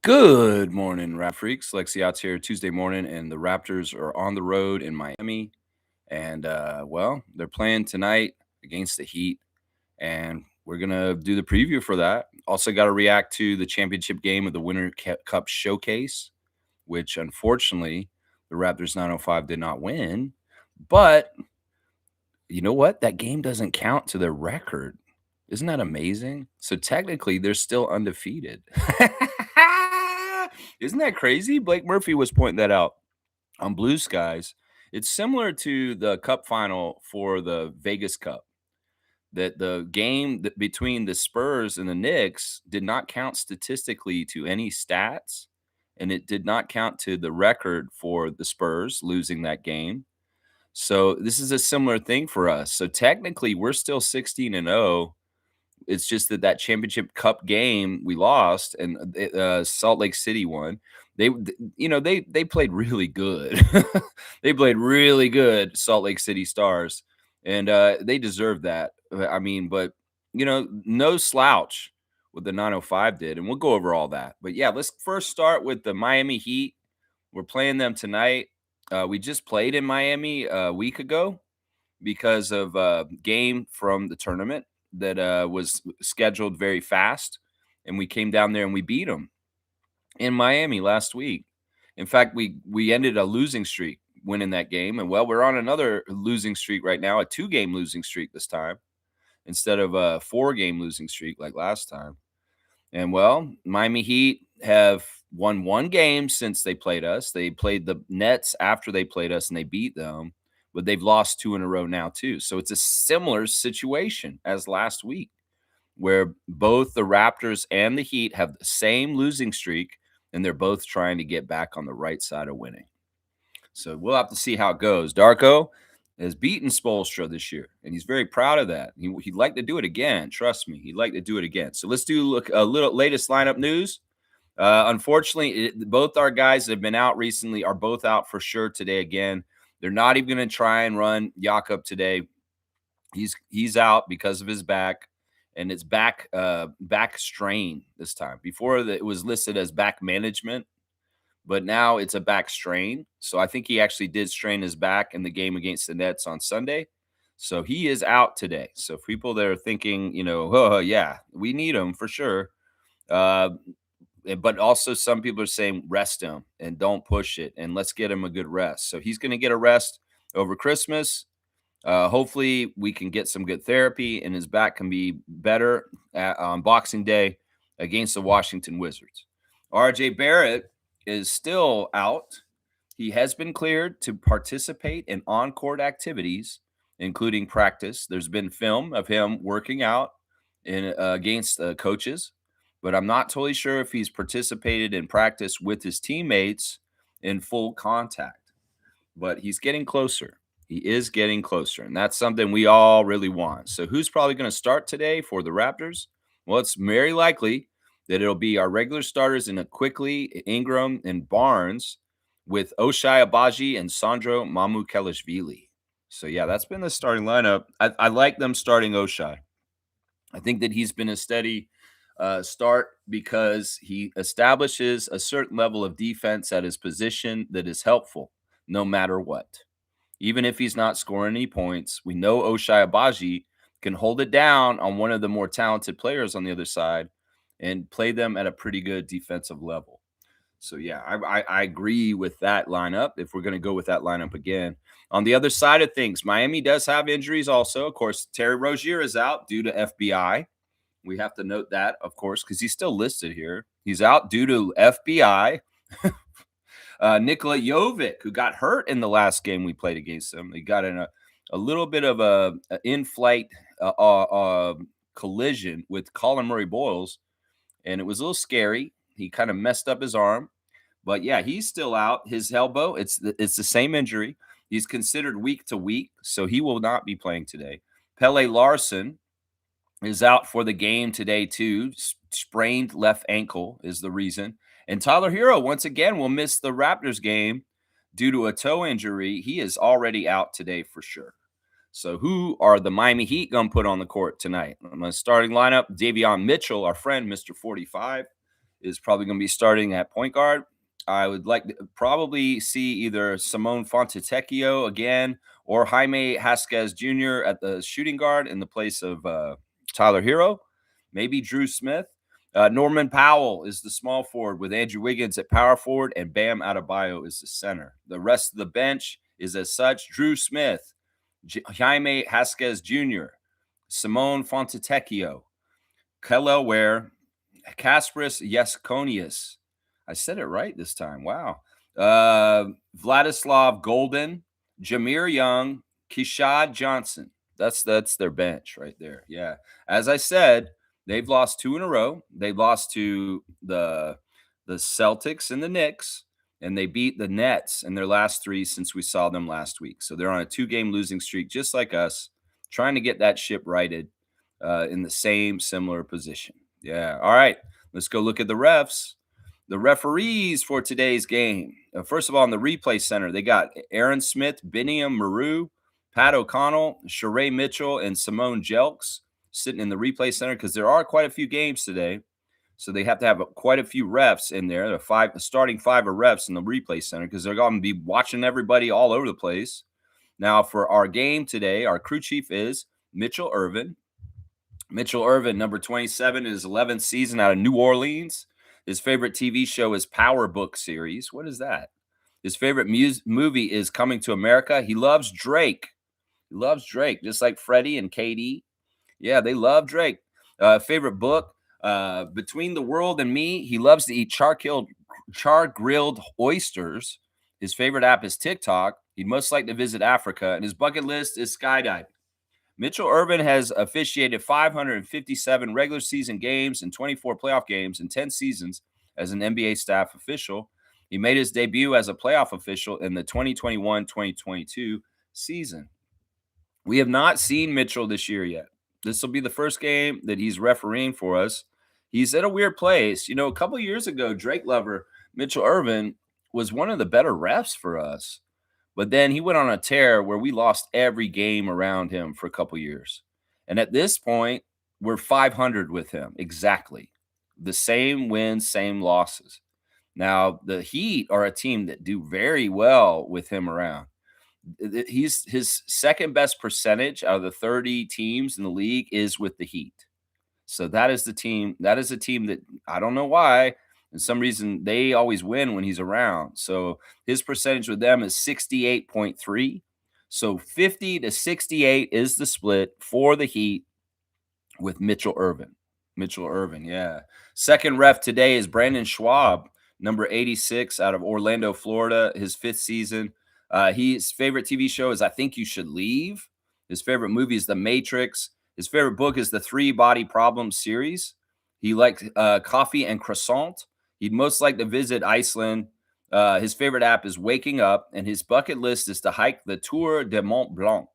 Good morning, Rap Freaks. Lexi out here Tuesday morning, and the Raptors are on the road in Miami. And, they're playing tonight against the Heat, and we're going to do the preview for that. Also, got to react to the championship game of the Winter Cup Showcase, which unfortunately the Raptors 905 did not win. But you know what? That game doesn't count to their record. Isn't that amazing? So technically, they're still undefeated. Isn't that crazy? Blake Murphy was pointing that out on Blue Skies. It's similar to the cup final for the Vegas Cup. That the game between the Spurs and the Knicks did not count statistically to any stats, and it did not count to the record for the Spurs losing that game. So this is a similar thing for us. So technically, we're still 16-0. It's just that championship cup game we lost, and Salt Lake City won. They played really good. They played really good, Salt Lake City Stars, and they deserve that. I mean, but no slouch what the 905 did, and we'll go over all that. But yeah, let's first start with the Miami Heat. We're playing them tonight. We just played in Miami a week ago because of a game from the tournament that was scheduled very fast, and we came down there and we beat them in Miami last week. In fact, we ended a losing streak winning that game, and we're on another losing streak right now, a 2-game losing streak this time instead of a 4-game losing streak like last time. And Miami Heat have won 1 game since they played us. They played the Nets after they played us, and they beat them. But they've lost 2 in a row now, too. So it's a similar situation as last week, where both the Raptors and the Heat have the same losing streak, and they're both trying to get back on the right side of winning. So we'll have to see how it goes. Darko has beaten Spoelstra this year, and he's very proud of that. He'd like to do it again. Trust me, he'd like to do it again. So let's do a little latest lineup news. Unfortunately, both our guys that have been out recently are both out for sure today again. They're not even going to try and run Jakob today. He's out because of his back, and it's back strain this time. Before it was listed as back management, but now it's a back strain. So I think he actually did strain his back in the game against the Nets on Sunday. So he is out today. So people that are thinking, oh yeah, we need him for sure. But also some people are saying rest him and don't push it, and let's get him a good rest. So he's going to get a rest over Christmas. Hopefully we can get some good therapy, and his back can be better on Boxing Day against the Washington Wizards. RJ Barrett is still out. He has been cleared to participate in on-court activities, including practice. There's been film of him working out against coaches, but I'm not totally sure if he's participated in practice with his teammates in full contact. But he's getting closer. He is getting closer, and that's something we all really want. So who's probably going to start today for the Raptors? Well, it's very likely that it'll be our regular starters in a Quickly, Ingram, and Barnes with Oshai Abaji and Sandro Mamukelashvili. So, yeah, that's been the starting lineup. I like them starting Oshai. I think that he's been a steady start because he establishes a certain level of defense at his position that is helpful no matter what. Even if he's not scoring any points, we know Oshai Abaji can hold it down on one of the more talented players on the other side and play them at a pretty good defensive level. So, yeah, I agree with that lineup if we're going to go with that lineup again. On the other side of things, Miami does have injuries also. Of course, Terry Rozier is out due to FBI. We have to note that, of course, because he's still listed here. He's out due to FBI. Nikola Jovic, who got hurt in the last game we played against him. He got in a little bit of a in-flight collision with Colin Murray-Boyles, and it was a little scary. He kind of messed up his arm. But, yeah, he's still out. His elbow, it's the same injury. He's considered week to week, so he will not be playing today. Pele Larson is out for the game today, too. Sprained left ankle is the reason. And Tyler Hero, once again, will miss the Raptors game due to a toe injury. He is already out today for sure. So who are the Miami Heat going to put on the court tonight? My starting lineup, Davion Mitchell, our friend, Mr. 45, is probably going to be starting at point guard. I would like to probably see either Simone Fontecchio again or Jaime Vasquez Jr. at the shooting guard in the place of Tyler Hero, maybe Drew Smith. Norman Powell is the small forward with Andrew Wiggins at power forward, and Bam Adebayo is the center. The rest of the bench is as such: Drew Smith, Jaime Vasquez Jr., Simone Fontecchio, Kelel Ware, Kasparis Yaskonius. I said it right this time. Wow. Vladislav Golden, Jameer Young, Keshad Johnson. That's their bench right there. Yeah. As I said, they've lost 2 in a row. They lost to the Celtics and the Knicks, and they beat the Nets in their last 3 since we saw them last week. So they're on a 2-game losing streak, just like us, trying to get that ship righted in the same similar position. Yeah. All right. Let's go look at the refs. The referees for today's game. First of all, in the replay center, they got Aaron Smith, Biniam Maru, Pat O'Connell, Sheree Mitchell, and Simone Jelks sitting in the replay center because there are quite a few games today. So they have to have quite a few refs in there. The starting 5 of refs in the replay center because they're going to be watching everybody all over the place. Now, for our game today, our crew chief is Mitchell Irvin. Mitchell Irvin, number 27 in his 11th season out of New Orleans. His favorite TV show is Power Book series. What is that? His favorite movie is Coming to America. He loves Drake. He loves Drake, just like Freddie and Katie. Yeah, they love Drake. Favorite book, Between the World and Me. He loves to eat char-grilled oysters. His favorite app is TikTok. He'd most like to visit Africa, and his bucket list is skydiving. Mitchell Irvin has officiated 557 regular season games and 24 playoff games in 10 seasons as an NBA staff official. He made his debut as a playoff official in the 2021-2022 season. We have not seen Mitchell this year yet. This will be the first game that he's refereeing for us. He's at a weird place. You know, a couple years ago, Drake lover Mitchell Irvin was one of the better refs for us. But then he went on a tear where we lost every game around him for a couple years. And at this point, we're 500 with him. Exactly. The same wins, same losses. Now, the Heat are a team that do very well with him around. He's his second best percentage out of the 30 teams in the league is with the Heat. So that is the team. That is a team that I don't know why. For some reason, they always win when he's around. So his percentage with them is 68.3. So 50 to 68 is the split for the Heat with Mitchell Irvin. Mitchell Irvin, yeah. Second ref today is Brandon Schwab, number 86 out of Orlando, Florida, his 5th season. His favorite TV show is I Think You Should Leave. His favorite movie is The Matrix. His favorite book is the 3 Body Problems series. He likes coffee and croissant. He'd most like to visit Iceland. His favorite app is Waking Up, and his bucket list is to hike the Tour de Mont Blanc.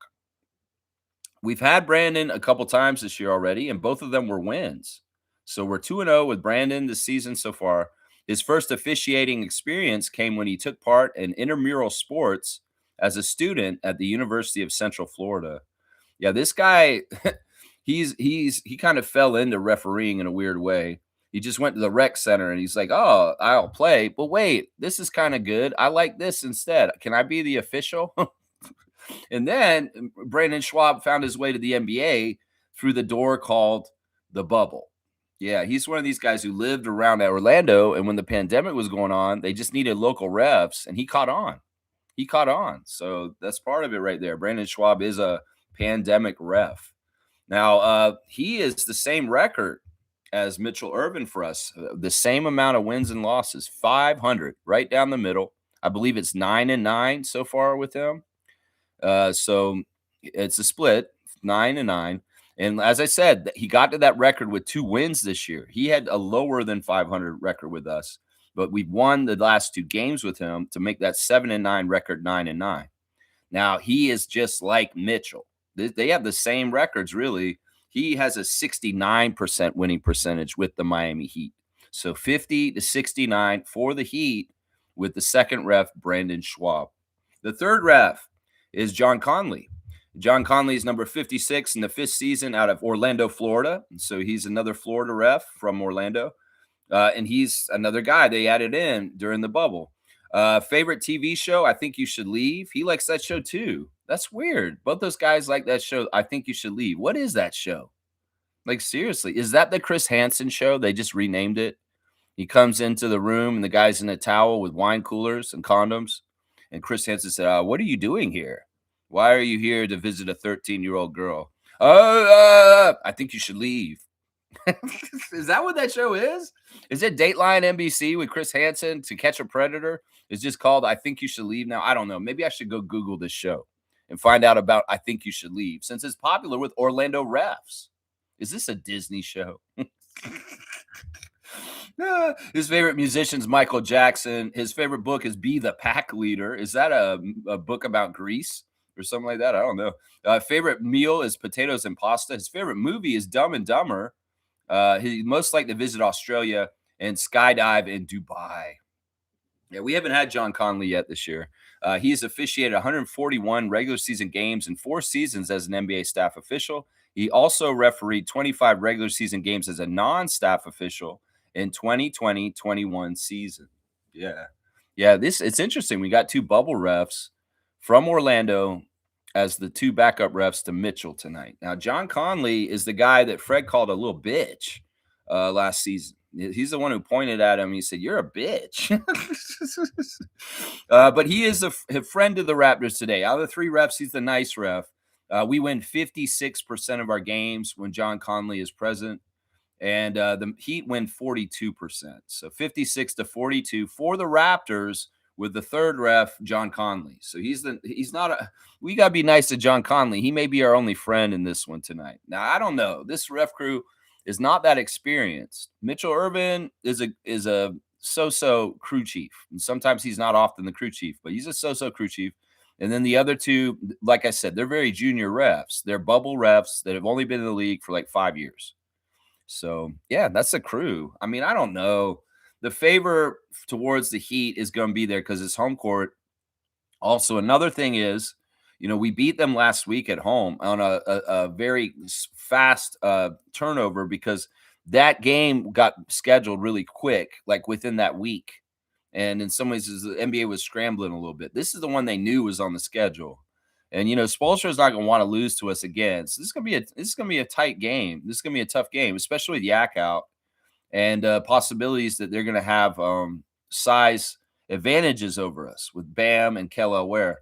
We've had Brandon a couple times this year already, and both of them were wins. So we're 2-0 with Brandon this season so far. His first officiating experience came when he took part in intramural sports as a student at the University of Central Florida. Yeah, this guy, he kind of fell into refereeing in a weird way. He just went to the rec center and he's like, "Oh, I'll play, but wait, this is kind of good. I like this instead. Can I be the official?" And then Brandon Schwab found his way to the NBA through the door called the bubble. Yeah, he's one of these guys who lived around Orlando, and when the pandemic was going on, they just needed local refs, and he caught on. He caught on. So that's part of it right there. Brandon Schwab is a pandemic ref. Now, he is the same record as Mitchell Irvin for us, the same amount of wins and losses, 500, right down the middle. I believe it's 9-9 so far with him. So it's a split, 9-9. And as I said, he got to that record with 2 wins this year. He had a lower than 500 record with us, but we've won the last 2 games with him to make that 7-9 record 9-9. Now, he is just like Mitchell. They have the same records, really. He has a 69% winning percentage with the Miami Heat. So 50 to 69 for the Heat with the second ref, Brandon Schwab. The third ref is John Conley. John Conley is number 56 in the 5th season out of Orlando, Florida. So he's another Florida ref from Orlando. And he's another guy they added in during the bubble. Favorite TV show? I Think You Should Leave. He likes that show too. That's weird. Both those guys like that show. I Think You Should Leave. What is that show? Like seriously, is that the Chris Hansen show? They just renamed it. He comes into the room and the guy's in a towel with wine coolers and condoms. And Chris Hansen said, "What are you doing here? Why are you here to visit a 13-year-old girl? I think you should leave." Is that what that show is? Is it Dateline NBC with Chris Hansen, To Catch a Predator? It's just called I Think You Should Leave now. I don't know. Maybe I should go Google this show and find out about I Think You Should Leave since it's popular with Orlando refs. Is this a Disney show? His favorite musician's Michael Jackson. His favorite book is Be the Pack Leader. Is that a book about Greece or something like that? I don't know. Favorite meal is potatoes and pasta. His favorite movie is Dumb and Dumber. He'd most like to visit Australia and skydive in Dubai. Yeah, we haven't had John Conley yet this year. He's officiated 141 regular season games in 4 seasons as an NBA staff official. He also refereed 25 regular season games as a non-staff official in 2020-21 season. Yeah. Yeah, it's interesting. We got 2 bubble refs from Orlando as the 2 backup refs to Mitchell tonight. Now, John Conley is the guy that Fred called a little bitch last season. He's the one who pointed at him. He said, "You're a bitch." But he is a friend of the Raptors today. Out of the 3 refs, he's the nice ref. We win 56% of our games when John Conley is present. And the Heat win 42%. So 56-42 for the Raptors with the 3rd ref, John Conley. So he's not a, we got to be nice to John Conley. He may be our only friend in this one tonight. Now, I don't know. This ref crew is not that experienced. Mitchell Irvin is a so-so crew chief. And sometimes he's not often the crew chief, but he's a so-so crew chief. And then the other 2, like I said, they're very junior refs. They're bubble refs that have only been in the league for like 5 years. So, yeah, that's the crew. I mean, I don't know. The favor towards the Heat is going to be there because it's home court. Also, another thing is, we beat them last week at home on a very fast turnover because that game got scheduled really quick, like within that week. And in some ways, the NBA was scrambling a little bit. This is the one they knew was on the schedule. And Spoelstra is not going to want to lose to us again. So this is going to be a tight game. This is going to be a tough game, especially with Yak out and possibilities that they're going to have size advantages over us with Bam and Kelly Ware.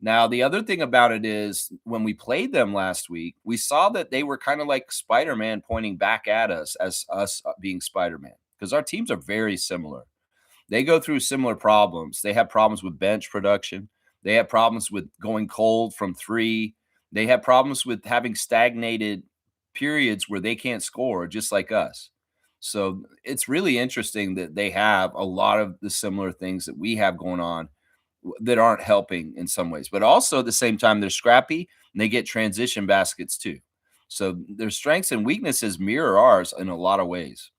Now, the other thing about it is when we played them last week, we saw that they were kind of like Spider-Man pointing back at us as us being Spider-Man because our teams are very similar. They go through similar problems. They have problems with bench production. They have problems with going cold from 3. They have problems with having stagnated periods where they can't score, just like us. So it's really interesting that they have a lot of the similar things that we have going on that aren't helping in some ways. But also at the same time, they're scrappy and they get transition baskets too. So their strengths and weaknesses mirror ours in a lot of ways.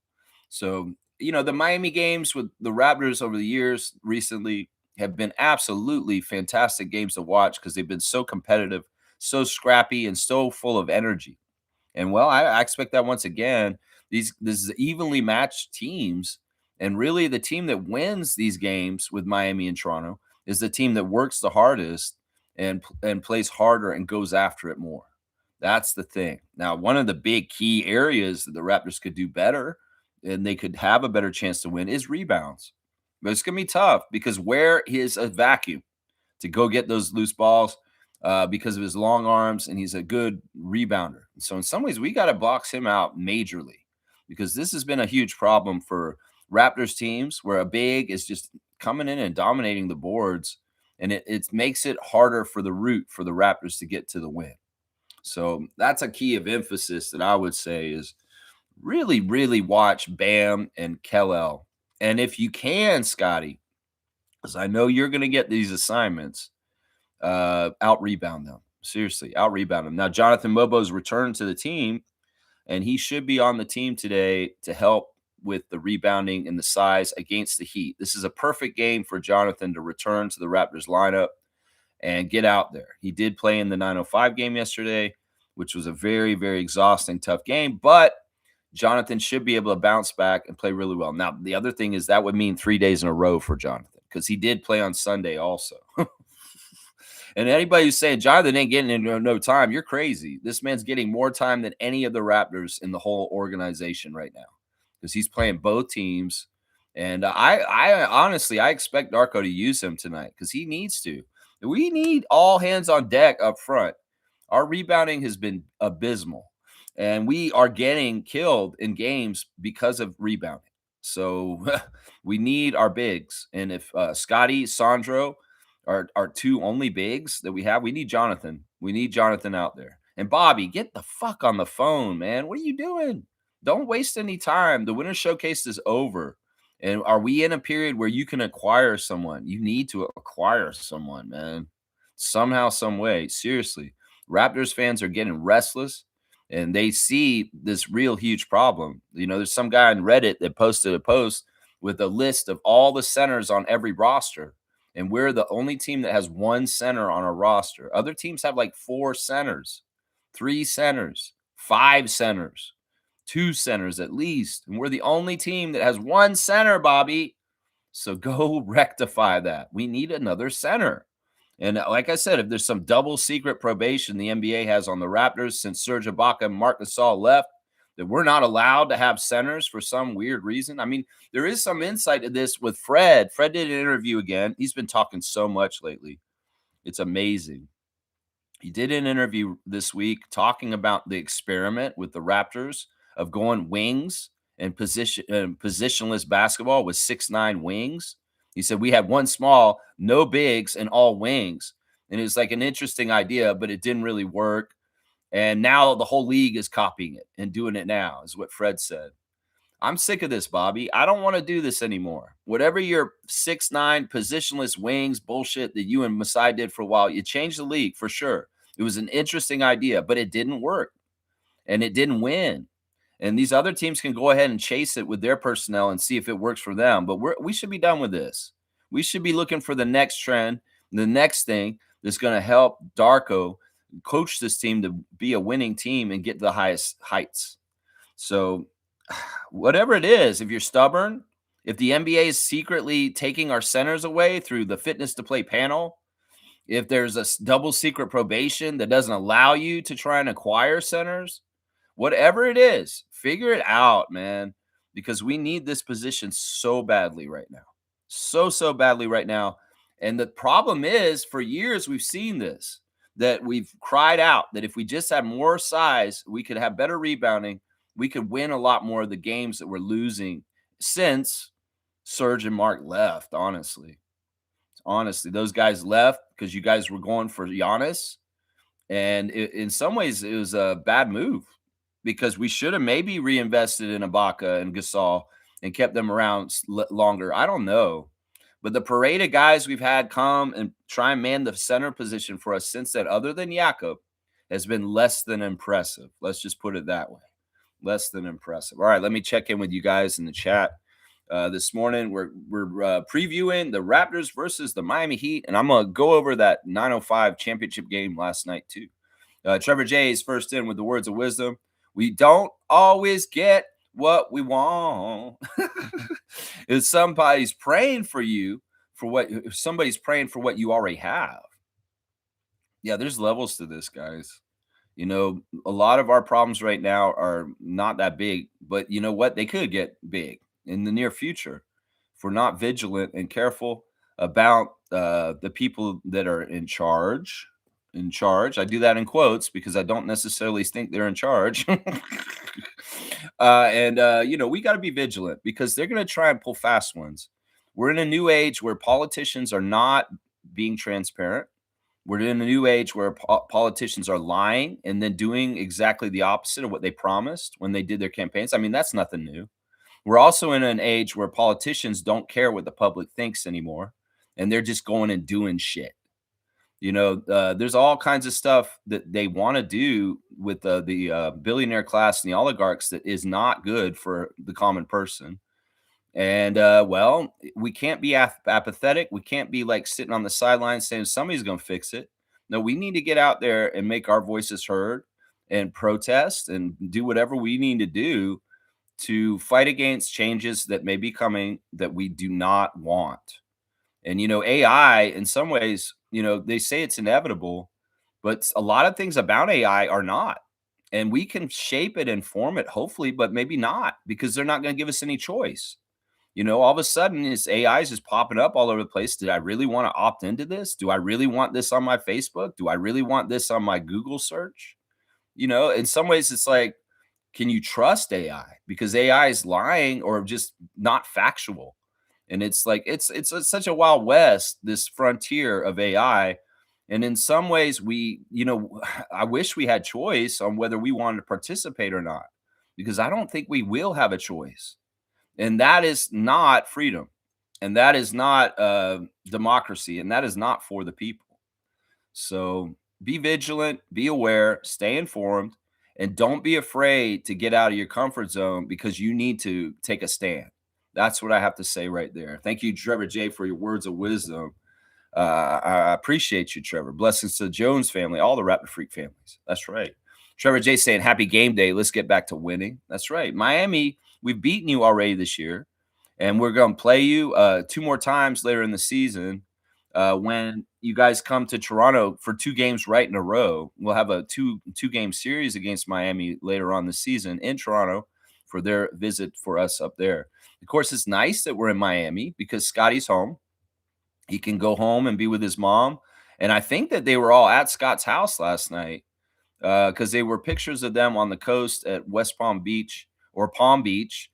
So, the Miami games with the Raptors over the years recently have been absolutely fantastic games to watch because they've been so competitive, so scrappy, and so full of energy. And well, I expect that once again. This is evenly matched teams, and really the team that wins these games with Miami and Toronto is the team that works the hardest and plays harder and goes after it more. That's the thing. Now, one of the big key areas that the Raptors could do better and they could have a better chance to win is rebounds. But it's going to be tough because Ware is a vacuum to go get those loose balls because of his long arms, and he's a good rebounder. So in some ways, we got to box him out majorly because this has been a huge problem for Raptors teams where a big is just coming in and dominating the boards, and it makes it harder for the Raptors to get to the win. So that's a key of emphasis that I would say is really, really watch Bam and Kelly. And if you can, Scotty, because I know you're going to get these assignments, out-rebound them. Seriously, out-rebound them. Now, Jonathan Mobo's returned to the team, and he should be on the team today to help with the rebounding and the size against the Heat. This is a perfect game for Jonathan to return to the Raptors lineup and get out there. He did play in the 905 game yesterday, which was a very, very exhausting, tough game, but Jonathan should be able to bounce back and play really well. Now, the other thing is that would mean 3 days in a row for Jonathan because he did play on Sunday also. And anybody who's saying Jonathan ain't getting no time, you're crazy. This man's getting more time than any of the Raptors in the whole organization right now because he's playing both teams. And I honestly, I expect Darko to use him tonight because he needs to. We need all hands on deck up front. Our rebounding has been abysmal, and we are getting killed in games because of rebounding. So we need our bigs. And if Scotty, Sandro are our two only bigs that we have, we need Jonathan. We need Jonathan out there. And Bobby, get the fuck on the phone, man. What are you doing? Don't waste any time. The winter showcase is over. And are we in a period where you can acquire someone? You need to acquire someone, man. Somehow, some way. Seriously. Raptors fans are getting restless and they see this real huge problem. You know, there's some guy on Reddit that posted a post with a list of all the centers on every roster. And we're the only team that has one center on our roster. Other teams have like 4 centers, 3 centers, 5 centers, 2 centers at least. And we're the only team that has one center, Bobby. So go rectify that. We need another center. And like I said, if there's some double secret probation the NBA has on the Raptors since Serge Ibaka and Marc Gasol left, that we're not allowed to have centers for some weird reason. I mean, there is some insight to this with Fred. Fred did an interview again. He's been talking so much lately. It's amazing. He did an interview this week talking about the experiment with the Raptors of going wings and positionless basketball with 6'9" wings. He said we had one small, no bigs, and all wings. And it was like an interesting idea, but it didn't really work. And now the whole league is copying it and doing it now, is what Fred said. I'm sick of this, Bobby. I don't want to do this anymore. Whatever your 6'9" positionless wings bullshit that you and Masai did for a while, you changed the league for sure. It was an interesting idea, but it didn't work and it didn't win. And these other teams can go ahead and chase it with their personnel and see if it works for them. But we should be done with this. We should be looking for the next trend, the next thing that's going to help Darko coach this team to be a winning team and get to the highest heights. So whatever it is, if you're stubborn, if the NBA is secretly taking our centers away through the fitness to play panel, if there's a double secret probation that doesn't allow you to try and acquire centers, whatever it is, figure it out, man, because we need this position so badly right now. So badly right now. And the problem is, for years, we've seen this, that we've cried out that if we just had more size, we could have better rebounding. We could win a lot more of the games that we're losing since Serge and Mark left, honestly. Honestly, those guys left because you guys were going for Giannis. And in some ways, it was a bad move because we should have maybe reinvested in Ibaka and Gasol and kept them around longer. I don't know. But the parade of guys we've had come and try and man the center position for us since then, other than Jakob, has been less than impressive. Let's just put it that way. Less than impressive. All right, let me check in with you guys in the chat. This morning, we're previewing the Raptors versus the Miami Heat, and I'm going to go over that 905 championship game last night, too. Trevor J is first in with the words of wisdom. We don't always get what we want. If somebody's praying for you if somebody's praying for what you already have. Yeah, there's levels to this, guys. You know, a lot of our problems right now are not that big, but you know what? They could get big in the near future if we're not vigilant and careful about the people that are in charge. In charge. I do that in quotes because I don't necessarily think they're in charge. You know, we got to be vigilant because they're going to try and pull fast ones. We're in a new age where politicians are not being transparent. We're in a new age where politicians are lying and then doing exactly the opposite of what they promised when they did their campaigns. I mean, that's nothing new. We're also in an age where politicians don't care what the public thinks anymore, and they're just going and doing shit. You know, there's all kinds of stuff that they want to do with the billionaire class and the oligarchs that is not good for the common person. And well, we can't be apathetic. We can't be like sitting on the sidelines saying somebody's going to fix it. No, we need to get out there and make our voices heard and protest and do whatever we need to do to fight against changes that may be coming that we do not want. And, AI in some ways, they say it's inevitable, but a lot of things about AI are not. And we can shape it and form it, hopefully, but maybe not because they're not going to give us any choice. All of a sudden, this AI is just popping up all over the place. Did I really want to opt into this? Do I really want this on my Facebook? Do I really want this on my Google search? In some ways, it's like, can you trust AI? Because AI is lying or just not factual. And it's like such a wild west, this frontier of AI. And in some ways, I wish we had choice on whether we wanted to participate or not, because I don't think we will have a choice. And that is not freedom. And that is not democracy. And that is not for the people. So be vigilant, be aware, stay informed, and don't be afraid to get out of your comfort zone because you need to take a stand. That's what I have to say right there. Thank you, Trevor J, for your words of wisdom. I appreciate you, Trevor. Blessings to the Jones family, all the Raptor Freak families. That's right. Trevor J saying, happy game day. Let's get back to winning. That's right. Miami, we've beaten you already this year, and we're going to play you 2 more times later in the season. When you guys come to Toronto for 2 games right in a row. We'll have a two-game series against Miami later on this season in Toronto for their visit for us up there. Of course, it's nice that we're in Miami because Scotty's home. He can go home and be with his mom. And I think that they were all at Scott's house last night because they were pictures of them on the coast at West Palm Beach or Palm Beach,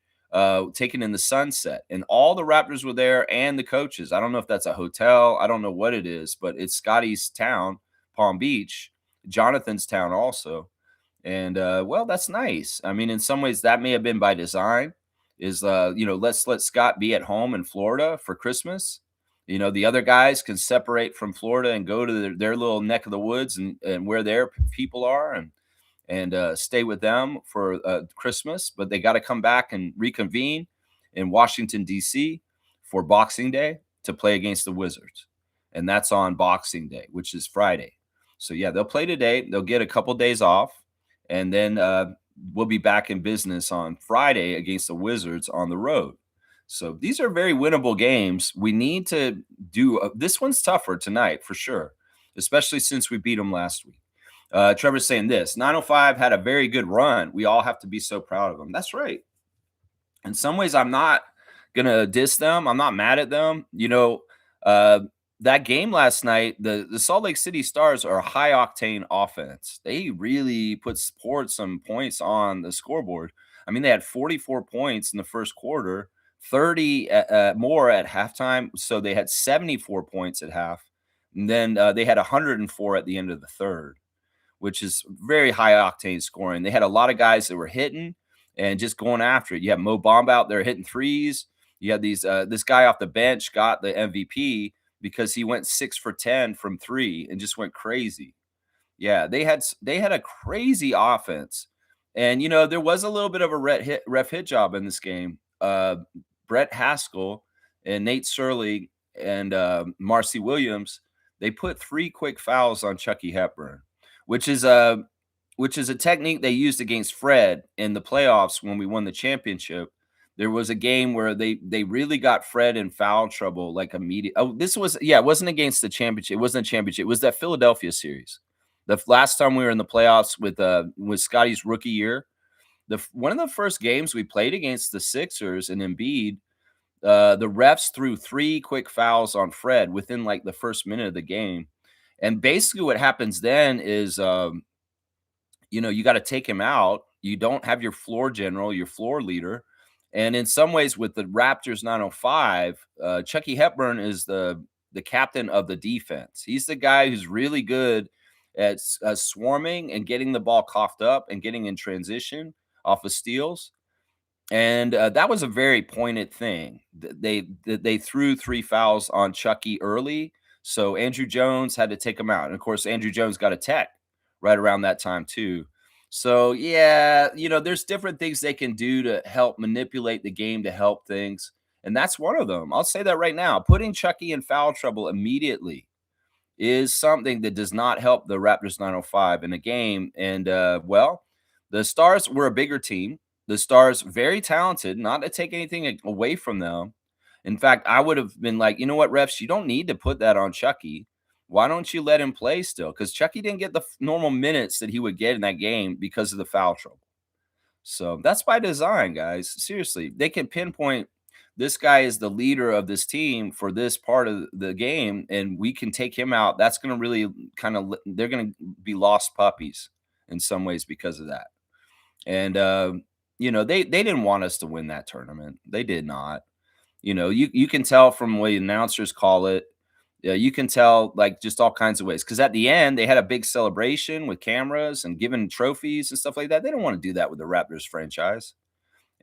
taken in the sunset. And all the Raptors were there and the coaches. I don't know if that's a hotel. I don't know what it is, but it's Scotty's town, Palm Beach, Jonathan's town also. And well, that's nice. I mean, in some ways, that may have been by design. Let's let Scott be at home in Florida for Christmas. The other guys can separate from Florida and go to their little neck of the woods and where their people are and stay with them for Christmas. But they got to come back and reconvene in Washington, D.C. for Boxing Day to play against the Wizards. And that's on Boxing Day, which is Friday. So, yeah, they'll play today. They'll get a couple days off. And then we'll be back in business on Friday against the Wizards on the road. So these are very winnable games. We need to do this one's tougher tonight for sure, especially since we beat them last week. Trevor's saying this 905 had a very good run. We all have to be so proud of them. That's right. In some ways, I'm not going to diss them. I'm not mad at them. That game last night, the Salt Lake City Stars are a high octane offense. They really poured some points on the scoreboard. I mean, they had 44 points in the first quarter, 30 more at halftime. So they had 74 points at half. And then they had 104 at the end of the third, which is very high octane scoring. They had a lot of guys that were hitting and just going after it. You have Mo Bamba out there hitting threes. You have this guy off the bench got the MVP because he went 6 for 10 from 3 and just went crazy. Yeah, they had a crazy offense. And there was a little bit of a ref hit job in this game. Brett Haskell and Nate Surley and Marcy Williams, they put 3 quick fouls on Chucky Hepburn, which is a technique they used against Fred in the playoffs when we won the championship. There was a game where they really got Fred in foul trouble like immediate. Oh, it wasn't against the championship. It wasn't a championship. It was that Philadelphia series. The last time we were in the playoffs with Scotty's rookie year. One of the first games we played against the Sixers and Embiid, the refs threw 3 quick fouls on Fred within like the first minute of the game. And basically what happens then is you got to take him out. You don't have your floor general, your floor leader. And in some ways, with the Raptors 905, Chucky Hepburn is the captain of the defense. He's the guy who's really good at swarming and getting the ball coughed up and getting in transition off of steals. And that was a very pointed thing. They threw 3 fouls on Chucky early, so Andrew Jones had to take him out. And of course, Andrew Jones got a tech right around that time too. So, yeah, there's different things they can do to help manipulate the game to help things. And that's one of them. I'll say that right now. Putting Chucky in foul trouble immediately is something that does not help the Raptors 905 in a game. And, well, the Stars were a bigger team. The Stars, very talented, not to take anything away from them. In fact, I would have been like, you know what, refs, you don't need to put that on Chucky. Why don't you let him play still? Because Chucky didn't get the normal minutes that he would get in that game because of the foul trouble. So that's by design, guys. Seriously, they can pinpoint this guy is the leader of this team for this part of the game, and we can take him out. That's going to really kind of, they're going to be lost puppies in some ways because of that. And, they didn't want us to win that tournament. They did not. You can tell from the way announcers call it. Yeah, you can tell like just all kinds of ways. Because at the end, they had a big celebration with cameras and giving trophies and stuff like that. They don't want to do that with the Raptors franchise.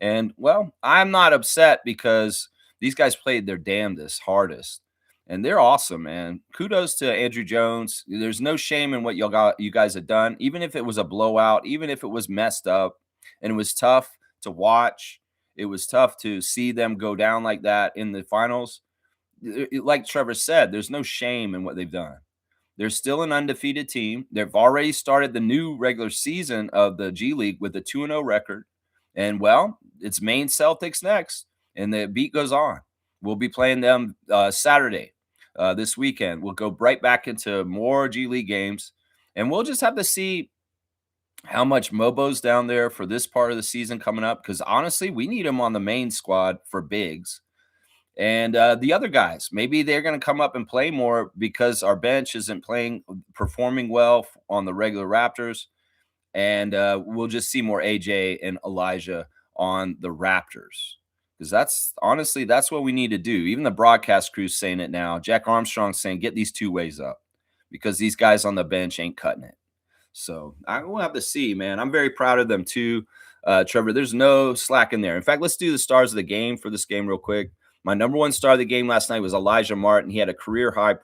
And well, I'm not upset because these guys played their damnedest, hardest, and they're awesome, man. Kudos to Andrew Jones. There's no shame in what you guys have done, even if it was a blowout, even if it was messed up, and it was tough to watch. It was tough to see them go down like that in the finals. Like Trevor said, there's no shame in what they've done. They're still an undefeated team. They've already started the new regular season of the G League with a 2-0 record. And well, it's Maine Celtics next, and the beat goes on. We'll be playing them Saturday this weekend. We'll go right back into more G League games, and we'll just have to see how much Mobo's down there for this part of the season coming up. Because honestly, we need him on the main squad for bigs. And the other guys, maybe they're going to come up and play more because our bench isn't performing well on the regular Raptors. And we'll just see more AJ and Elijah on the Raptors. Because that's what we need to do. Even the broadcast crew's saying it now. Jack Armstrong's saying, get these two ways up because these guys on the bench ain't cutting it. So I will have to see, man. I'm very proud of them too. Trevor, there's no slack in there. In fact, let's do the stars of the game for this game real quick. My number one star of the game last night was Elijah Martin. He had a career high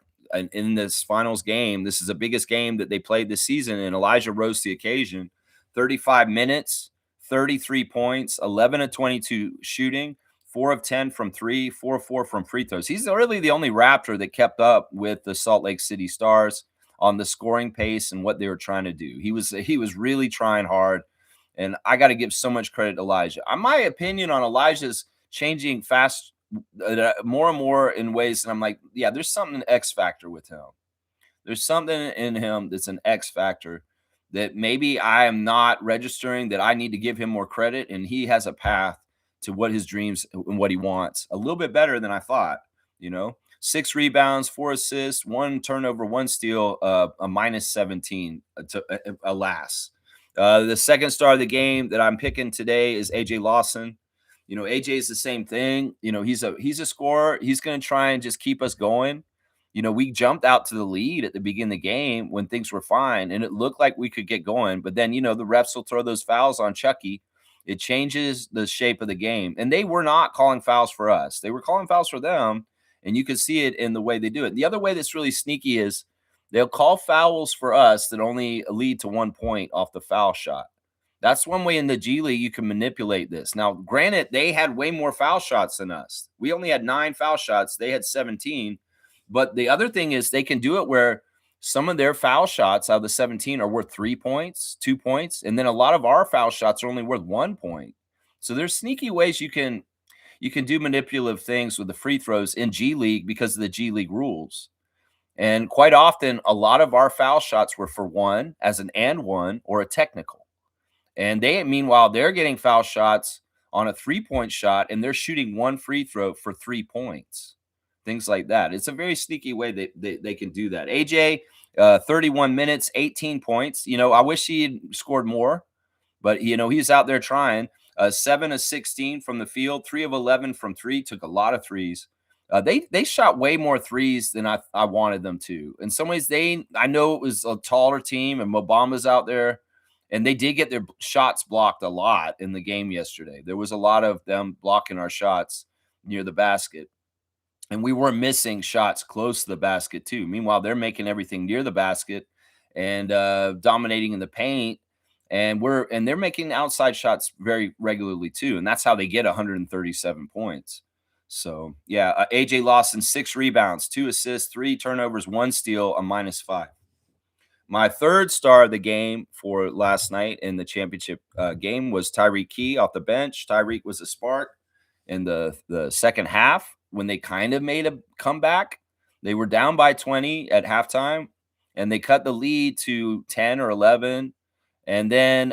in this finals game. This is the biggest game that they played this season, and Elijah rose to the occasion. 35 minutes, 33 points, 11 of 22 shooting, 4 of 10 from three, 4 of 4 from free throws. He's really the only Raptor that kept up with the Salt Lake City Stars on the scoring pace and what they were trying to do. He was really trying hard, and I got to give so much credit to Elijah. My opinion on Elijah's changing fast more and more in ways, and I'm like, yeah, there's something X factor with him. There's something in him that's an X factor that maybe I am not registering, that I need to give him more credit, and he has a path to what his dreams and what he wants a little bit better than I thought. 6 rebounds, 4 assists, 1 turnover, 1 steal, a minus 17 alas. The second star of the game that I'm picking today is AJ Lawson. AJ is the same thing. He's a scorer. He's going to try and just keep us going. We jumped out to the lead at the beginning of the game when things were fine, and it looked like we could get going. But then, the refs will throw those fouls on Chucky. It changes the shape of the game. And they were not calling fouls for us. They were calling fouls for them, and you could see it in the way they do it. The other way that's really sneaky is they'll call fouls for us that only lead to 1 point off the foul shot. That's one way in the G League you can manipulate this. Now, granted, they had way more foul shots than us. We only had 9 foul shots. They had 17. But the other thing is they can do it where some of their foul shots out of the 17 are worth 3 points, 2 points, and then a lot of our foul shots are only worth 1 point. So there's sneaky ways you can do manipulative things with the free throws in G League because of the G League rules. And quite often, a lot of our foul shots were for 1 as an and 1 or a technical. And meanwhile, they're getting foul shots on a 3-point shot, and they're shooting 1 free throw for 3 points. Things like that. It's a very sneaky way they can do that. AJ, 31 minutes, 18 points. I wish he had scored more, but, he's out there trying. 7 of 16 from the field, 3 of 11 from 3, took a lot of threes. They shot way more threes than I wanted them to. In some ways, I know it was a taller team, and Mobamba's out there. And they did get their shots blocked a lot in the game yesterday. There was a lot of them blocking our shots near the basket. And we were missing shots close to the basket too. Meanwhile, they're making everything near the basket and dominating in the paint. And they're making outside shots very regularly too. And that's how they get 137 points. So yeah, AJ Lawson, 6 rebounds, 2 assists, 3 turnovers, 1 steal, a -5. My third star of the game for last night in the championship game was Tyreek Key off the bench. Tyreek was a spark in the second half when they kind of made a comeback. They were down by 20 at halftime, and they cut the lead to 10 or 11. And then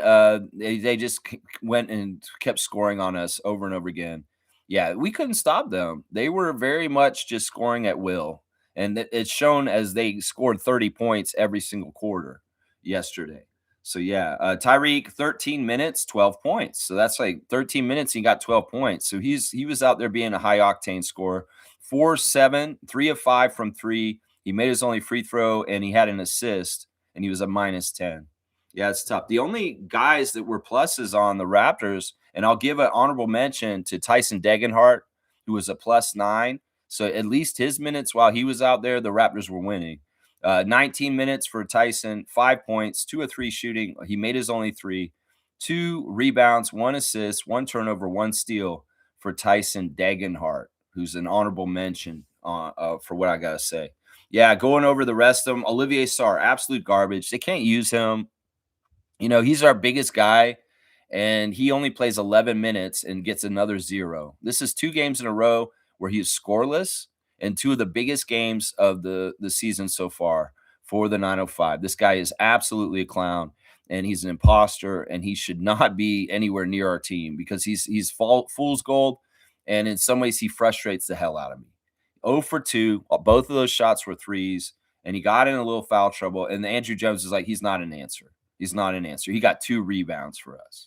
they just went and kept scoring on us over and over again. Yeah, we couldn't stop them. They were very much just scoring at will. And it's shown as they scored 30 points every single quarter yesterday. So yeah, Tyreek 13 minutes, 12 points. So that's like 13 minutes, he got 12 points. So he was out there being a high octane scorer. 4-7, 3 of 5 from 3. He made his only free throw and he had an assist and he was a -10. Yeah, it's tough. The only guys that were pluses on the Raptors, and I'll give an honorable mention to Tyson Degenhart, who was a +9. So at least his minutes while he was out there, the Raptors were winning. 19 minutes for Tyson, 5 points, 2 of 3 shooting. He made his only 3, 2 rebounds, 1 assist, 1 turnover, 1 steal for Tyson Degenhart, who's an honorable mention for what I got to say. Yeah, going over the rest of them, Olivier Sarr, absolute garbage. They can't use him. He's our biggest guy, and he only plays 11 minutes and gets another 0. This is 2 games in a row where he is scoreless and 2 of the biggest games of the season so far for the 905. This guy is absolutely a clown, and he's an imposter, and he should not be anywhere near our team because he's fool's gold, and in some ways he frustrates the hell out of me. 0 for 2, both of those shots were threes, and he got in a little foul trouble, and Andrew Jones is like, he's not an answer. He's not an answer. He got 2 rebounds for us.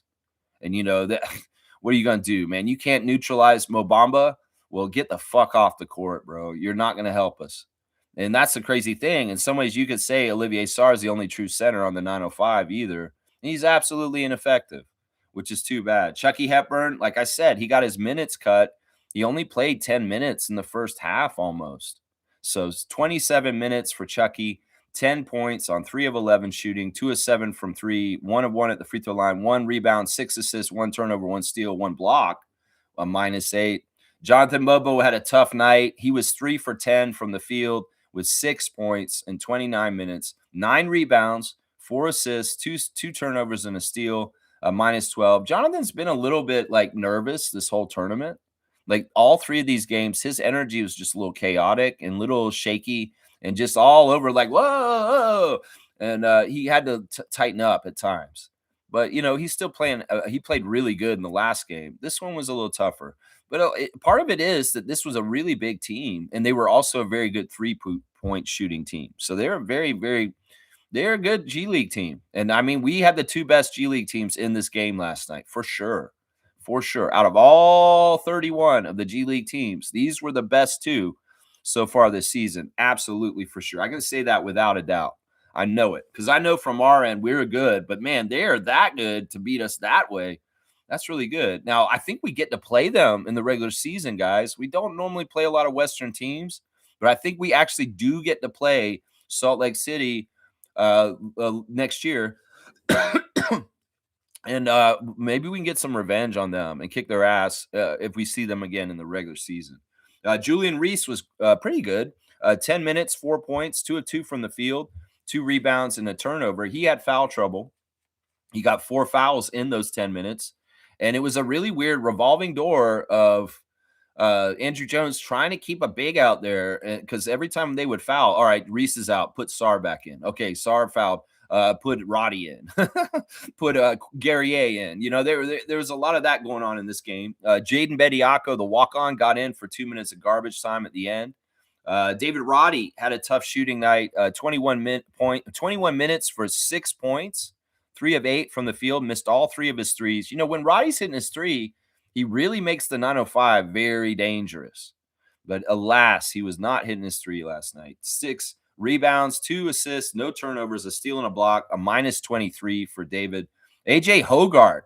And that what are you going to do, man? You can't neutralize Mo Bamba? Well, get the fuck off the court, bro. You're not going to help us. And that's the crazy thing. In some ways, you could say Olivier Sarr is the only true center on the 905 either. And he's absolutely ineffective, which is too bad. Chucky Hepburn, like I said, he got his minutes cut. He only played 10 minutes in the first half almost. So it's 27 minutes for Chucky. 10 points on 3 of 11 shooting, 2 of 7 from 3, 1 of 1 at the free throw line, 1 rebound, 6 assists, 1 turnover, 1 steal, 1 block, a -8. Jonathan Bobo had a tough night. He was 3 for 10 from the field with 6 points in 29 minutes, 9 rebounds, 4 assists, two turnovers, and a steal, a -12. Jonathan's been a little bit nervous this whole tournament. Like all 3 of these games, his energy was just a little chaotic and little shaky and just all over whoa. And he had to tighten up at times. But, he's still playing. He played really good in the last game. This one was a little tougher. But part of it is that this was a really big team, and they were also a very good 3-point shooting team. So they're they're a good G League team. And, I mean, we had the 2 best G League teams in this game last night, for sure. For sure. Out of all 31 of the G League teams, these were the best 2 so far this season. Absolutely, for sure. I can say that without a doubt. I know it because I know from our end we're good, but man, they are that good to beat us that way. That's really good. Now, I think we get to play them in the regular season, guys. We don't normally play a lot of Western teams, but I think we actually do get to play Salt Lake City next year. And maybe we can get some revenge on them and kick their ass if we see them again in the regular season. Julian Reese was pretty good. 10 minutes, 4 points, 2 of 2 from the field, 2 rebounds, and a turnover. He had foul trouble. He got 4 fouls in those 10 minutes. And it was a really weird revolving door of Andrew Jones trying to keep a big out there because every time they would foul, all right, Reese is out, put Sarr back in. Okay, Sarr fouled. Put Roddy in, put Guerrier in. There was a lot of that going on in this game. Jaden Bediako, the walk-on, got in for 2 minutes of garbage time at the end. David Roddy had a tough shooting night. 21 minutes for 6 points, 3 of 8 from the field. Missed all 3 of his threes. When Roddy's hitting his 3, he really makes the 905 very dangerous. But alas, he was not hitting his 3 last night. 6 rebounds, 2 assists, no turnovers, a steal and a block, a -23 for David. AJ Hogarth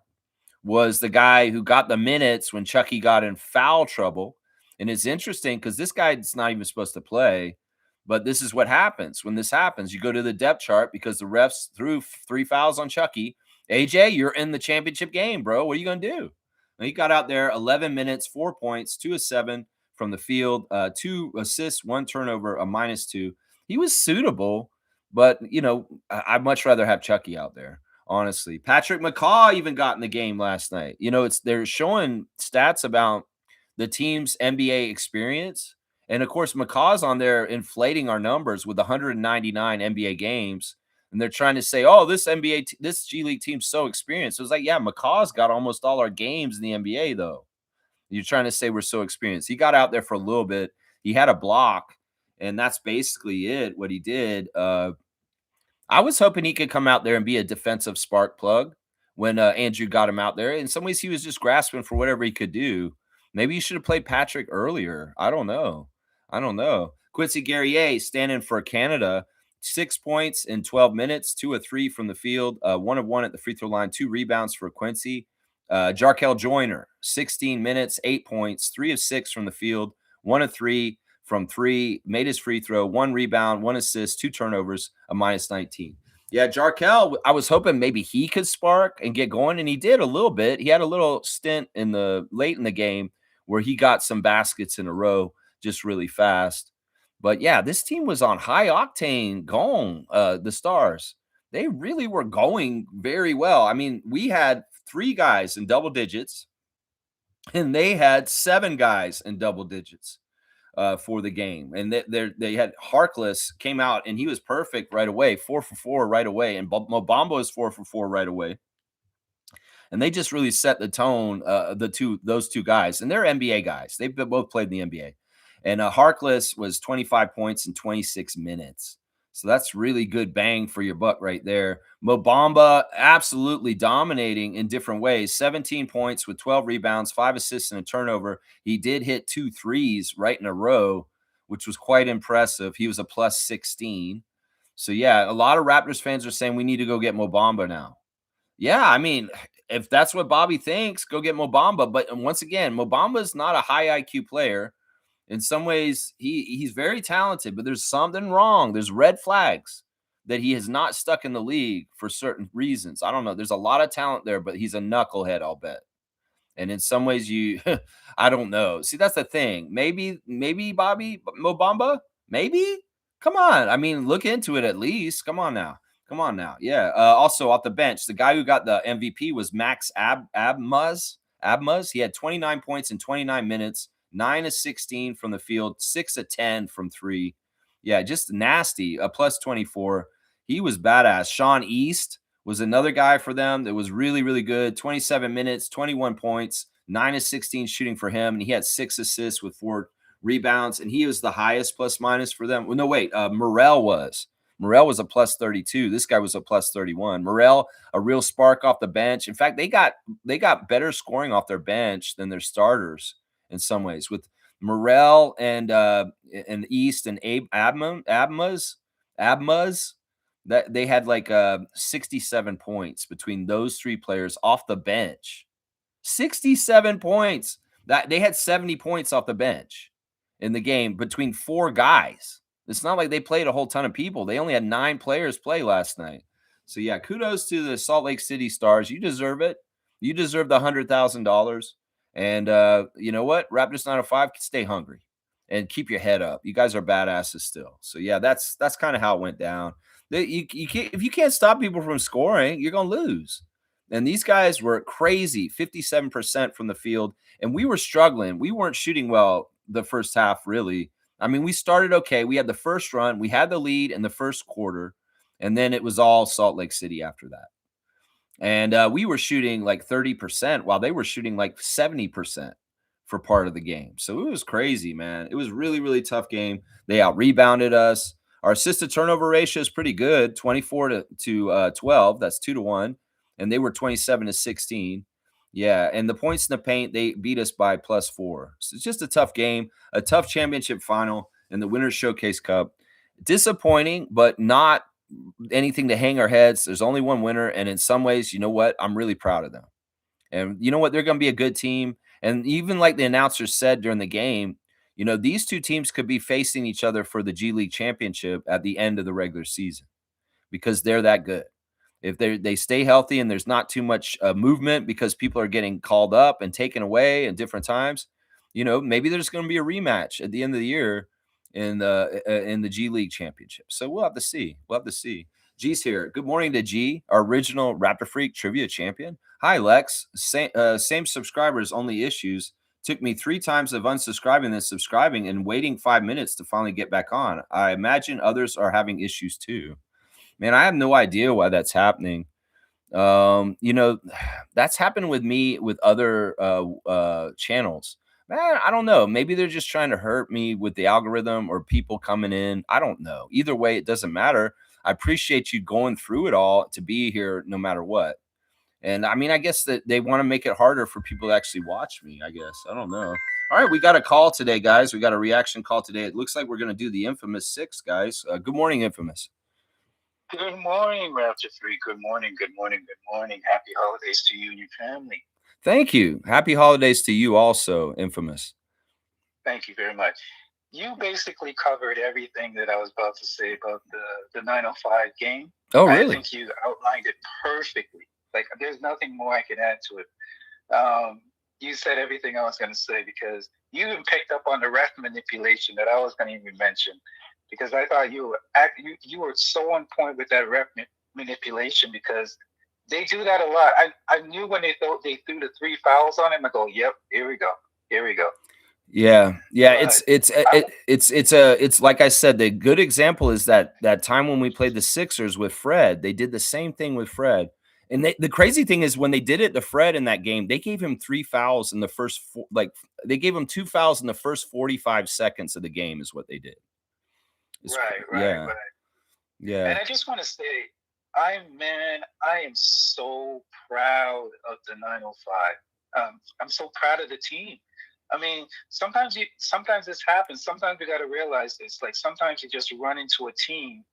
was the guy who got the minutes when Chucky got in foul trouble. And it's interesting because this guy's not even supposed to play, but this is what happens. When this happens, you go to the depth chart because the refs threw 3 fouls on Chucky. AJ, you're in the championship game, bro. What are you going to do? And he got out there 11 minutes, 4 points, 2 of 7 from the field, 2 assists, 1 turnover, a -2. He was suitable, But, I'd much rather have Chucky out there, honestly. Patrick McCaw even got in the game last night. They're showing stats about the team's NBA experience. And of course, McCaw's on there inflating our numbers with 199 NBA games. And they're trying to say, oh, this G League team's so experienced. It was like, yeah, McCaw's got almost all our games in the NBA, though. You're trying to say we're so experienced. He got out there for a little bit. He had a block, and that's basically it, what he did. I was hoping he could come out there and be a defensive spark plug when Andrew got him out there. In some ways, he was just grasping for whatever he could do. Maybe you should have played Patrick earlier. I don't know. I don't know. Quincy Guerrier standing for Canada, 6 points in 12 minutes, 2 of 3 from the field, 1 of 1 at the free throw line, 2 rebounds for Quincy. Jarkel Joyner, 16 minutes, 8 points, 3 of 6 from the field, 1 of 3 from 3, made his free throw, 1 rebound, 1 assist, 2 turnovers, a -19. Yeah, Jarkel, I was hoping maybe he could spark and get going, and he did a little bit. He had a little stint in the late in the game where he got some baskets in a row just really fast. But yeah, this team was on high octane going, the Stars. They really were going very well. I mean, we had 3 guys in double digits, and they had 7 guys in double digits for the game. And they had Harkless came out and he was perfect right away, 4 for 4 right away. And Mobamba was 4 for 4 right away. And they just really set the tone. Those two guys, and they're NBA guys. They've both played in the NBA. And Harkless was 25 points in 26 minutes. So that's really good bang for your buck right there. Mobamba absolutely dominating in different ways. 17 points with 12 rebounds, 5 assists, and a turnover. He did hit 2 threes right in a row, which was quite impressive. He was a +16. So yeah, a lot of Raptors fans are saying we need to go get Mobamba now. Yeah, I mean, if that's what Bobby thinks, go get Mobamba. But once again, Mobamba is not a high IQ player. In some ways, he's very talented, but there's something wrong. There's red flags that he has not stuck in the league for certain reasons. I don't know. There's a lot of talent there, but he's a knucklehead, I'll bet. And in some ways, I don't know. See, that's the thing. Maybe Bobby Mobamba, maybe. Come on. I mean, look into it at least. Come on now. Come on now. Yeah. Also off the bench, the guy who got the MVP was Max Abmuz. Abmuz. He had 29 points in 29 minutes, 9 of 16 from the field, 6 of 10 from 3. Yeah, just nasty. A +24. He was badass. Sean East was another guy for them that was really, really good. 27 minutes, 21 points, 9 of 16 shooting for him. And he had 6 assists with 4 rebounds. And he was the highest plus minus for them. Well, no, wait. Morel was. Morel was a +32. This guy was a +31. Morel, a real spark off the bench. In fact, they got better scoring off their bench than their starters in some ways. With Morel and East and Abmuz, that they had like 67 points between those 3 players off the bench. 67 points. That they had 70 points off the bench in the game between 4 guys. It's not like they played a whole ton of people. They only had 9 players play last night. So yeah, kudos to the Salt Lake City Stars. You deserve it. You deserve the $100,000. And you know what? Raptors 905, stay hungry and keep your head up. You guys are badasses still. So yeah, that's kind of how it went down. You can't, if you can't stop people from scoring, you're gonna lose. And these guys were crazy, 57% from the field, and we were struggling. We weren't shooting well the first half, really. I mean, we started okay. We had the first run, we had the lead in the first quarter, and then it was all Salt Lake City after that. And we were shooting like 30% while they were shooting like 70% for part of the game. So it was crazy, man. It was really, really tough game. They out rebounded us. Our assist to turnover ratio is pretty good, 24 to 12. That's 2-1. And they were 27 to 16. Yeah. And the points in the paint, they beat us by +4. So it's just a tough game, a tough championship final in the Winners Showcase Cup. Disappointing, but not anything to hang our heads. There's only one winner. And in some ways, you know what? I'm really proud of them. And you know what? They're going to be a good team. And even like the announcer said during the game, these 2 teams could be facing each other for the G League championship at the end of the regular season because they're that good. If they stay healthy and there's not too much movement because people are getting called up and taken away at different times, maybe there's going to be a rematch at the end of the year. in the G League championship. So we'll have to see. We'll have to see. G's here. Good morning to G, our original Raptor Freak trivia champion. Hi, Lex. Same subscribers, only issues. Took me 3 times of unsubscribing and subscribing and waiting 5 minutes to finally get back on. I imagine others are having issues too. Man, I have no idea why that's happening. You know, that's happened with me with other channels. Man, I don't know. Maybe they're just trying to hurt me with the algorithm or people coming in. I don't know. Either way, it doesn't matter. I appreciate you going through it all to be here no matter what. And I mean, I guess that they want to make it harder for people to actually watch me, I guess. I don't know. All right, we got a call today, guys. We got a reaction call today. It looks like we're going to do the infamous 6, guys. Good morning, infamous. Good morning, Raptor 3. Good morning, good morning, good morning. Happy holidays to you and your family. Thank you. Happy holidays to you also, infamous. Thank you very much. You basically covered everything that I was about to say about the 905 game. Oh, really? I think you outlined it perfectly. Like, there's nothing more I can add to it. You said everything I was going to say because you even picked up on the ref manipulation that I was going to even mention. Because I thought you were so on point with that ref manipulation because they do that a lot. I knew when they threw the 3 fouls on him. I go, yep, here we go. Yeah. It's like I said. The good example is that time when we played the Sixers with Fred. They did the same thing with Fred. And the crazy thing is when they did it to Fred in that game, they gave him 3 fouls in the first they gave him 2 fouls in the first 45 seconds of the game is what they did. Right. Yeah. And I just want to say, I am so proud of the 905. I'm so proud of the team. I mean, sometimes this happens. Sometimes we got to realize this. Like sometimes you just run into a team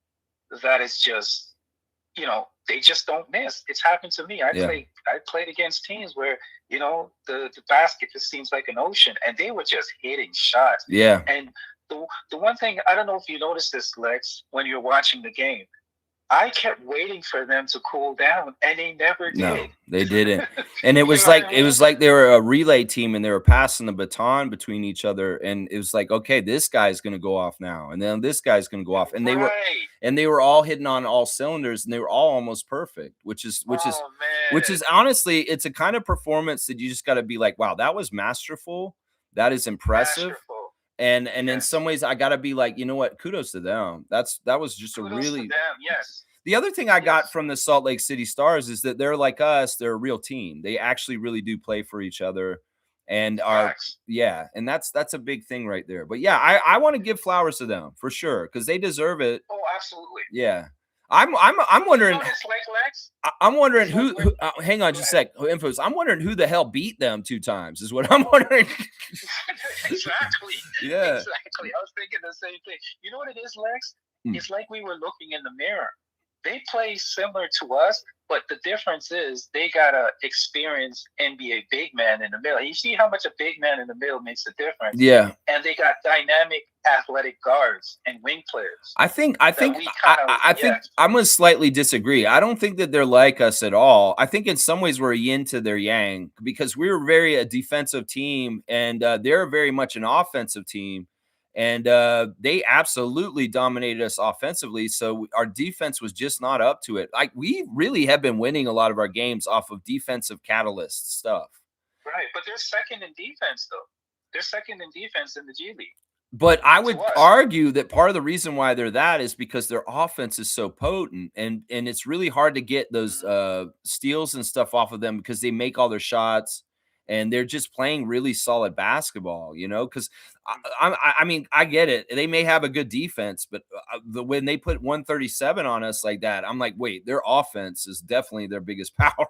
that is just, they just don't miss. It's happened to me. I played against teams where, the basket just seems like an ocean, and they were just hitting shots. Yeah. And the one thing, I don't know if you noticed this, Lex, when you're watching the game, I kept waiting for them to cool down, and they never did. No, they didn't. And it was like they were a relay team, and they were passing the baton between each other. And it was like, okay, this guy's going to go off now, and then this guy's going to go off, and they were all hitting on all cylinders, and they were all almost perfect, which is honestly, it's a kind of performance that you just got to be like, wow, that was masterful, that is impressive. And in some ways, I gotta be like, you know what? Kudos to them. That was just Kudos a really. to them, yes. The other thing I got from the Salt Lake City Stars is that they're like us. They're a real team. They actually really do play for each other, and and that's a big thing right there. But yeah, I want to give flowers to them for sure because they deserve it. Oh, absolutely. Yeah. I'm wondering. I'm wondering who hang on just a sec. Infos. I'm wondering who the hell beat them 2 times is what I'm wondering. Exactly. Yeah. Exactly. I was thinking the same thing. You know what it is, Lex? It's like we were looking in the mirror. They play similar to us, but the difference is they got a experienced NBA big man in the middle. You see how much a big man in the middle makes a difference. Yeah. And they got dynamic athletic guards and wing players. I think I'm going to slightly disagree. I don't think that they're like us at all. I think in some ways we're a yin to their yang because we're very a defensive team and they're very much an offensive team. And they absolutely dominated us offensively. So our defense was just not up to it. Like we really have been winning a lot of our games off of defensive catalyst stuff. Right. But they're second in defense, though. They're second in defense in the G League. But I would argue that part of the reason why they're that is because their offense is so potent and it's really hard to get those steals and stuff off of them because they make all their shots. And they're just playing really solid basketball, because I mean, I get it. They may have a good defense, but when they put 137 on us like that, I'm like, wait, their offense is definitely their biggest power.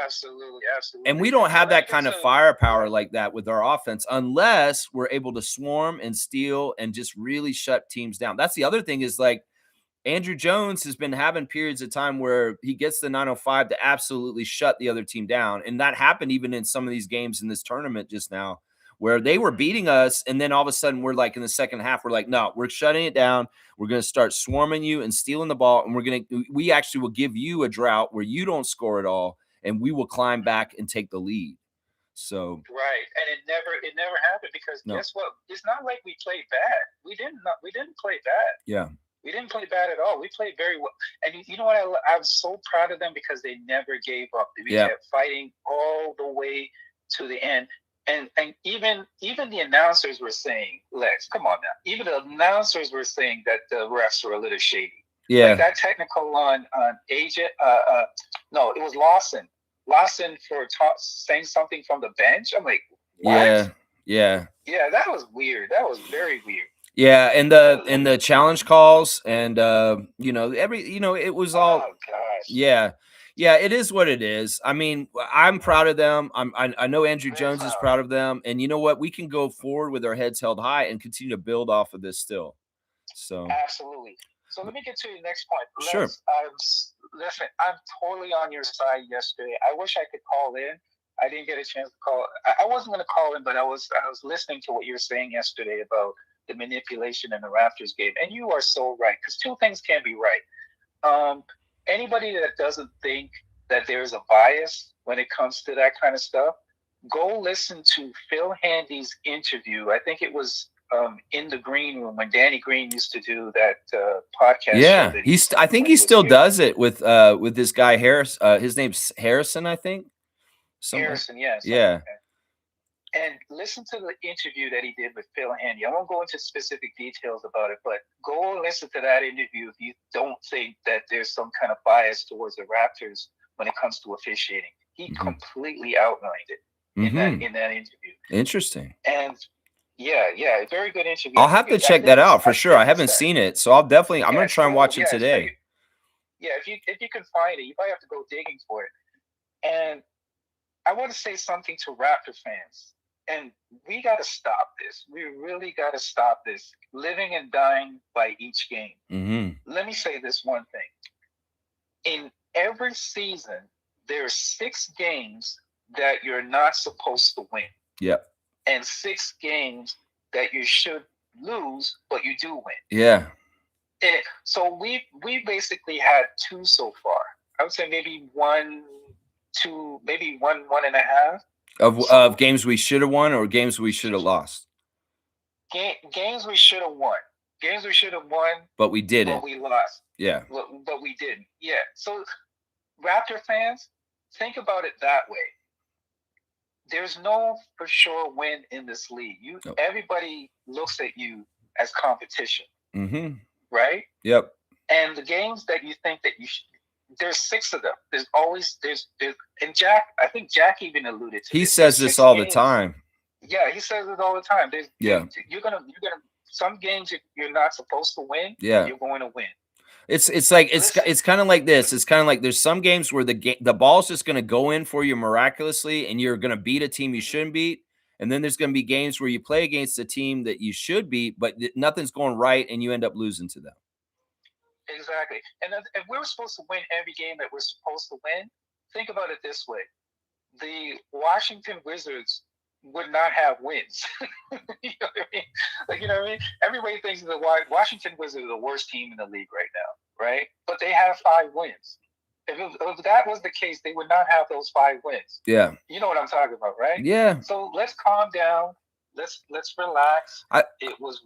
Absolutely. And we don't have that kind of firepower like that with our offense unless we're able to swarm and steal and just really shut teams down. That's the other thing is like, Andrew Jones has been having periods of time where he gets the 905 to absolutely shut the other team down. And that happened even in some of these games in this tournament just now where they were beating us. And then all of a sudden we're like in the second half, we're like, no, we're shutting it down. We're going to start swarming you and stealing the ball. And we actually will give you a drought where you don't score at all. And we will climb back and take the lead. So Right, and it never happened because no, guess what? It's not like we played bad. We didn't play bad. yeah, We didn't play bad at all. We played very well. And you know what? I was so proud of them because they never gave up. We yeah, kept fighting all the way to the end. And even the announcers were saying, Lex, come on now. Even the announcers were saying that the refs were a little shady. Like yeah, that technical on agent. No, it was Lawson. Lawson for saying something from the bench. I'm like, what? yeah, yeah. Yeah, that was weird. That was very weird. Yeah, and That the was and very the weird. challenge calls and it was all. Oh gosh. Yeah. Yeah, it is what it is. I mean, I'm proud of them. I know Andrew Very Jones is proud. proud of them, and you know what? We can go forward with our heads held high and continue to build off of this still. So, Absolutely. So let me get to the next point. sure. Listen. I'm totally on your side. Yesterday, I wish I could call in. I didn't get a chance to call. I wasn't going to call in, but I was listening to what you were saying yesterday about the manipulation in the Raptors game, and you are so right because two things can be right. Um, Anybody that doesn't think that there's a bias when it comes to that kind of stuff, go listen to Phil Handy's interview. I think it was in the green room when Danny Green used to do that podcast show Yeah, that he used to I do think when he he was still here. does it with this guy Harris. His name's Harrison, I think. Something. Harrison, yeah, something Yeah. like that. And listen to the interview that he did with Phil Handy. I won't go into specific details about it, but go and listen to that interview if you don't think that there's some kind of bias towards the Raptors when it comes to officiating. He completely outlined it Mm-hmm. in that interview. Interesting. And yeah, very good interview. I'll have to I check that think out for I sure. I think haven't seen it, so I'm yeah, gonna it's try and cool. watch it Yeah, it's very today. yeah. If you can find it, you might have to go digging for it. And I want to say something to Raptor fans. And we got to stop this. We really got to stop this living and dying by each game. Mm-hmm. Let me say this one thing. In every season, there are 6 games that you're not supposed to win, Yep. and 6 games that you should lose, but you do win. Yeah. So we basically had 2 so far. I would say maybe 1, 2, maybe 1.5 Of games we should have won or games we should have lost. Games we should have won. Games we should have won, but we didn't. But we lost. Yeah. But we didn't. Yeah. So, Raptor fans, think about it that way. There's no for sure win in this league. Everybody looks at you as competition. Mm-hmm. Right? Yep. And the games that you think that you should, there's 6 of them. There's always and Jack. I think Jack even alluded to. He says this all the time. Yeah, he says it all the time. You're gonna some games you're not supposed to win. Yeah, you're going to win. It's kind of like this. It's kind of like there's some games where the ball's just going to go in for you miraculously, and you're going to beat a team you shouldn't beat. And then there's going to be games where you play against a team that you should beat, but nothing's going right, and you end up losing to them. Exactly. And if we're supposed to win every game that we're supposed to win, think about it this way: the Washington Wizards would not have wins. You know what I mean? You know what I mean? Everybody thinks the Washington Wizards are the worst team in the league right now, right? But they have 5 wins. If that was the case, they would not have those 5 wins. Yeah. You know what I'm talking about, right? Yeah. So let's calm down. Let's relax. It was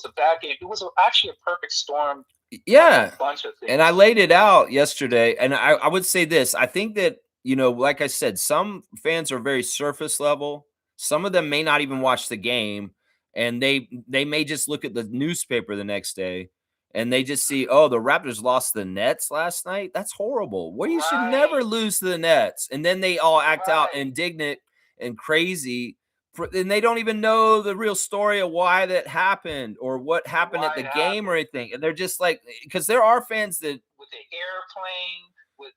a bad game. It was actually a perfect storm. Yeah. A bunch of things. And I laid it out yesterday. And I would say this. I think that, like I said, some fans are very surface level. Some of them may not even watch the game, and they may just look at the newspaper the next day, and they just see, oh, the Raptors lost the Nets last night. That's horrible. Well, you should never lose to the Nets. And then they all act out indignant and crazy, and they don't even know the real story of why that happened or what happened at the game or anything. And they're just like, because there are fans that with the airplane.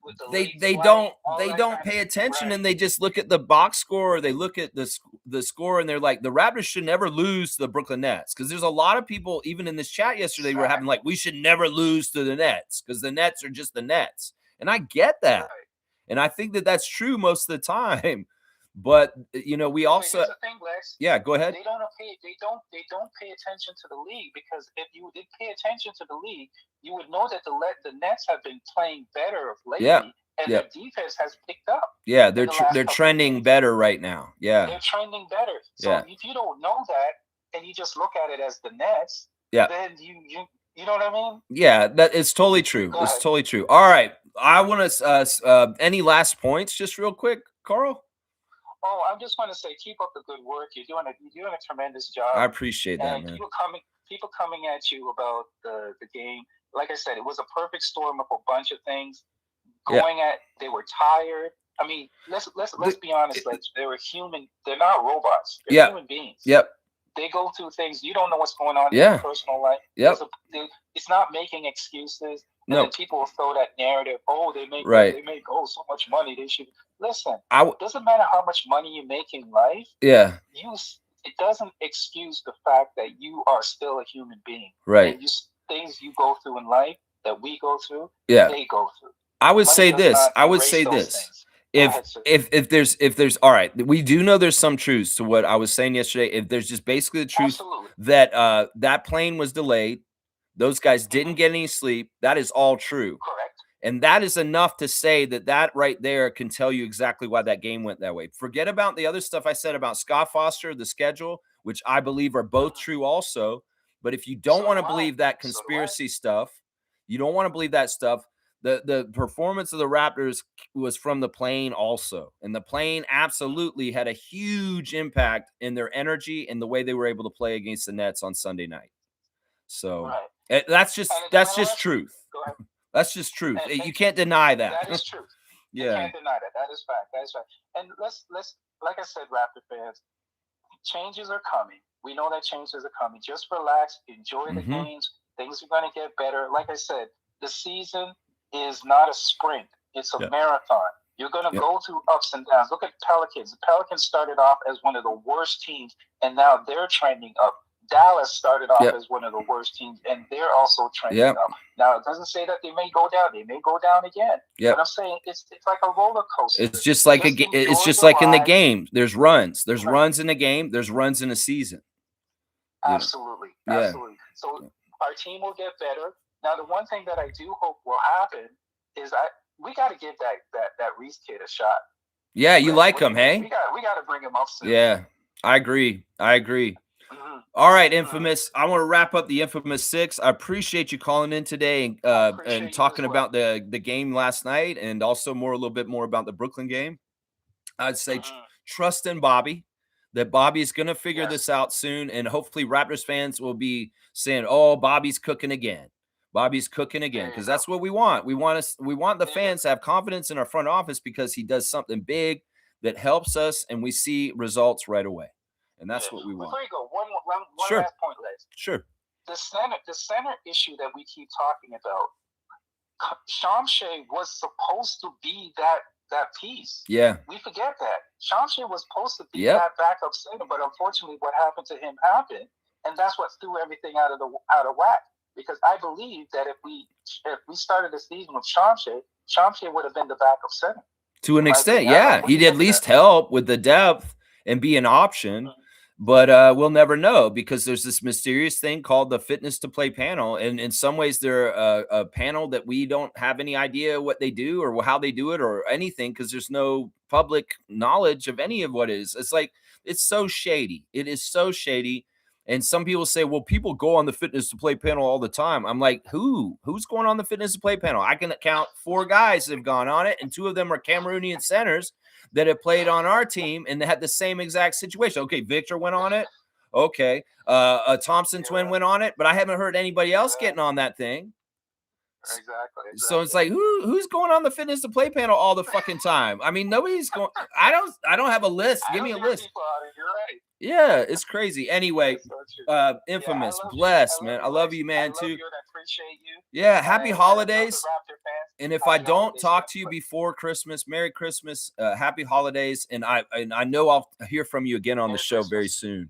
With they don't pay attention, and they just look at the box score, or they look at the score, and they're like, the Raptors should never lose to the Brooklyn Nets, because there's a lot of people even in this chat yesterday were having like, we should never lose to the Nets because the Nets are just the Nets, and I get that, and I think that that's true most of the time. But we also here's the thing, Lex. Yeah, go ahead. They don't pay attention to the league, because if you did pay attention to the league, you would know that the Nets have been playing better of lately, and Yep. their defense has picked up. Yeah, In the last they're couple of trending games. better right now. Yeah. They're trending better. So Yeah. if you don't know that and you just look at it as the Nets, Yeah. then you know what I mean? Yeah, that it's totally true. Go It's ahead. totally true. All right. I want to any last points just real quick, Carl? Oh, I'm just going to say, keep up the good work. You're doing a tremendous I job, appreciate that, and man. people coming at you about the game. Like I said, it was a perfect storm of a bunch of things going at. They were tired. I mean, let's be honest. Like, they were human. They're not robots. They're human beings. Yep. They go through things. You don't know what's going on in Yeah. their personal life. Yep. It's not making excuses. And No. then people will throw that narrative. Oh, they make so much money. They should listen. Doesn't matter how much money you make in life. Yeah. It doesn't excuse the fact that you are still a human being. Right. And things you go through in life that we go through. Yeah. They go through. I would Money say does this. not I would erase say those this. things. If there's all right, we do know there's some truths to what I was saying yesterday. If there's just basically the truth that that plane was delayed, those guys didn't get any sleep, that is all true. Correct. And that is enough to say that right there can tell you exactly why that game went that way. Forget about the other stuff I said about Scott Foster, the schedule, which I believe are both true also. But if you don't want to believe that conspiracy stuff, you don't want to believe that stuff. The performance of the Raptors was from the plane also. And the plane absolutely had a huge impact in their energy and the way they were able to play against the Nets on Sunday night. So that's just truth. That's just truth. You can't deny that. That is truth. Yeah. You can't deny that. That is fact. That is fact. And let's like I said, Raptor fans, changes are coming. We know that changes are coming. Just relax, enjoy the games. Things are going to get better. Like I said, the season is not a sprint. It's a marathon. You're going to go through ups and downs. Look at Pelicans. The Pelicans started off as one of the worst teams, and now they're trending up. Dallas started off as one of the worst teams, and they're also trending up. Now, it doesn't say that they may go down. They may go down again. But I'm saying it's like a roller coaster. It's just like in the game. There's runs. There's runs in the game. There's runs in a season. Absolutely. Absolutely. So our team will get better. Now, the one thing that I do hope will happen is we got to give that Reese kid a shot. Yeah, you like him, hey? We got to bring him up soon. Yeah, I agree. All right, Infamous. I want to wrap up the Infamous 6. I appreciate you calling in today and talking about the game last night, and also a little bit more about the Brooklyn game. I'd say trust in Bobby, that Bobby is going to figure this out soon, and hopefully Raptors fans will be saying, "Oh, Bobby's cooking again. Bobby's cooking again," because that's what we want. We want the fans to have confidence in our front office because he does something big that helps us, and we see results right away. And that's what we want. Before you go, one last point, Les. Sure. The center issue that we keep talking about, Shamshay was supposed to be that piece. Yeah. We forget that. Shamshay was supposed to be that backup center, but unfortunately what happened to him happened, and that's what threw everything out of whack. Because I believe that if we started the season with Shamshay would have been the backup center. To an extent, yeah. He'd at least help with the depth and be an option. But we'll never know because there's this mysterious thing called the fitness to play panel. And in some ways, they're a panel that we don't have any idea what they do or how they do it or anything because there's no public knowledge of any of what it is. It's like, it's so shady. It is so shady. And some people say, well, people go on the fitness to play panel all the time. I'm like, who's going on the fitness to play panel? I can count 4 guys that have gone on it, and 2 of them are Cameroonian centers that have played on our team and they had the same exact situation. Okay, Victor went on it. Okay, a Thompson twin went on it, but I haven't heard anybody else getting on that thing. Exactly. So it's like, who's going on the fitness to play panel all the fucking time? I mean, nobody's going. I don't have a list. Give me a list. You're right. Yeah, it's crazy. Anyway, Infamous, bless, man. I love you, man, too. I appreciate you. Yeah, happy holidays. And if I don't talk to you before Christmas, Merry Christmas, happy holidays. And I know I'll hear from you again on the show very soon.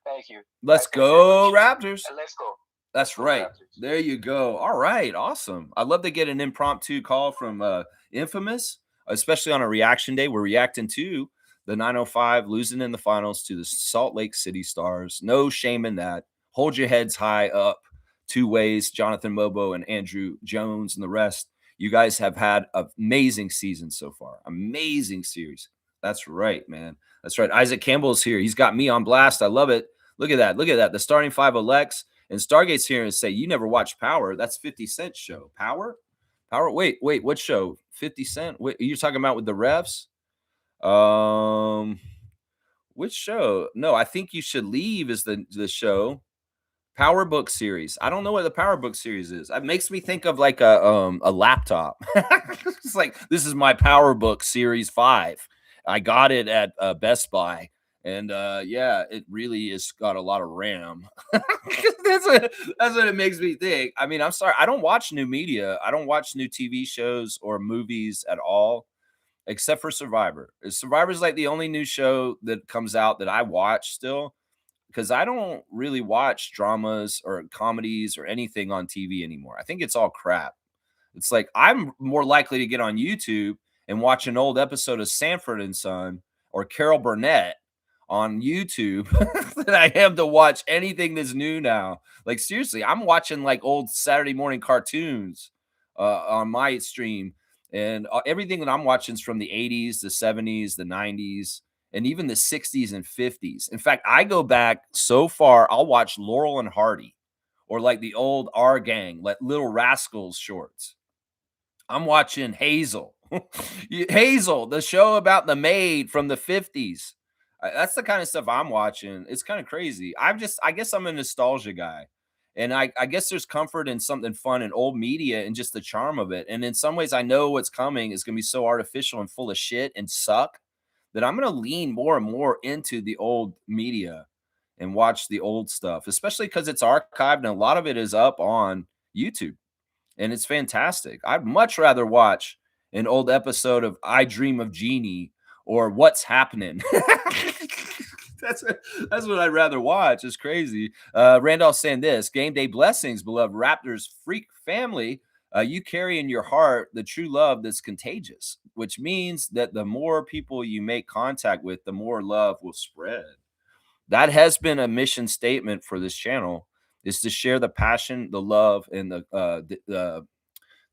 Thank you. Let's go, Raptors. Let's go. That's right. There you go. All right. Awesome. I'd love to get an impromptu call from Infamous, especially on a reaction day. We're reacting to the 905 losing in the finals to the Salt Lake City Stars. No shame in that. Hold your heads high up 2 ways, Jonathan Mobo and Andrew Jones and the rest. You guys have had an amazing season so far. Amazing series. That's right, man. That's right. Isaac Campbell's here. He's got me on blast. I love it. Look at that. Look at that. The starting five of Lex and Stargate's here and say, you never watched Power. That's 50 Cent show. Power? Power? Wait. What show? 50 Cent? Wait, you're talking about with the refs? Which show? No, I think You Should Leave is the show. Power Book series. I don't know what the Power Book series is. It makes me think of like a laptop. It's like, this is my Power Book series 5. I got it at Best Buy. And yeah, it really has got a lot of RAM. That's what it makes me think. I mean, I'm sorry, I don't watch new media. I don't watch new TV shows or movies at all, except for Survivor. Survivor's like the only new show that comes out that I watch still, because I don't really watch dramas or comedies or anything on TV anymore. I think it's all crap. It's like I'm more likely to get on YouTube and watch an old episode of Sanford and Son or Carol Burnett on YouTube than I am to watch anything that's new now. Like, seriously, I'm watching like old Saturday morning cartoons on my stream, and everything that I'm watching is from the 80s, the 70s, the 90s, and even the 60s and 50s. In fact, I go back so far, I'll watch Laurel and Hardy or like the old R Gang, like Little Rascals shorts. I'm watching Hazel. Hazel, the show about the maid from the 50s. That's the kind of stuff I'm watching. It's kind of crazy. I guess I'm a nostalgia guy. And I guess there's comfort in something fun in old media and just the charm of it. And in some ways, I know what's coming is going to be so artificial and full of shit and suck that I'm going to lean more and more into the old media and watch the old stuff, especially because it's archived and a lot of it is up on YouTube, and it's fantastic. I'd much rather watch an old episode of I Dream of Jeannie or What's Happening. that's that's what I'd rather watch. It's crazy. Randolph saying this: Game Day blessings, beloved Raptors freak family. You carry in your heart the true love that's contagious, which means that the more people you make contact with, the more love will spread. That has been a mission statement for this channel, is to share the passion, the love, and the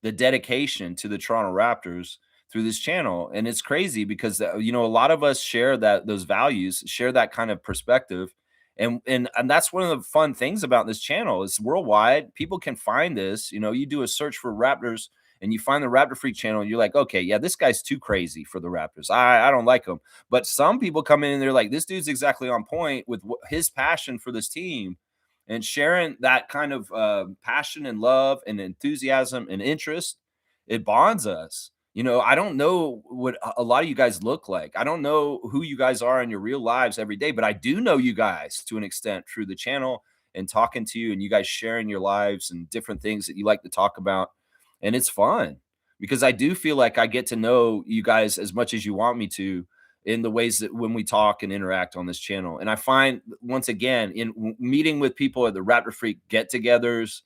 dedication to the Toronto Raptors through this channel. And it's crazy because a lot of us share those values, share that kind of perspective. And that's one of the fun things about this channel. Is worldwide. People can find this. You do a search for Raptors and you find the Raptor Freak channel and you're like, okay, yeah, this guy's too crazy for the Raptors. I don't like him. But some people come in and they're like, this dude's exactly on point with his passion for this team, and sharing that kind of passion and love and enthusiasm and interest. It bonds us. I don't know what a lot of you guys look like. I don't know who you guys are in your real lives every day, but I do know you guys to an extent through the channel and talking to you, and you guys sharing your lives and different things that you like to talk about. And it's fun because I do feel like I get to know you guys as much as you want me to, in the ways that when we talk and interact on this channel. And I find, once again, in meeting with people at the Raptor Freak get-togethers,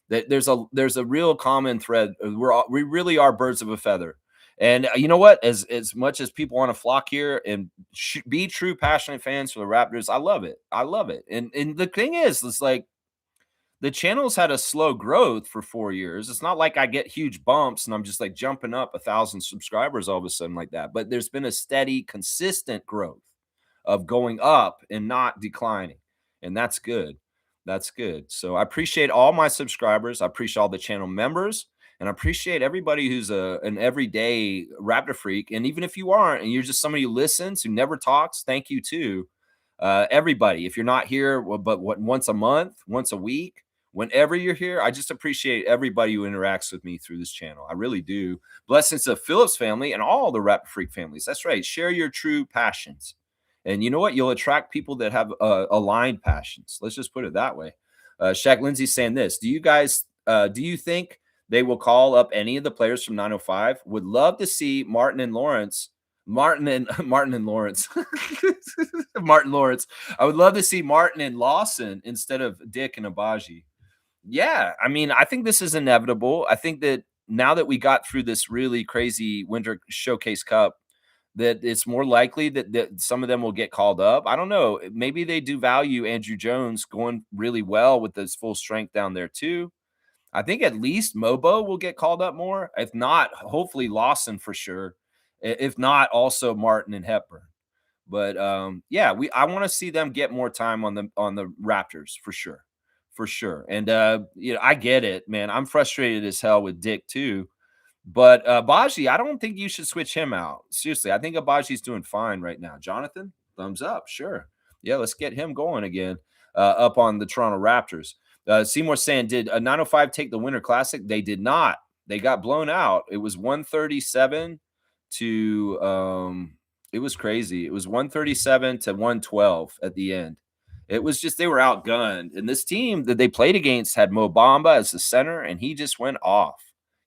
that there's a real common thread. We really are birds of a feather. And you know what? As much as people want to flock here and be true passionate fans for the Raptors, I love it. I love it. And the thing is, it's like the channel's had a slow growth for 4 years. It's not like I get huge bumps and I'm just like jumping up 1,000 subscribers all of a sudden like that. But there's been a steady, consistent growth of going up and not declining. And that's good. That's good. So I appreciate all my subscribers. I appreciate all the channel members. And I appreciate everybody who's an everyday Raptor Freak. And even if you aren't, and you're just somebody who listens, who never talks, thank you too. Everybody, if you're not here, but once a month, once a week, whenever you're here, I just appreciate everybody who interacts with me through this channel. I really do. Blessings to Phillips family and all the Raptor Freak families. That's right. Share your true passions. And you know what? You'll attract people that have aligned passions. Let's just put it that way. Shaq Lindsay saying this: do you think they will call up any of the players from 905? Would love to see Martin and Lawrence. Martin Lawrence. Martin Lawrence. I would love to see Martin and Lawson instead of Dick and Abaji. Yeah, I mean, I think this is inevitable. I think that now that we got through this really crazy Winter Showcase Cup, that it's more likely that some of them will get called up. I don't know. Maybe they do value Andrew Jones going really well with his full strength down there too. I think at least Mobo will get called up more. If not, hopefully Lawson for sure. If not, also Martin and Hepburn. But yeah, I want to see them get more time on the Raptors for sure, for sure. And I get it, man. I'm frustrated as hell with Dick too. But Baji, I don't think you should switch him out. Seriously, I think Abaji's doing fine right now. Jonathan, thumbs up, sure. Yeah, let's get him going again up on the Toronto Raptors. Seymour saying, did a 905 take the Winter Classic? They did not. They got blown out. It was 137 to it was crazy. It was 137 to 112 at the end. It was just they were outgunned. And this team that they played against had Mo Bamba as the center, and he just went off.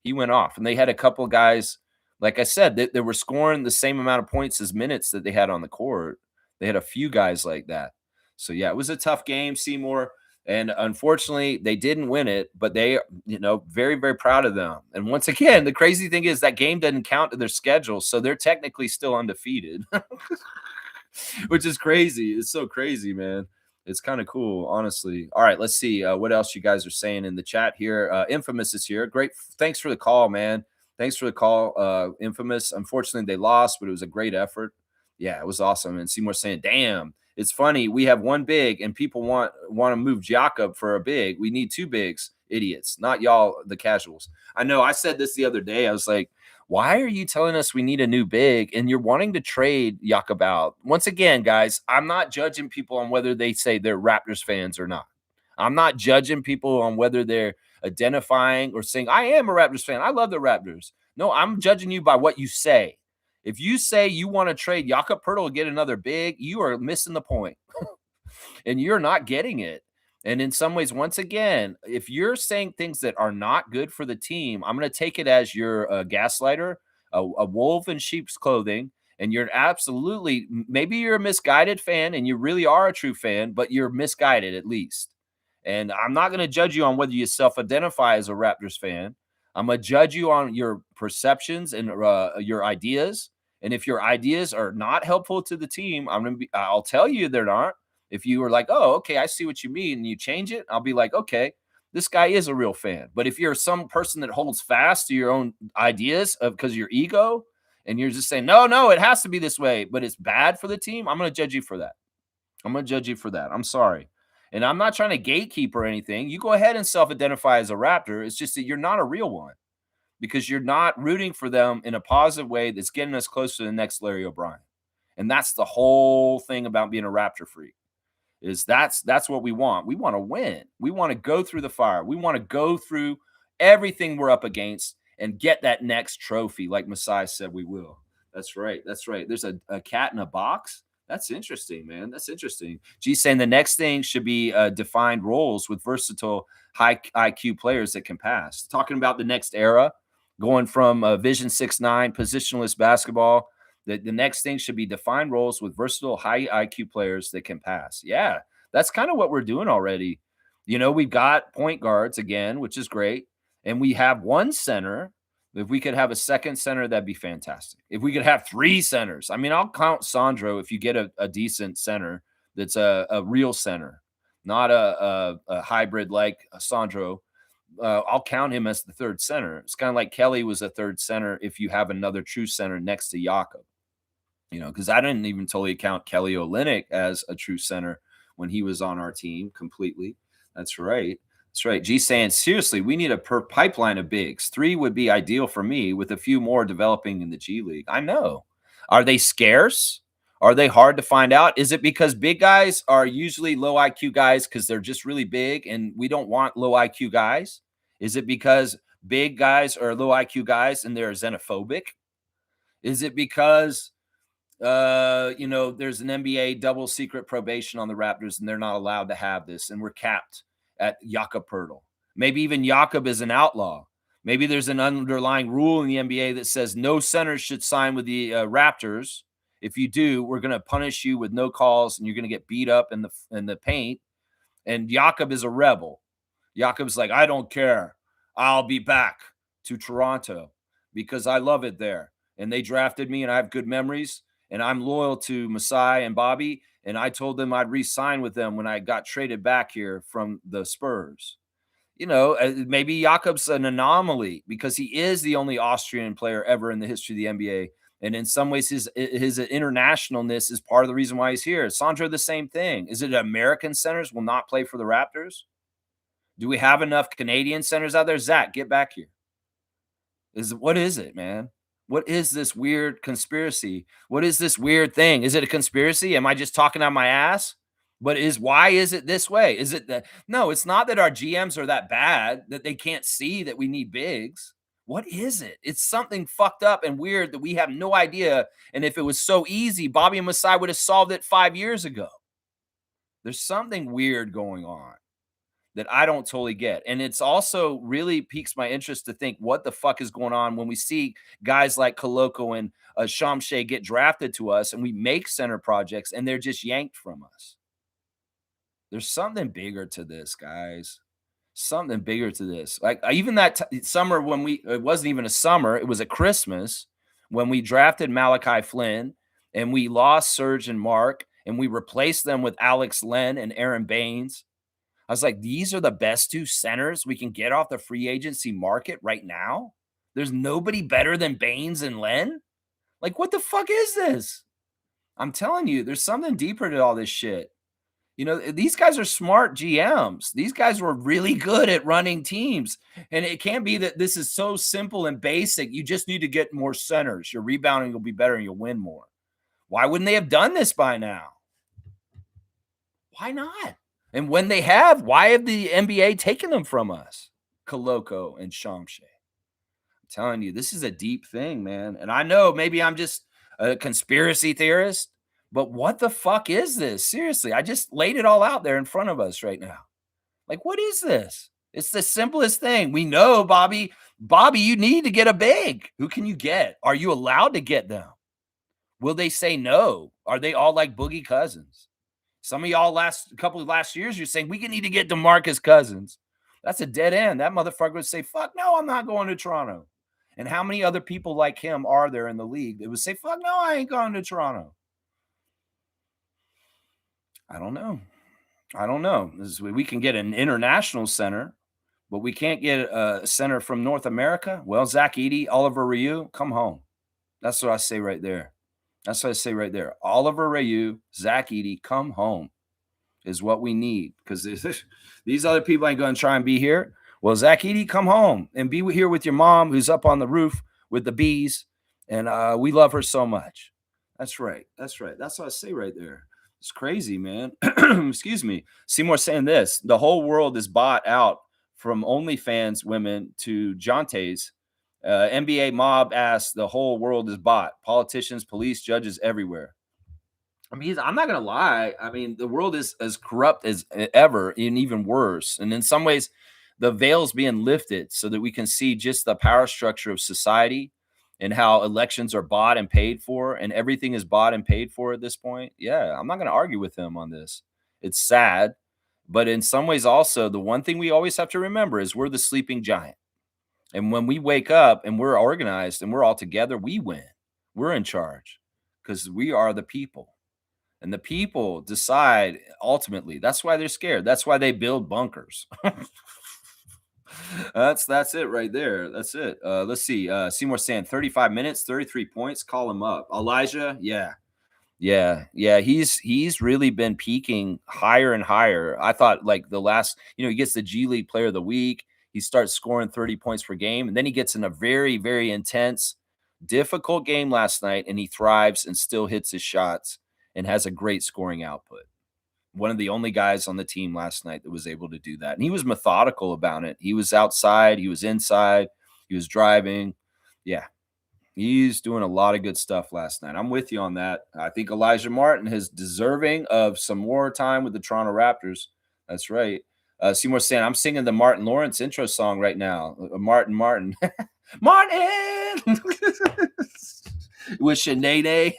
He went off. And they had a couple of guys, like I said, they were scoring the same amount of points as minutes that they had on the court. They had a few guys like that. So yeah, it was a tough game, Seymour. And unfortunately, they didn't win it, but they, very, very proud of them. And once again, the crazy thing is that game doesn't count to their schedule. So they're technically still undefeated, which is crazy. It's so crazy, man. It's kind of cool, honestly. All right, let's see what else you guys are saying in the chat here. Infamous is here. Great. Thanks for the call, man. Thanks for the call, Infamous. Unfortunately, they lost, but it was a great effort. Yeah, it was awesome. And Seymour saying, damn, it's funny. We have one big and people want to move Jakob for a big. We need two bigs, idiots, not y'all, the casuals. I know I said this the other day. I was like, why are you telling us we need a new big and you're wanting to trade Jakob out? Once again, guys, I'm not judging people on whether they say they're Raptors fans or not. I'm not judging people on whether they're identifying or saying, I am a Raptors fan. I love the Raptors. No, I'm judging you by what you say. If you say you want to trade Jakob Poeltl to get another big, you are missing the point. And you're not getting it. And in some ways, once again, if you're saying things that are not good for the team, I'm going to take it as you're a gaslighter, a wolf in sheep's clothing, and you're absolutely, maybe you're a misguided fan and you really are a true fan, but you're misguided at least. And I'm not going to judge you on whether you self-identify as a Raptors fan. I'm going to judge you on your perceptions and your ideas. And if your ideas are not helpful to the team, I'll tell you they're not. If you were like, oh, okay, I see what you mean, and you change it, I'll be like, okay, this guy is a real fan. But if you're some person that holds fast to your own ideas because of your ego, and you're just saying, no, it has to be this way, but it's bad for the team, I'm going to judge you for that. I'm sorry. And I'm not trying to gatekeep or anything. You go ahead and self-identify as a Raptor. It's just that you're not a real one because you're not rooting for them in a positive way that's getting us closer to the next Larry O'Brien. And that's the whole thing about being a Raptor freak. That's what we want. We want to win. We want to go through the fire. We want to go through everything we're up against and get that next trophy, like Masai said we will. That's right. There's a cat in a box. That's interesting, man. That's interesting. G's saying the next thing should be defined roles with versatile, high IQ players that can pass. Talking about the next era, going from Vision 6'9", positionless basketball. The next thing should be defined roles with versatile, high IQ players that can pass. Yeah, that's kind of what we're doing already. We've got point guards again, which is great. And we have one center. If we could have a second center, that'd be fantastic. If we could have three centers, I mean, I'll count Sandro if you get a decent center that's a real center, not a hybrid like Sandro. I'll count him as the third center. It's kind of like Kelly was a third center if you have another true center next to Jakob. Because I didn't even totally count Kelly Olynyk as a true center when he was on our team completely. That's right. G saying, seriously, we need a pipeline of bigs. 3 would be ideal for me with a few more developing in the G League. I know. Are they scarce? Are they hard to find out? Is it because big guys are usually low IQ guys because they're just really big and we don't want low IQ guys? Is it because big guys are low IQ guys and they're xenophobic? Is it because there's an NBA double secret probation on the Raptors and they're not allowed to have this and we're capped at Jakob Poeltl? Maybe even Jakob is an outlaw. Maybe there's an underlying rule in the NBA that says no centers should sign with the Raptors. If you do, we're going to punish you with no calls and you're going to get beat up in the paint. And Jakob is a rebel. Jakob's like, I don't care. I'll be back to Toronto because I love it there. And they drafted me and I have good memories. And I'm loyal to Masai and Bobby. And I told them I'd re-sign with them when I got traded back here from the Spurs. Maybe Jakob's an anomaly because he is the only Austrian player ever in the history of the NBA. And in some ways, his internationalness is part of the reason why he's here. Sandro, the same thing. Is it American centers will not play for the Raptors? Do we have enough Canadian centers out there? Zach, get back here. What is it, man? What is this weird conspiracy? What is this weird thing? Is it a conspiracy? Am I just talking out my ass? Why is it this way? Is it that no, it's not that our GMs are that bad that they can't see that we need bigs. What is it? It's something fucked up and weird that we have no idea. And if it was so easy, Bobby and Masai would have solved it 5 years ago. There's something weird going on that I don't totally get. And it's also really piques my interest to think what the fuck is going on when we see guys like Koloko and Shamshay get drafted to us and we make center projects and they're just yanked from us. There's something bigger to this, guys. Something bigger to this. Like even that summer when it wasn't even a summer, it was a Christmas when we drafted Malachi Flynn and we lost Serge and Mark and we replaced them with Alex Len and Aaron Baines. I was like, these are the best two centers we can get off the free agency market right now. There's nobody better than Baines and Len. Like, what the fuck is this? I'm telling you, there's something deeper to all this shit. These guys are smart GMs. These guys were really good at running teams. And it can't be that this is so simple and basic. You just need to get more centers. Your rebounding will be better and you'll win more. Why wouldn't they have done this by now? Why not? And when they have, why have the NBA taken them from us? Koloko and Shamshay. I'm telling you, this is a deep thing, man. And I know maybe I'm just a conspiracy theorist, but what the fuck is this? Seriously, I just laid it all out there in front of us right now. Like, what is this? It's the simplest thing. We know, Bobby. Bobby, you need to get a big. Who can you get? Are you allowed to get them? Will they say no? Are they all like Boogie Cousins? Some of y'all last years, you're saying we need to get DeMarcus Cousins. That's a dead end. That motherfucker would say, fuck no, I'm not going to Toronto. And how many other people like him are there in the league that would say, fuck no, I ain't going to Toronto? I don't know. We can get an international center, but we can't get a center from North America. Well, Zach Edey, Oliver Ryu, come home. That's what I say right there. Oliver Ryu, Zach Edey, come home is what we need because these other people ain't going to try and be here. Well, Zach Edey, come home and be here with your mom who's up on the roof with the bees. And we love her so much. That's right. That's what I say right there. It's crazy, man. Excuse me. Seymour saying this. The whole world is bought out from OnlyFans women to Jontes. NBA mob asks, the whole world is bought. Politicians, police, judges everywhere. I mean, I'm not going to lie. I mean, the world is as corrupt as ever and even worse. And in some ways, the veil's being lifted so that we can see just the power structure of society and how elections are bought and paid for and everything is bought and paid for at this point. Yeah, I'm not going to argue with him on this. It's sad. But in some ways also, the one thing we always have to remember is we're the sleeping giant. And when we wake up and we're organized and we're all together, we win. We're in charge because we are the people. And the people decide ultimately. That's why they're scared. That's why they build bunkers. That's it right there. That's it. Let's see. Seymour saying 35 minutes, 33 points. Call him up. Elijah, yeah. He's really been peaking higher and higher. I thought like the last, he gets the G League Player of the Week. He starts scoring 30 points per game, and then he gets in a very, very intense, difficult game last night, and he thrives and still hits his shots and has a great scoring output. One of the only guys on the team last night that was able to do that. And he was methodical about it. He was outside. He was inside. He was driving. Yeah. He's doing a lot of good stuff last night. I'm with you on that. I think Elijah Martin is deserving of some more time with the Toronto Raptors. That's right. Seymour saying, I'm singing the Martin Lawrence intro song right now. Martin. Martin! With Sinead.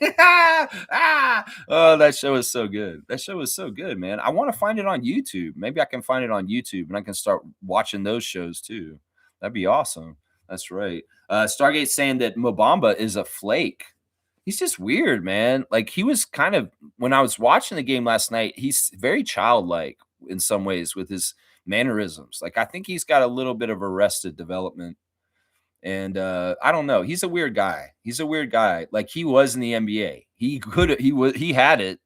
Oh, that show is so good. That show is so good, man. I want to find it on YouTube. Maybe I can find it on YouTube and I can start watching those shows too. That'd be awesome. That's right. Stargate saying that Mobamba is a flake. He's just weird, man. Like he was kind of, when I was watching the game last night, he's very childlike in some ways with his mannerisms. Like I think he's got a little bit of arrested development. And I don't know. He's a weird guy. He's a weird guy. Like he was in the NBA. He had it,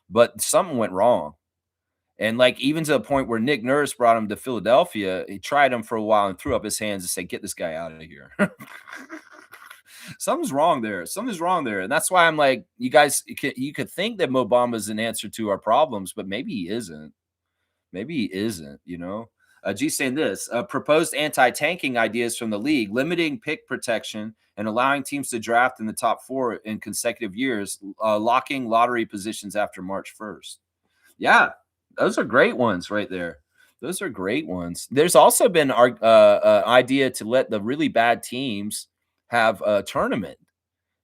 but something went wrong. And like even to the point where Nick Nurse brought him to Philadelphia, he tried him for a while and threw up his hands and said, "Get this guy out of here." Something's wrong there. Something's wrong there. And that's why I'm like, you guys, you could think that Mo Bamba's an answer to our problems, but maybe he isn't. Maybe he isn't, you know? G saying this proposed anti tanking ideas from the league, limiting pick protection and allowing teams to draft in the top 4 in consecutive years, locking lottery positions after March 1st. Yeah, those are great ones right there. Those are great ones. There's also been our idea to let the really bad teams have a tournament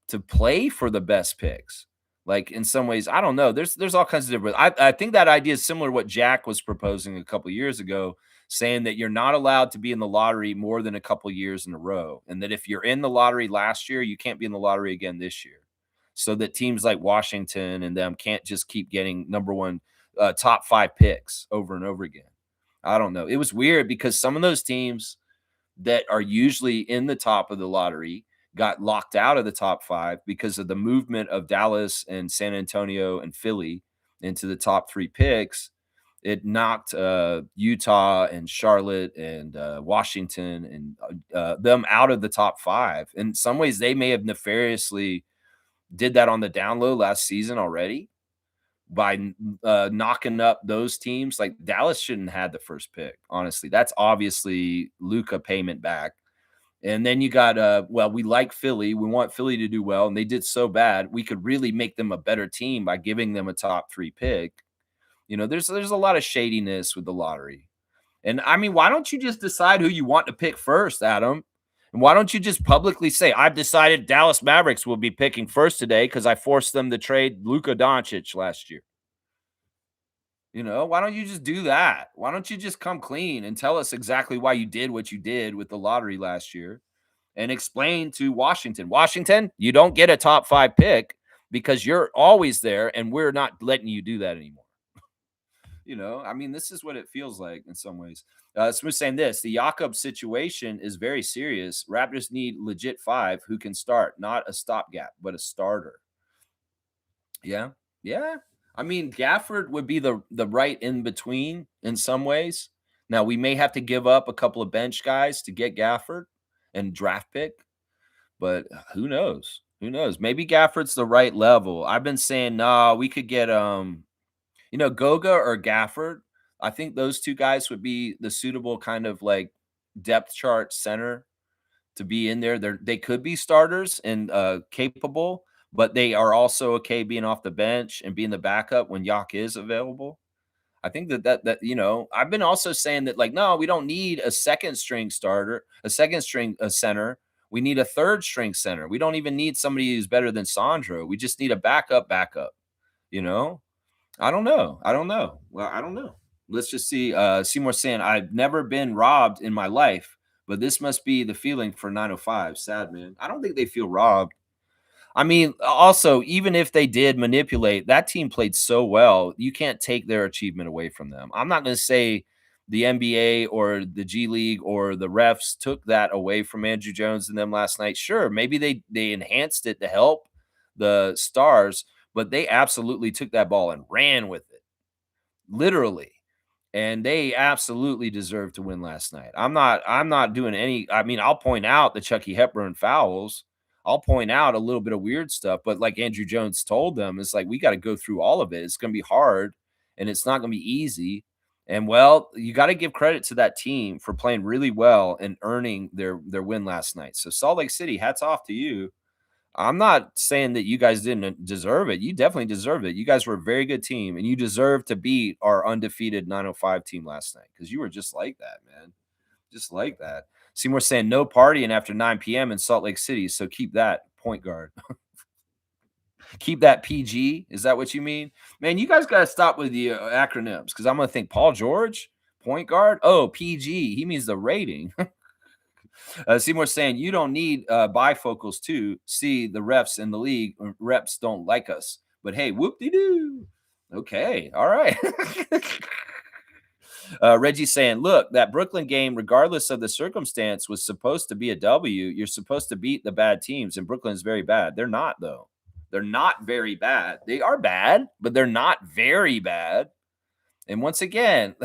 to play for the best picks. Like in some ways, I don't know. There's all kinds of different. I think that idea is similar to what Jack was proposing a couple years ago, saying that you're not allowed to be in the lottery more than a couple years in a row, and that if you're in the lottery last year, you can't be in the lottery again this year. So that teams like Washington and them can't just keep getting number one, top 5 picks over and over again. I don't know. It was weird because some of those teams that are usually in the top of the lottery got locked out of the top 5 because of the movement of Dallas and San Antonio and Philly into the top 3 picks. It knocked Utah and Charlotte and Washington and them out of the top 5. In some ways, they may have nefariously did that on the down low last season already by knocking up those teams. Like Dallas shouldn't have had the first pick. Honestly, that's obviously Luka payment back. And then you got well, we like Philly. We want Philly to do well, and they did so bad. We could really make them a better team by giving them a top 3 pick. You know, there's a lot of shadiness with the lottery. And I mean, why don't you just decide who you want to pick first, Adam? And why don't you just publicly say, I've decided Dallas Mavericks will be picking first today because I forced them to trade Luka Doncic last year? You know, why don't you just do that? Why don't you just come clean and tell us exactly why you did what you did with the lottery last year and explain to Washington, Washington, you don't get a top 5 pick because you're always there and we're not letting you do that anymore. You know, I mean, this is what it feels like in some ways. Smooth saying this the Jakob situation is very serious. Raptors need legit 5 who can start, not a stopgap, but a starter. Yeah. Yeah. I mean, Gafford would be the right in between in some ways. Now, we may have to give up a couple of bench guys to get Gafford and draft pick, but who knows? Who knows? Maybe Gafford's the right level. I've been saying, no, we could get Goga or Gafford. I think those 2 guys would be the suitable kind of like depth chart center to be in there. They could be starters and capable, but they are also okay being off the bench and being the backup when Yak is available. I think that I've been also saying that like no, we don't need a second string starter, a second string center. We need a third string center. We don't even need somebody who's better than Sandro. We just need a backup, you know? I don't know. I don't know. Well, I don't know. Let's just see. Seymour saying, I've never been robbed in my life, but this must be the feeling for 905. Sad, man. I don't think they feel robbed. I mean, also, even if they did manipulate, that team played so well. You can't take their achievement away from them. I'm not going to say the NBA or the G League or the refs took that away from Andrew Jones and them last night. Sure, maybe they enhanced it to help the Stars, but they absolutely took that ball and ran with it, literally. And they absolutely deserved to win last night. I'm not doing any. I mean, I'll point out the Chucky Hepburn fouls. I'll point out a little bit of weird stuff, but like Andrew Jones told them, it's like we got to go through all of it. It's going to be hard, and it's not going to be easy. And well, you got to give credit to that team for playing really well and earning their win last night. So Salt Lake City, hats off to you. I'm not saying that you guys didn't deserve it. You definitely deserved it. You guys were a very good team, and you deserve to beat our undefeated 905 team last night because you were just like that, man. Just like that. Seymour saying no partying after 9 p.m. in Salt Lake City, so keep that point guard. Keep that PG. Is that what you mean? Man, you guys got to stop with the acronyms because I'm going to think Paul George, point guard. Oh, PG. He means the rating. Seymour saying you don't need bifocals to see the refs in the league. Reps don't like us, but hey, whoop de doo. Okay, all right. Reggie's saying, look, that Brooklyn game, regardless of the circumstance, was supposed to be a W. You're supposed to beat the bad teams, and Brooklyn is very bad. They're not, though. They're not very bad. They are bad, but they're not very bad. And once again,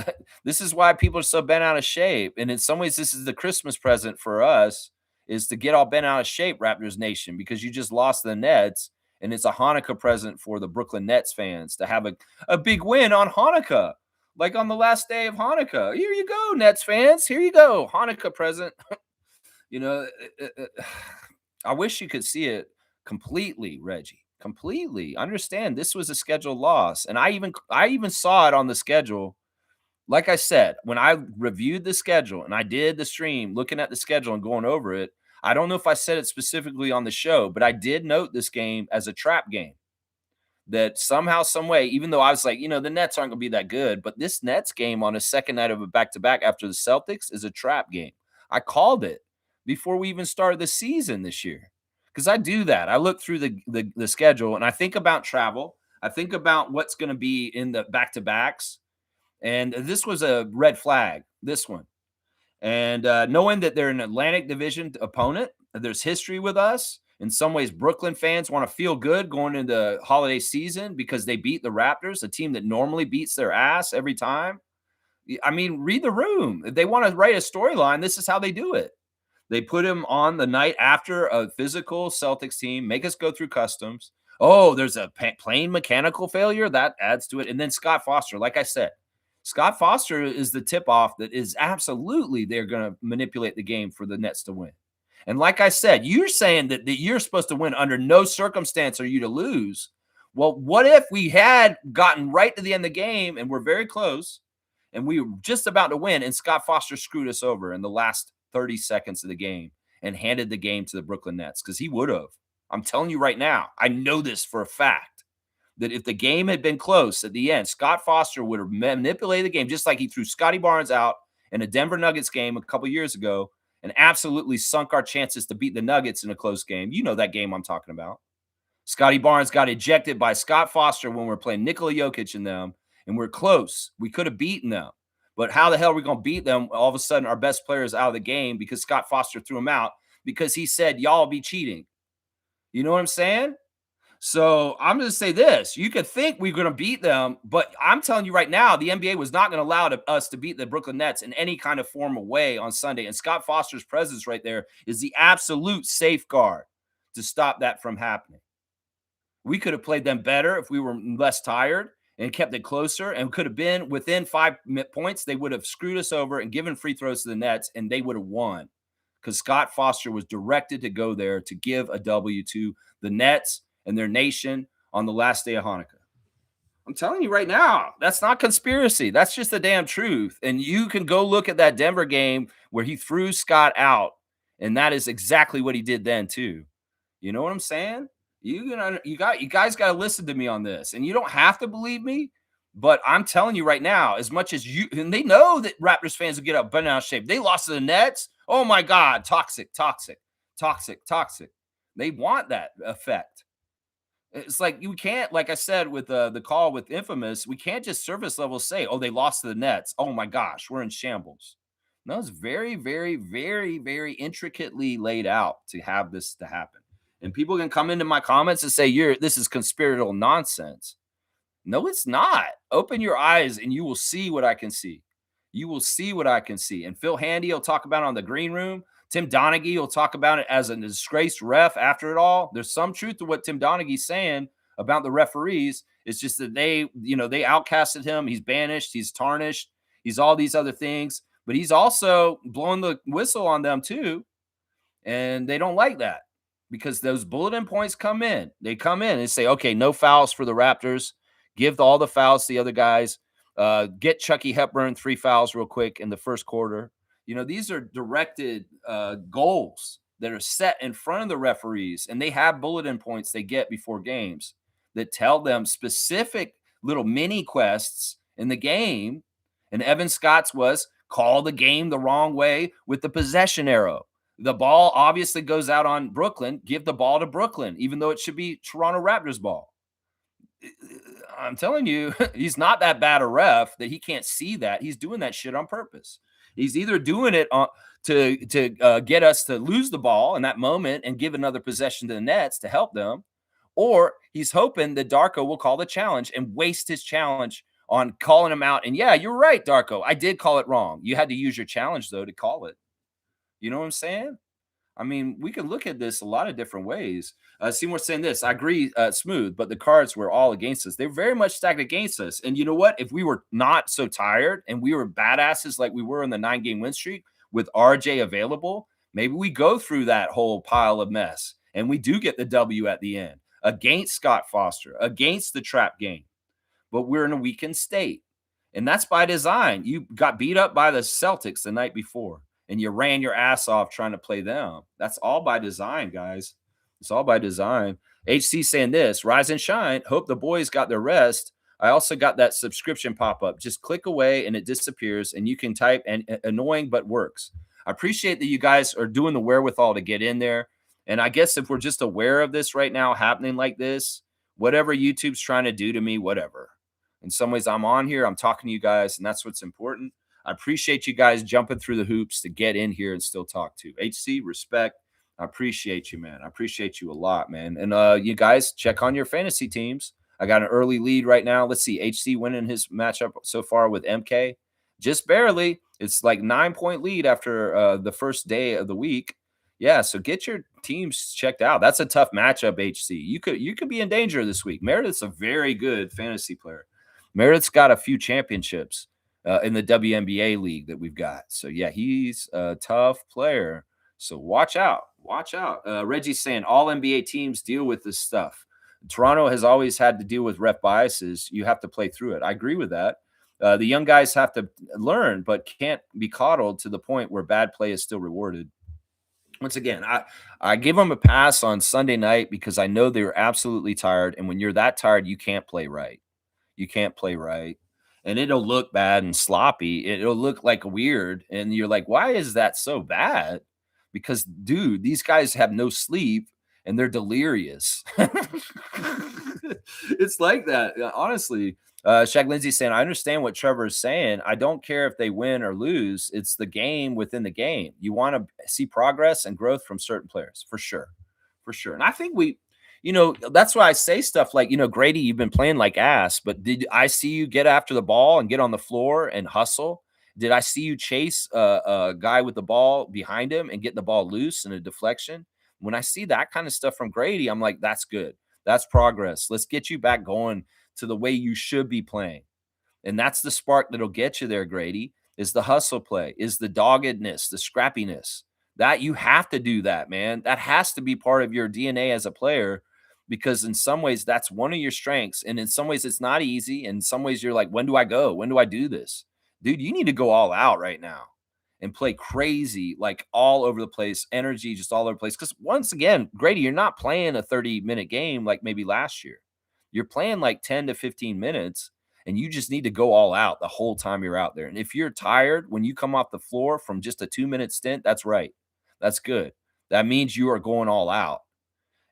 this is why people are so bent out of shape. And in some ways, this is the Christmas present for us, is to get all bent out of shape, Raptors Nation, because you just lost the Nets. And it's a Hanukkah present for the Brooklyn Nets fans to have a big win on Hanukkah, like on the last day of Hanukkah. Here you go, Nets fans. Here you go. Hanukkah present. you know, I wish you could see it completely, Reggie. Completely. Understand this was a scheduled loss. And I even saw it on the schedule. Like I said, when I reviewed the schedule and I did the stream looking at the schedule and going over it, I don't know if I said it specifically on the show, but I did note this game as a trap game. That somehow, some way, even though I was like, the Nets aren't going to be that good, but this Nets game on a second night of a back-to-back after the Celtics is a trap game. I called it before we even started the season this year, because I do that. I look through the schedule and I think about travel. I think about what's going to be in the back-to-backs, and this was a red flag, this one. And knowing that they're an Atlantic Division opponent, there's history with us. In some ways, Brooklyn fans want to feel good going into the holiday season because they beat the Raptors, a team that normally beats their ass every time. I mean, read the room. If they want to write a storyline, this is how they do it. They put him on the night after a physical Celtics team, make us go through customs. Oh, there's a plain mechanical failure. That adds to it. And then Scott Foster, like I said, Scott Foster is the tip-off that is absolutely they're going to manipulate the game for the Nets to win. And like I said, you're saying that you're supposed to win under no circumstance are you to lose. Well, what if we had gotten right to the end of the game and we're very close and we were just about to win and Scott Foster screwed us over in the last 30 seconds of the game and handed the game to the Brooklyn Nets? Because he would have. I'm telling you right now, I know this for a fact, that if the game had been close at the end, Scott Foster would have manipulated the game just like he threw Scotty Barnes out in a Denver Nuggets game a couple years ago and absolutely sunk our chances to beat the Nuggets in a close game. You know that game I'm talking about. Scotty Barnes got ejected by Scott Foster when we're playing Nikola Jokic and them, and we're close. We could have beaten them. But how the hell are we going to beat them? All of a sudden, our best player is out of the game because Scott Foster threw him out because he said, y'all be cheating. You know what I'm saying? So I'm going to say this. You could think we're going to beat them, but I'm telling you right now, the NBA was not going to allow us to beat the Brooklyn Nets in any kind of formal way on Sunday. And Scott Foster's presence right there is the absolute safeguard to stop that from happening. We could have played them better if we were less tired and kept it closer and could have been within 5 points. They would have screwed us over and given free throws to the Nets, and they would have won because Scott Foster was directed to go there to give a W to the Nets and their nation on the last day of Hanukkah. I'm telling you right now, that's not conspiracy. That's just the damn truth. And you can go look at that Denver game where he threw Scott out, and that is exactly what he did then too. You know what I'm saying? You guys got to listen to me on this, and you don't have to believe me, but I'm telling you right now, as much as you, and they know that Raptors fans will get up bent out of shape. They lost to the Nets. Oh my God, toxic. They want that effect. It's like you can't, like I said with the call with Infamous, we can't just surface level say, oh, they lost to the Nets. Oh my gosh, we're in shambles. No, it's very, very, very, very intricately laid out to have this to happen. And people can come into my comments and say, this is conspiratorial nonsense. No, it's not. Open your eyes and you will see what I can see. You will see what I can see. And Phil Handy will talk about it on the green room. Tim Donaghy will talk about it as a disgraced ref after it all. There's some truth to what Tim Donaghy's saying about the referees. It's just that they outcasted him. He's banished. He's tarnished. He's all these other things. But he's also blowing the whistle on them too. And they don't like that because those bulletin points come in. They come in and say, okay, no fouls for the Raptors. Give all the fouls to the other guys. Get Chucky Hepburn 3 fouls real quick in the first quarter. These are directed goals that are set in front of the referees, and they have bulletin points they get before games that tell them specific little mini quests in the game. And Evan Scott's was call the game the wrong way with the possession arrow. The ball obviously goes out on Brooklyn. Give the ball to Brooklyn, even though it should be Toronto Raptors ball. I'm telling you, he's not that bad a ref that he can't see that. He's doing that shit on purpose. He's either doing it to get us to lose the ball in that moment and give another possession to the Nets to help them, or he's hoping that Darko will call the challenge and waste his challenge on calling him out. And yeah, you're right, Darko. I did call it wrong. You had to use your challenge though to call it. You know what I'm saying? I mean, we can look at this a lot of different ways. Seymour saying this, I agree, Smooth, but the cards were all against us. They're very much stacked against us. And you know what? If we were not so tired and we were badasses like we were in the 9-game win streak with RJ available, maybe we go through that whole pile of mess and we do get the W at the end against Scott Foster, against the trap game. But we're in a weakened state. And that's by design. You got beat up by the Celtics the night before and you ran your ass off trying to play them. That's all by design, guys. It's all by design. HC saying this, rise and shine. Hope the boys got their rest. I also got that subscription pop up. Just click away and it disappears and you can type and annoying but works. I appreciate that you guys are doing the wherewithal to get in there. And I guess if we're just aware of this right now happening like this, whatever YouTube's trying to do to me, whatever. In some ways, I'm on here, I'm talking to you guys, and that's what's important. I appreciate you guys jumping through the hoops to get in here and still talk to. HC, respect. I appreciate you, man. I appreciate you a lot, man. And you guys check on your fantasy teams. I got an early lead right now. Let's see. HC winning his matchup so far with MK. Just barely. It's like 9-point lead after the first day of the week. Yeah, so get your teams checked out. That's a tough matchup, HC. You could be in danger this week. Meredith's a very good fantasy player. Meredith's got a few championships in the WNBA league that we've got. So, yeah, he's a tough player. So watch out. Watch out. Reggie's saying all NBA teams deal with this stuff. Toronto has always had to deal with ref biases. You have to play through it. I agree with that. The young guys have to learn, but can't be coddled to the point where bad play is still rewarded. Once again, I give them a pass on Sunday night because I know they're absolutely tired. And when you're that tired, you can't play right. You can't play right. And it'll look bad and sloppy. It'll look like weird. And you're like, why is that so bad? Because, dude, these guys have no sleep and they're delirious. It's like that, honestly. Shaq Lindsay saying, I understand what Trevor is saying. I don't care if they win or lose. It's the game within the game. You want to see progress and growth from certain players, for sure. For sure. And I think that's why I say stuff like, Grady, you've been playing like ass, but did I see you get after the ball and get on the floor and hustle? Did I see you chase a guy with the ball behind him and get the ball loose in a deflection? When I see that kind of stuff from Grady, I'm like, that's good. That's progress. Let's get you back going to the way you should be playing. And that's the spark that'll get you there, Grady, is the hustle play, is the doggedness, the scrappiness. That you have to do that, man. That has to be part of your DNA as a player because in some ways that's one of your strengths. And in some ways it's not easy. In some ways you're like, when do I go? When do I do this? Dude, you need to go all out right now and play crazy, like all over the place, energy just all over the place. Because once again, Grady, you're not playing a 30-minute game like maybe last year. You're playing like 10 to 15 minutes, and you just need to go all out the whole time you're out there. And if you're tired when you come off the floor from just a 2-minute stint, that's right. That's good. That means you are going all out.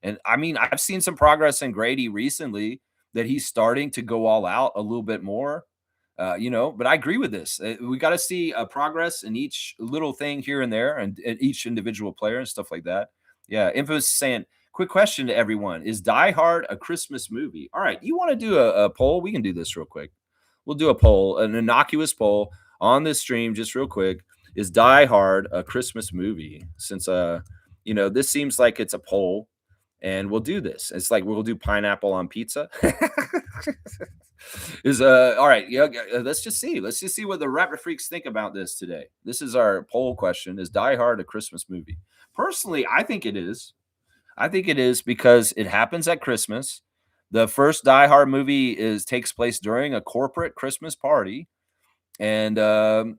And I mean, I've seen some progress in Grady recently that he's starting to go all out a little bit more. But I agree with this. We got to see progress in each little thing here and there and each individual player and stuff like that. Yeah. Infamous saying, quick question to everyone. Is Die Hard a Christmas movie? All right. You want to do a poll? We can do this real quick. We'll do a poll, an innocuous poll on this stream, just real quick. Is Die Hard a Christmas movie? Since, this seems like it's a poll and we'll do this. It's like we'll do pineapple on pizza. All right. Yeah, let's just see what the Raptor Freaks think about this today. This is our poll question. Is Die Hard a Christmas movie? Personally, I think it is. I think it is because it happens at Christmas. The first Die Hard movie takes place during a corporate Christmas party. And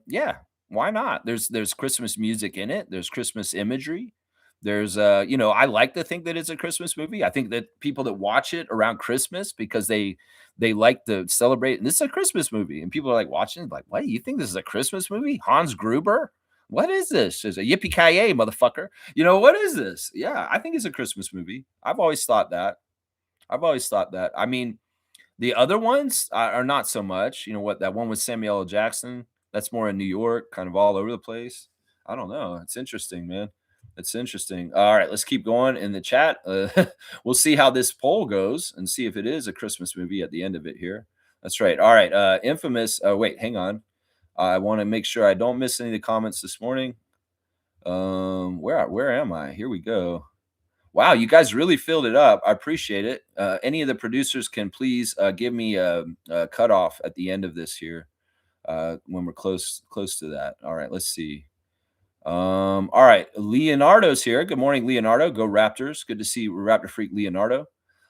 yeah, why not? There's Christmas music in it. There's Christmas imagery. There's I like to think that it's a Christmas movie. I think that people that watch it around Christmas because they like to celebrate, and this is a Christmas movie, and people are like watching it, like, what? You think this is a Christmas movie? Hans Gruber? What is this? Is a yippee-ki-yay, motherfucker? What is this? Yeah, I think it's a Christmas movie. I've always thought that. I mean, The other ones are not so much. You know what? That one with Samuel L. Jackson, that's more in New York, kind of all over the place. I don't know. It's interesting, man. It's interesting. All right, let's keep going in the chat. We'll see how this poll goes and see if it is a Christmas movie at the end of it here. That's right. All right. Infamous. Wait, hang on. I want to make sure I don't miss any of the comments this morning. Where am I? Here we go. Wow, you guys really filled it up. I appreciate it. Any of the producers can please give me a cutoff at the end of this here when we're close to that. All right, let's see. All right, Leonardo's here. Good morning, Leonardo. Go Raptors. Good to see you, Raptor Freak Leonardo.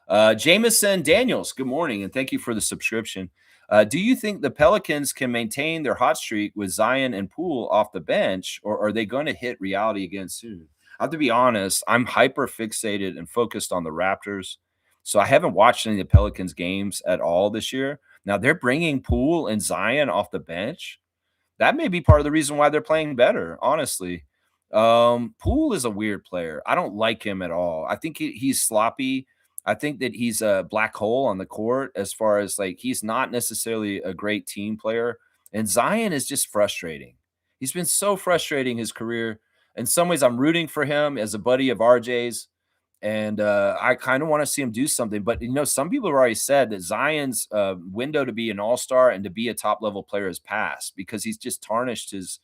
Jameson Daniels. Good morning, and thank you for the subscription. Do you think the Pelicans can maintain their hot streak with Zion and Poole off the bench, or are they going to hit reality again soon? I have to be honest, I'm hyper fixated and focused on the Raptors. So I haven't watched any of the Pelicans games at all this year. Now they're bringing Poole and Zion off the bench. That may be part of the reason why they're playing better, honestly. Poole is a weird player. I don't like him at all. I think he's sloppy. I think that he's a black hole on the court as far as like he's not necessarily a great team player. And Zion is just frustrating. He's been so frustrating his career. In some ways, I'm rooting for him as a buddy of RJ's. And I kind of want to see him do something. But, some people have already said that Zion's window to be an all-star and to be a top-level player has passed because he's just tarnished his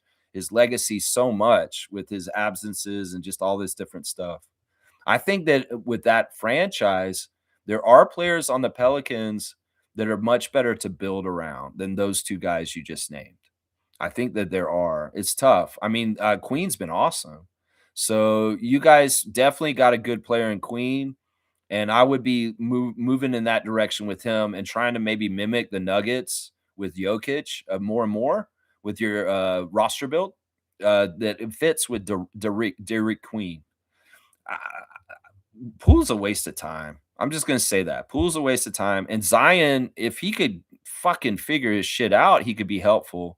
legacy so much with his absences and just all this different stuff. I think that with that franchise, there are players on the Pelicans that are much better to build around than those two guys you just named. I think that there are. It's tough. I mean, Queen's been awesome. So you guys definitely got a good player in Queen, and I would be moving in that direction with him and trying to maybe mimic the Nuggets with Jokic more and more with your roster build that it fits with Derek Queen. Poole's a waste of time. I'm just gonna say that Poole's a waste of time. And Zion, if he could fucking figure his shit out, he could be helpful.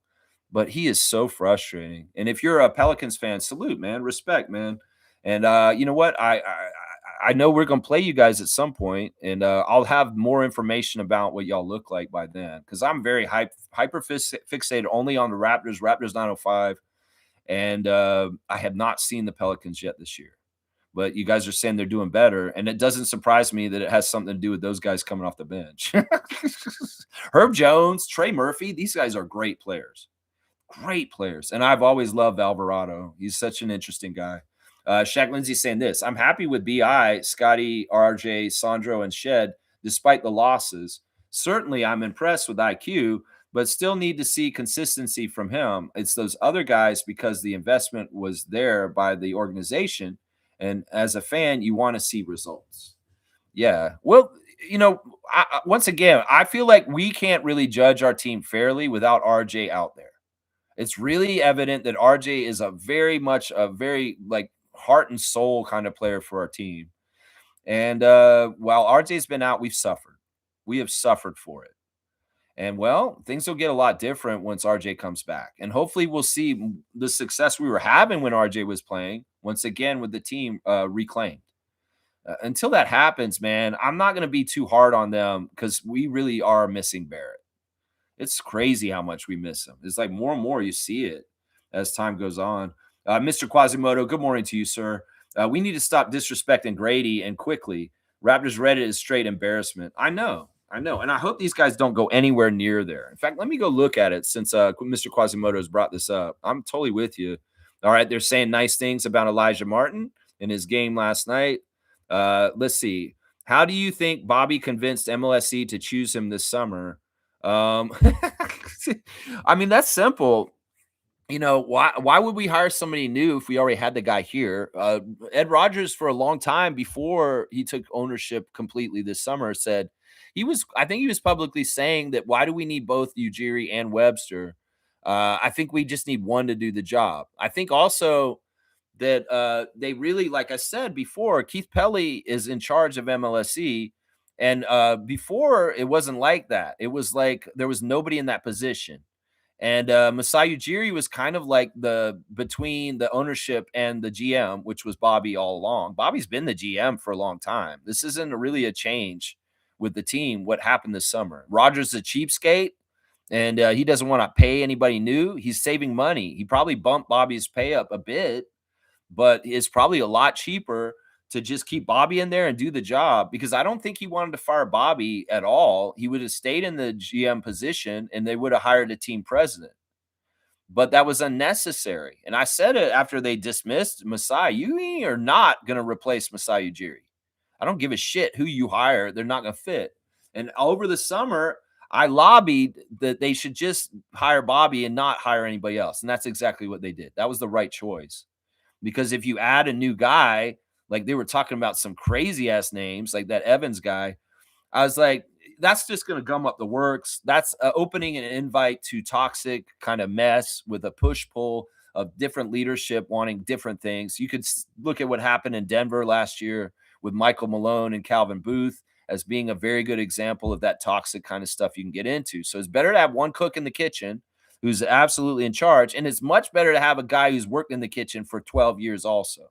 But he is so frustrating. And if you're a Pelicans fan, salute, man, respect, man. And you know what? I know we're gonna play you guys at some point, and I'll have more information about what y'all look like by then. Because I'm very hyper fixated only on the Raptors 905, and I have not seen the Pelicans yet this year. But you guys are saying they're doing better, and it doesn't surprise me that it has something to do with those guys coming off the bench. Herb Jones, Trey Murphy, these guys are great players. Great players. And I've always loved Alvarado. He's such an interesting guy. Shaq Lindsay saying this: I'm happy with BI, Scotty, RJ, Sandro, and Shed, despite the losses. Certainly, I'm impressed with IQ, but still need to see consistency from him. It's those other guys because the investment was there by the organization. And as a fan, you want to see results. Yeah. Well, once again, I feel like we can't really judge our team fairly without RJ out there. It's really evident that RJ is a very like heart and soul kind of player for our team. And while RJ's been out, we've suffered. We have suffered for it. And well, things will get a lot different once RJ comes back. And hopefully we'll see the success we were having when RJ was playing once again with the team reclaimed. Until that happens, man, I'm not going to be too hard on them because we really are missing Barrett. It's crazy how much we miss him. It's like more and more you see it as time goes on. Mr. Quasimodo, good morning to you, sir. We need to stop disrespecting Grady and quickly. Raptors Reddit is straight embarrassment. I know. And I hope these guys don't go anywhere near there. In fact, let me go look at it since Mr. Quasimodo has brought this up. I'm totally with you. All right, they're saying nice things about Elijah Martin in his game last night. Let's see. How do you think Bobby convinced MLSE to choose him this summer? I mean, that's simple. Why would we hire somebody new if we already had the guy here? Ed Rogers, for a long time before he took ownership completely this summer, said I think he was publicly saying that why do we need both Ujiri and Webster? I think we just need one to do the job. I think also that they really, like I said before, Keith Pelly is in charge of MLSE. And before, it wasn't like that. It was like there was nobody in that position. And Masai Ujiri was kind of like between the ownership and the GM, which was Bobby all along. Bobby's been the GM for a long time. This isn't really a change with the team what happened this summer. Rodgers is a cheapskate, and he doesn't want to pay anybody new. He's saving money. He probably bumped Bobby's pay up a bit, but it's probably a lot cheaper to just keep Bobby in there and do the job, because I don't think he wanted to fire Bobby at all. He would have stayed in the GM position and they would have hired a team president. But that was unnecessary. And I said it after they dismissed Masai. You are not going to replace Masai Ujiri. I don't give a shit who you hire. They're not going to fit. And over the summer, I lobbied that they should just hire Bobby and not hire anybody else. And that's exactly what they did. That was the right choice. Because if you add a new guy, like they were talking about some crazy ass names, like that Evans guy, I was like, that's just going to gum up the works. That's opening an invite to toxic kind of mess with a push pull of different leadership wanting different things. You could look at what happened in Denver last year with Michael Malone and Calvin Booth as being a very good example of that toxic kind of stuff you can get into. So it's better to have one cook in the kitchen who's absolutely in charge. And it's much better to have a guy who's worked in the kitchen for 12 years also.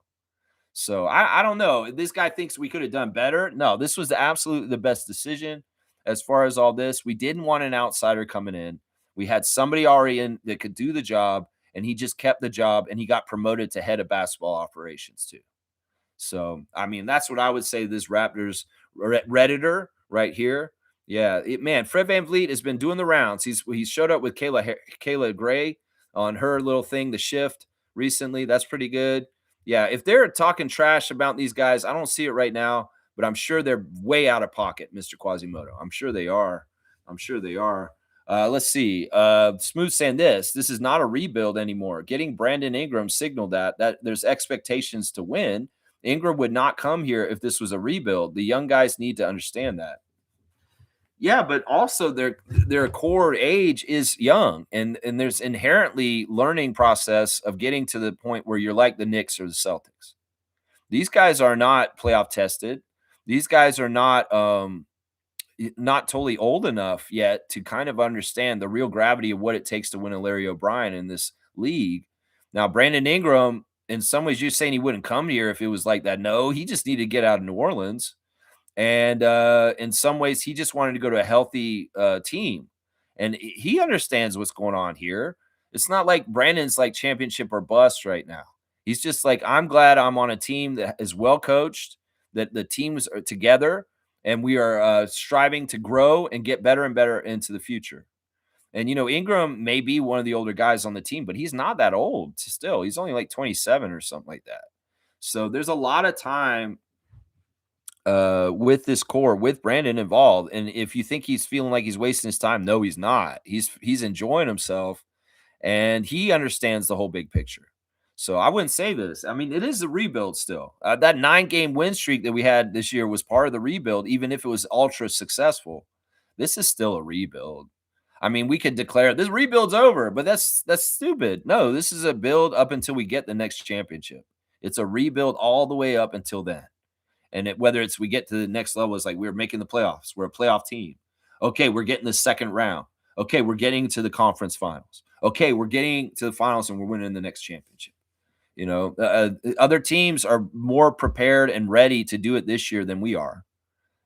So I don't know. This guy thinks we could have done better. No, this was absolutely the best decision as far as all this. We didn't want an outsider coming in. We had somebody already in that could do the job, and he just kept the job, and he got promoted to head of basketball operations too. So, I mean, that's what I would say to this Raptors Redditor right here. Yeah, man, Fred VanVleet has been doing the rounds. He's showed up with Kayla Gray on her little thing, the shift recently. That's pretty good. Yeah, if they're talking trash about these guys, I don't see it right now, but I'm sure they're way out of pocket, Mr. Quasimodo. I'm sure they are. I'm sure they are. Let's see. Smooth saying this is not a rebuild anymore. Getting Brandon Ingram signaled that there's expectations to win. Ingram would not come here if this was a rebuild. The young guys need to understand that. Yeah, but also their core age is young, and there's inherently learning process of getting to the point where you're like the Knicks or the Celtics. These guys are not playoff tested. These guys are not totally old enough yet to kind of understand the real gravity of what it takes to win a Larry O'Brien in this league. Now, Brandon Ingram, in some ways, you're saying he wouldn't come here if it was like that. No, he just needed to get out of New Orleans. And in some ways, he just wanted to go to a healthy team. And he understands what's going on here. It's not like Brandon's like championship or bust right now. He's just like, I'm glad I'm on a team that is well coached, that the teams are together, and we are striving to grow and get better and better into the future. And, Ingram may be one of the older guys on the team, but he's not that old still. He's only like 27 or something like that. So there's a lot of time with this core, with Brandon involved. And if you think he's feeling like he's wasting his time, no, he's not. He's enjoying himself, and he understands the whole big picture. So I wouldn't say this. I mean, it is a rebuild still. That 9-game win streak that we had this year was part of the rebuild, even if it was ultra successful. This is still a rebuild. I mean, we could declare this rebuild's over, but that's stupid. No, this is a build up until we get the next championship. It's a rebuild all the way up until then. And whether it's we get to the next level, it's like we're making the playoffs. We're a playoff team. Okay, we're getting the second round. Okay, we're getting to the conference finals. Okay, we're getting to the finals and we're winning the next championship. Other teams are more prepared and ready to do it this year than we are.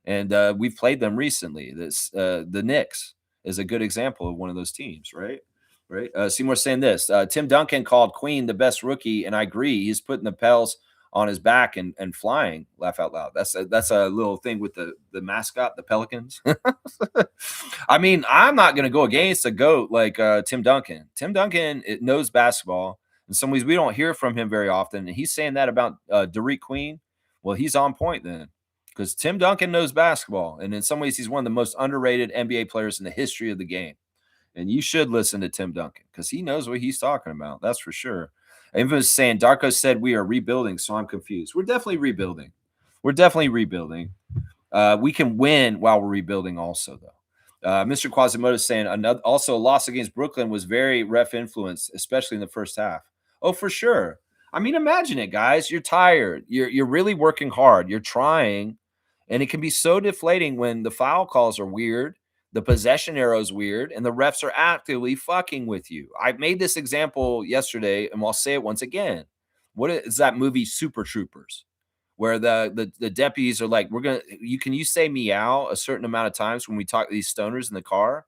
And we've played them recently. The Knicks is a good example of one of those teams, right? Right. Seymour saying this. Tim Duncan called Queen the best rookie, and I agree. He's putting the Pels on his back and flying. Laugh out loud. That's a little thing with the mascot, the Pelicans. I mean, I'm not going to go against a GOAT like Tim Duncan. Tim Duncan knows basketball. In some ways, we don't hear from him very often. And he's saying that about Derek Queen. Well, he's on point then, because Tim Duncan knows basketball. And in some ways, he's one of the most underrated NBA players in the history of the game. And you should listen to Tim Duncan because he knows what he's talking about. That's for sure. Everyone's saying Darko said we are rebuilding, so I'm confused. We're definitely rebuilding. We're definitely rebuilding. We can win while we're rebuilding also, though. Mr. Quasimodo is saying also a loss against Brooklyn was very ref influenced, especially in the first half. Oh, for sure. I mean, imagine it, guys. You're tired. You're really working hard. You're trying, and it can be so deflating when the foul calls are weird. The possession arrow is weird, and the refs are actively fucking with you. I made this example yesterday, and I'll say it once again. What is that movie, Super Troopers? where the deputies are like, you say meow a certain amount of times when we talk to these stoners in the car.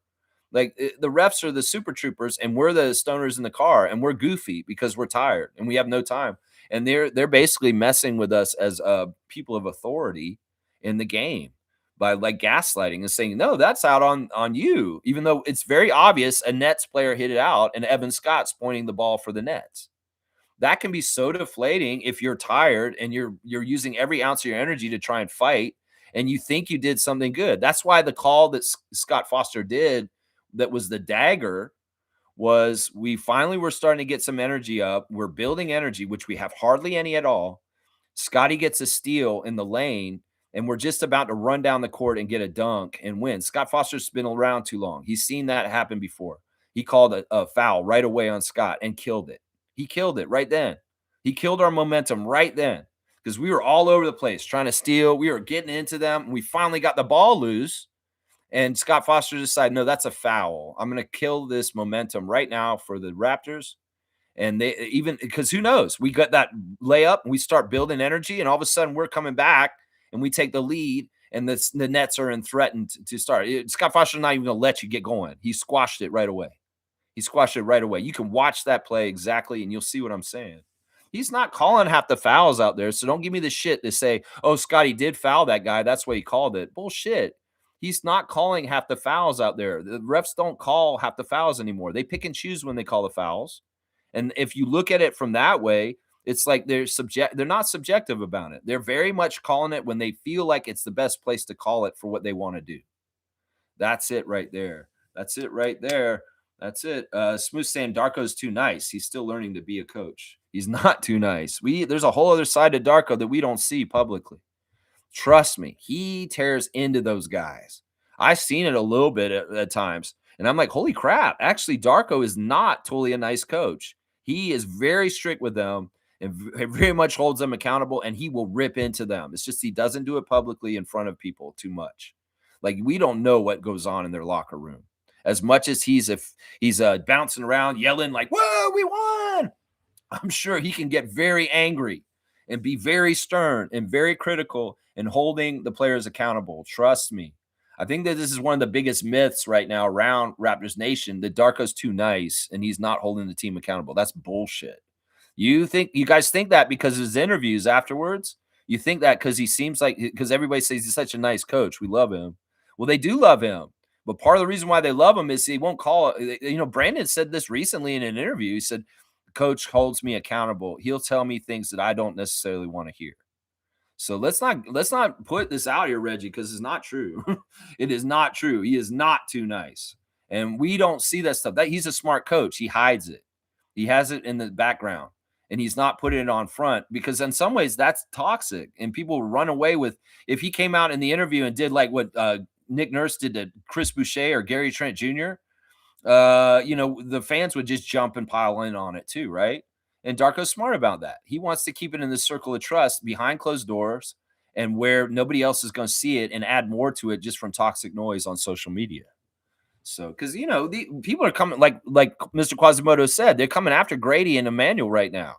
Like the refs are the super troopers, and we're the stoners in the car, and we're goofy because we're tired and we have no time. And they're basically messing with us as people of authority in the game by like gaslighting and saying, no, that's out on you, even though it's very obvious a Nets player hit it out and Evan Scott's pointing the ball for the Nets. That can be so deflating if you're tired and you're using every ounce of your energy to try and fight and you think you did something good. That's why the call that Scott Foster did, that was the dagger, was we finally were starting to get some energy up. We're building energy, which we have hardly any at all. Scotty gets a steal in the lane, and we're just about to run down the court and get a dunk and win. Scott Foster's been around too long. He's seen that happen before. He called a foul right away on Scott and killed it. He killed it right then. He killed our momentum right then because we were all over the place trying to steal. We were getting into them. We finally got the ball loose, and Scott Foster decided, no, that's a foul. I'm going to kill this momentum right now for the Raptors. And they even, because who knows, we got that layup and we start building energy, and all of a sudden we're coming back and we take the lead, and the Nets are in threatened to start. Scott Foster's not even going to let you get going. He squashed it right away. He squashed it right away. You can watch that play exactly, and you'll see what I'm saying. He's not calling half the fouls out there, so don't give me the shit to say, oh, Scotty did foul that guy, that's why he called it. Bullshit. He's not calling half the fouls out there. The refs don't call half the fouls anymore. They pick and choose when they call the fouls. And if you look at it from that way, it's like they're not subjective about it. They're very much calling it when they feel like it's the best place to call it for what they want to do. That's it right there. That's it right there. That's it. Smooth saying Darko's too nice. He's still learning to be a coach. He's not too nice. There's a whole other side to Darko that we don't see publicly. Trust me, he tears into those guys. I've seen it a little bit at times, and I'm like, holy crap. Actually, Darko is not totally a nice coach. He is very strict with them and very much holds them accountable, and he will rip into them. It's just he doesn't do it publicly in front of people too much. Like, we don't know what goes on in their locker room. As much as he's bouncing around, yelling like, whoa, we won. I'm sure he can get very angry and be very stern and very critical and holding the players accountable. Trust me. I think that this is one of the biggest myths right now around Raptors Nation, that Darko's too nice and he's not holding the team accountable. That's bullshit. You guys think that because of his interviews afterwards? You think that because he seems like, because everybody says he's such a nice coach, we love him. Well, they do love him. But part of the reason why they love him is he won't call it. Brandon said this recently in an interview. He said, coach holds me accountable. He'll tell me things that I don't necessarily want to hear. So let's not put this out here, Reggie, because it's not true. It is not true. He is not too nice. And we don't see that stuff. He's a smart coach. He hides it. He has it in the background. And he's not putting it on front, because in some ways that's toxic. And people run away with, if he came out in the interview and did like what Nick Nurse did to Chris Boucher or Gary Trent Jr., the fans would just jump and pile in on it too, right? And Darko's smart about that. He wants to keep it in the circle of trust behind closed doors and where nobody else is going to see it, and add more to it just from toxic noise on social media. So, because the people are coming, like Mr. Quasimodo said, they're coming after Grady and Emmanuel right now.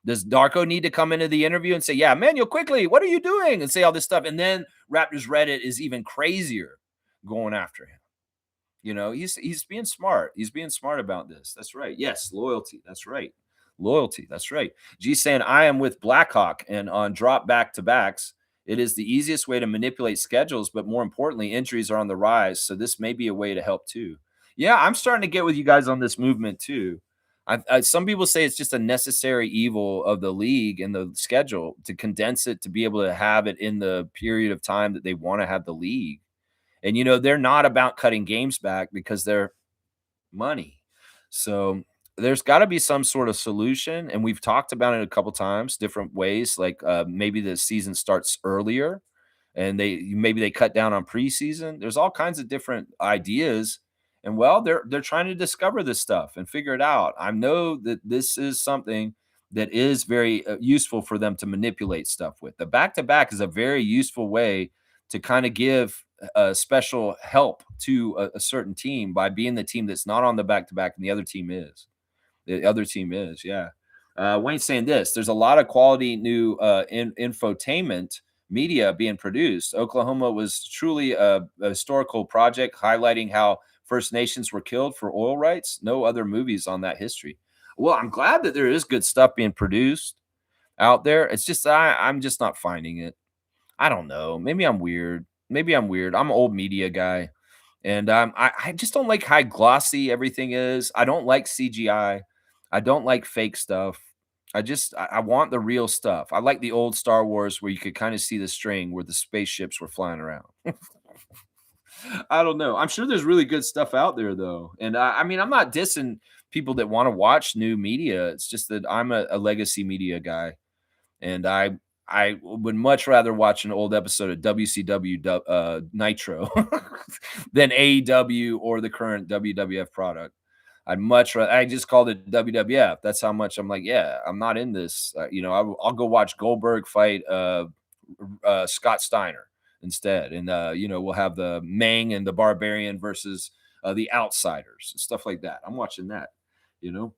Does Darko need to come into the interview and say, yeah, Emmanuel, quickly, what are you doing? And say all this stuff. And then Raptors Reddit is even crazier going after him. He's being smart. He's being smart about this. That's right. Yes, loyalty. That's right. Loyalty. That's right. G saying, I am with Blackhawk, and on drop back-to-backs, it is the easiest way to manipulate schedules, but more importantly, injuries are on the rise, so this may be a way to help too. Yeah, I'm starting to get with you guys on this movement too. Some people say it's just a necessary evil of the league and the schedule to condense it, to be able to have it in the period of time that they want to have the league. And, they're not about cutting games back because they're money. So there's got to be some sort of solution. And we've talked about it a couple times, different ways, like maybe the season starts earlier and maybe they cut down on preseason. There's all kinds of different ideas. And they're trying to discover this stuff and figure it out. I know that this is something that is very useful for them to manipulate stuff with. The back-to-back is a very useful way to kind of give special help to a certain team by being the team that's not on the back-to-back and the other team is. The other team is, yeah. Wayne's saying this: there's a lot of quality new infotainment media being produced. Oklahoma was truly a historical project highlighting how First Nations were killed for oil rights. No other movies on that history. Well, I'm glad that there is good stuff being produced out there. It's just I'm just not finding it. I don't know. Maybe I'm weird. Maybe I'm weird. I'm an old media guy, and I just don't like how glossy everything is. I don't like CGI. I don't like fake stuff. I want the real stuff. I like the old Star Wars where you could kind of see the string where the spaceships were flying around. I don't know. I'm sure there's really good stuff out there though, and I mean I'm not dissing people that want to watch new media. It's just that I'm a legacy media guy, and I would much rather watch an old episode of WCW Nitro than AEW or the current WWF product. I'd much rather. I just called it WWF. That's how much I'm like, yeah, I'm not in this. I'll go watch Goldberg fight Scott Steiner instead, and we'll have the Mang and the Barbarian versus the Outsiders and stuff like that. I'm watching that.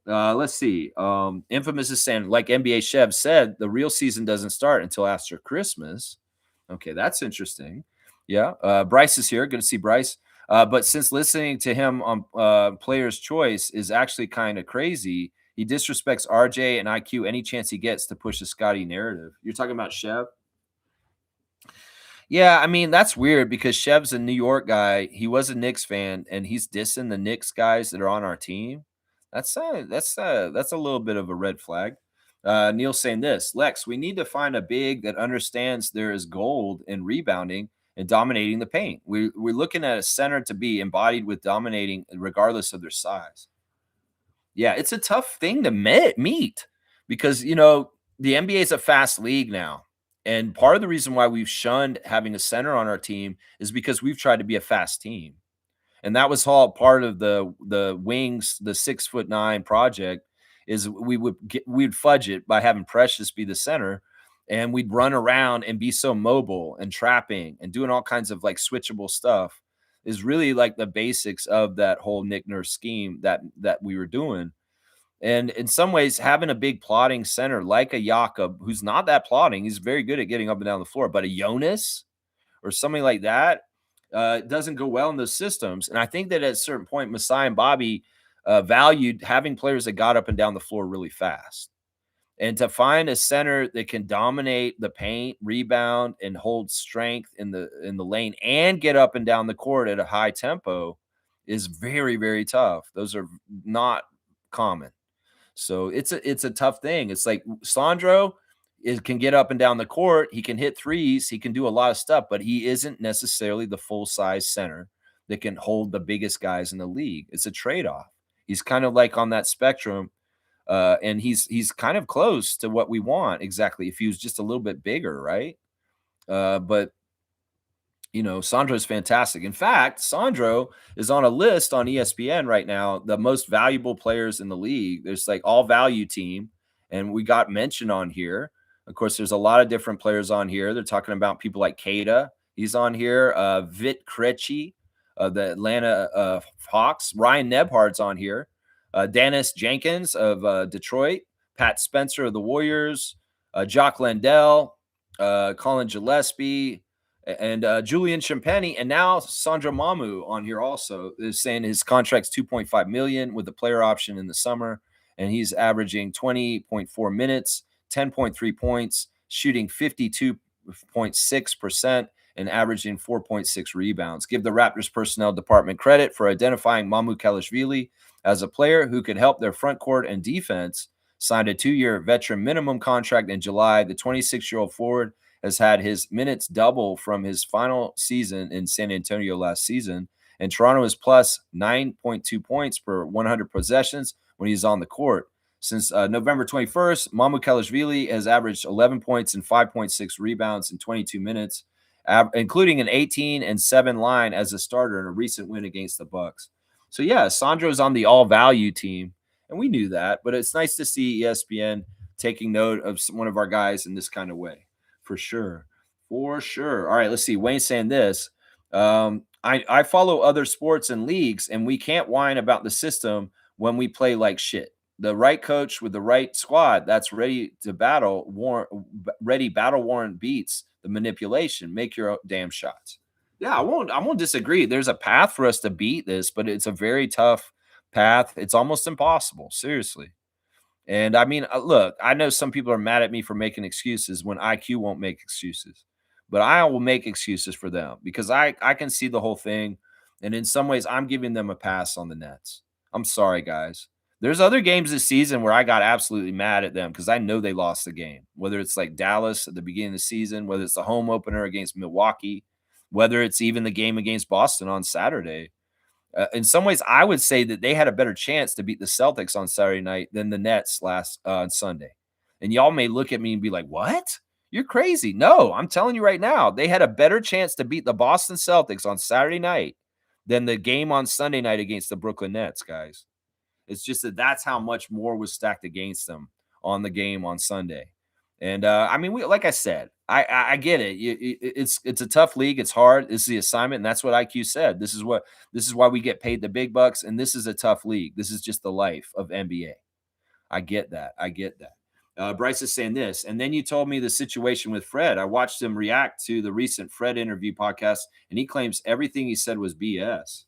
Let's see. Infamous is saying, like NBA Chev said, the real season doesn't start until after Christmas. Okay, that's interesting. Yeah. Bryce is here. Good to see Bryce. But since listening to him on Player's Choice is actually kind of crazy, he disrespects RJ and IQ any chance he gets to push the Scotty narrative. You're talking about Chev? Yeah, I mean, that's weird because Chev's a New York guy. He was a Knicks fan, and he's dissing the Knicks guys that are on our team. That's a little bit of a red flag. Neil's saying this: Lex, we need to find a big that understands there is gold in rebounding and dominating the paint. We're looking at a center to be embodied with dominating, regardless of their size. Yeah, it's a tough thing to meet because the NBA is a fast league now. And part of the reason why we've shunned having a center on our team is because we've tried to be a fast team. And that was all part of the wings, the 6'9" project, is we'd fudge it by having Precious be the center, and we'd run around and be so mobile and trapping and doing all kinds of like switchable stuff is really like the basics of that whole Nick Nurse scheme that we were doing. And in some ways, having a big plotting center like a Jakob, who's not that plotting, he's very good at getting up and down the floor, but a Jonas or something like that doesn't go well in those systems. And I think that at a certain point, Masai and Bobby valued having players that got up and down the floor really fast. And to find a center that can dominate the paint, rebound, and hold strength in the lane and get up and down the court at a high tempo is very, very tough. Those are not common. So it's a tough thing. It's like Sandro can get up and down the court. He can hit threes. He can do a lot of stuff, but he isn't necessarily the full size center that can hold the biggest guys in the league. It's a trade off. He's kind of like on that spectrum, and he's kind of close to what we want exactly. If he was just a little bit bigger, right? But Sandro's fantastic. In fact, Sandro is on a list on ESPN right now, the most valuable players in the league. There's like all value team, and we got mentioned on here. Of course, there's a lot of different players on here. They're talking about people like Kada. He's on here. Vit Krejci, the Atlanta Hawks. Ryan Nebhardt's on here. Dennis Jenkins of Detroit. Pat Spencer of the Warriors. Jock Landell. Colin Gillespie. And Julian Champagny, and now Sandro Mamu on here also is saying his contract's $2.5 million with the player option in the summer, and he's averaging 20.4 minutes, 10.3 points, shooting 52.6%, and averaging 4.6 rebounds. Give the Raptors personnel department credit for identifying Mamu Kelishvili as a player who could help their front court and defense. Signed a 2-year veteran minimum contract in July. The 26-year-old forward has had his minutes double from his final season in San Antonio last season. And Toronto is plus 9.2 points per 100 possessions when he's on the court. Since November 21st, Mamu Kelishvili has averaged 11 points and 5.6 rebounds in 22 minutes, including an 18 and 7 line as a starter in a recent win against the Bucks. So yeah, Sandro's on the all-value team, and we knew that, but it's nice to see ESPN taking note of one of our guys in this kind of way. For sure. All right, let's see. Wayne's saying this. I follow other sports and leagues, and we can't whine about the system when we play like shit. The right coach with the right squad that's ready to ready battle warrant beats the manipulation. Make your damn shots. Yeah, I won't disagree. There's a path for us to beat this, but it's a very tough path. It's almost impossible, seriously. And I mean, look, I know some people are mad at me for making excuses when IQ won't make excuses, but I will make excuses for them because I can see the whole thing, and in some ways, I'm giving them a pass on the Nets. I'm sorry, guys. There's other games this season where I got absolutely mad at them because I know they lost the game. Whether it's like Dallas at the beginning of the season, whether it's the home opener against Milwaukee, whether it's even the game against Boston on Saturday. In some ways, I would say that they had a better chance to beat the Celtics on Saturday night than the Nets last on Sunday. And y'all may look at me and be like, "What? You're crazy." No, I'm telling you right now, they had a better chance to beat the Boston Celtics on Saturday night than the game on Sunday night against the Brooklyn Nets, guys. It's just that that's how much more was stacked against them on the game on Sunday. And I mean, like I said, I get it. It's a tough league. It's hard. This is the assignment, and that's what IQ said. This is why we get paid the big bucks, and this is a tough league. This is just the life of NBA. I get that. I get that. Bryce is saying this, and then you told me the situation with Fred. I watched him react to the recent Fred interview podcast, and he claims everything he said was BS.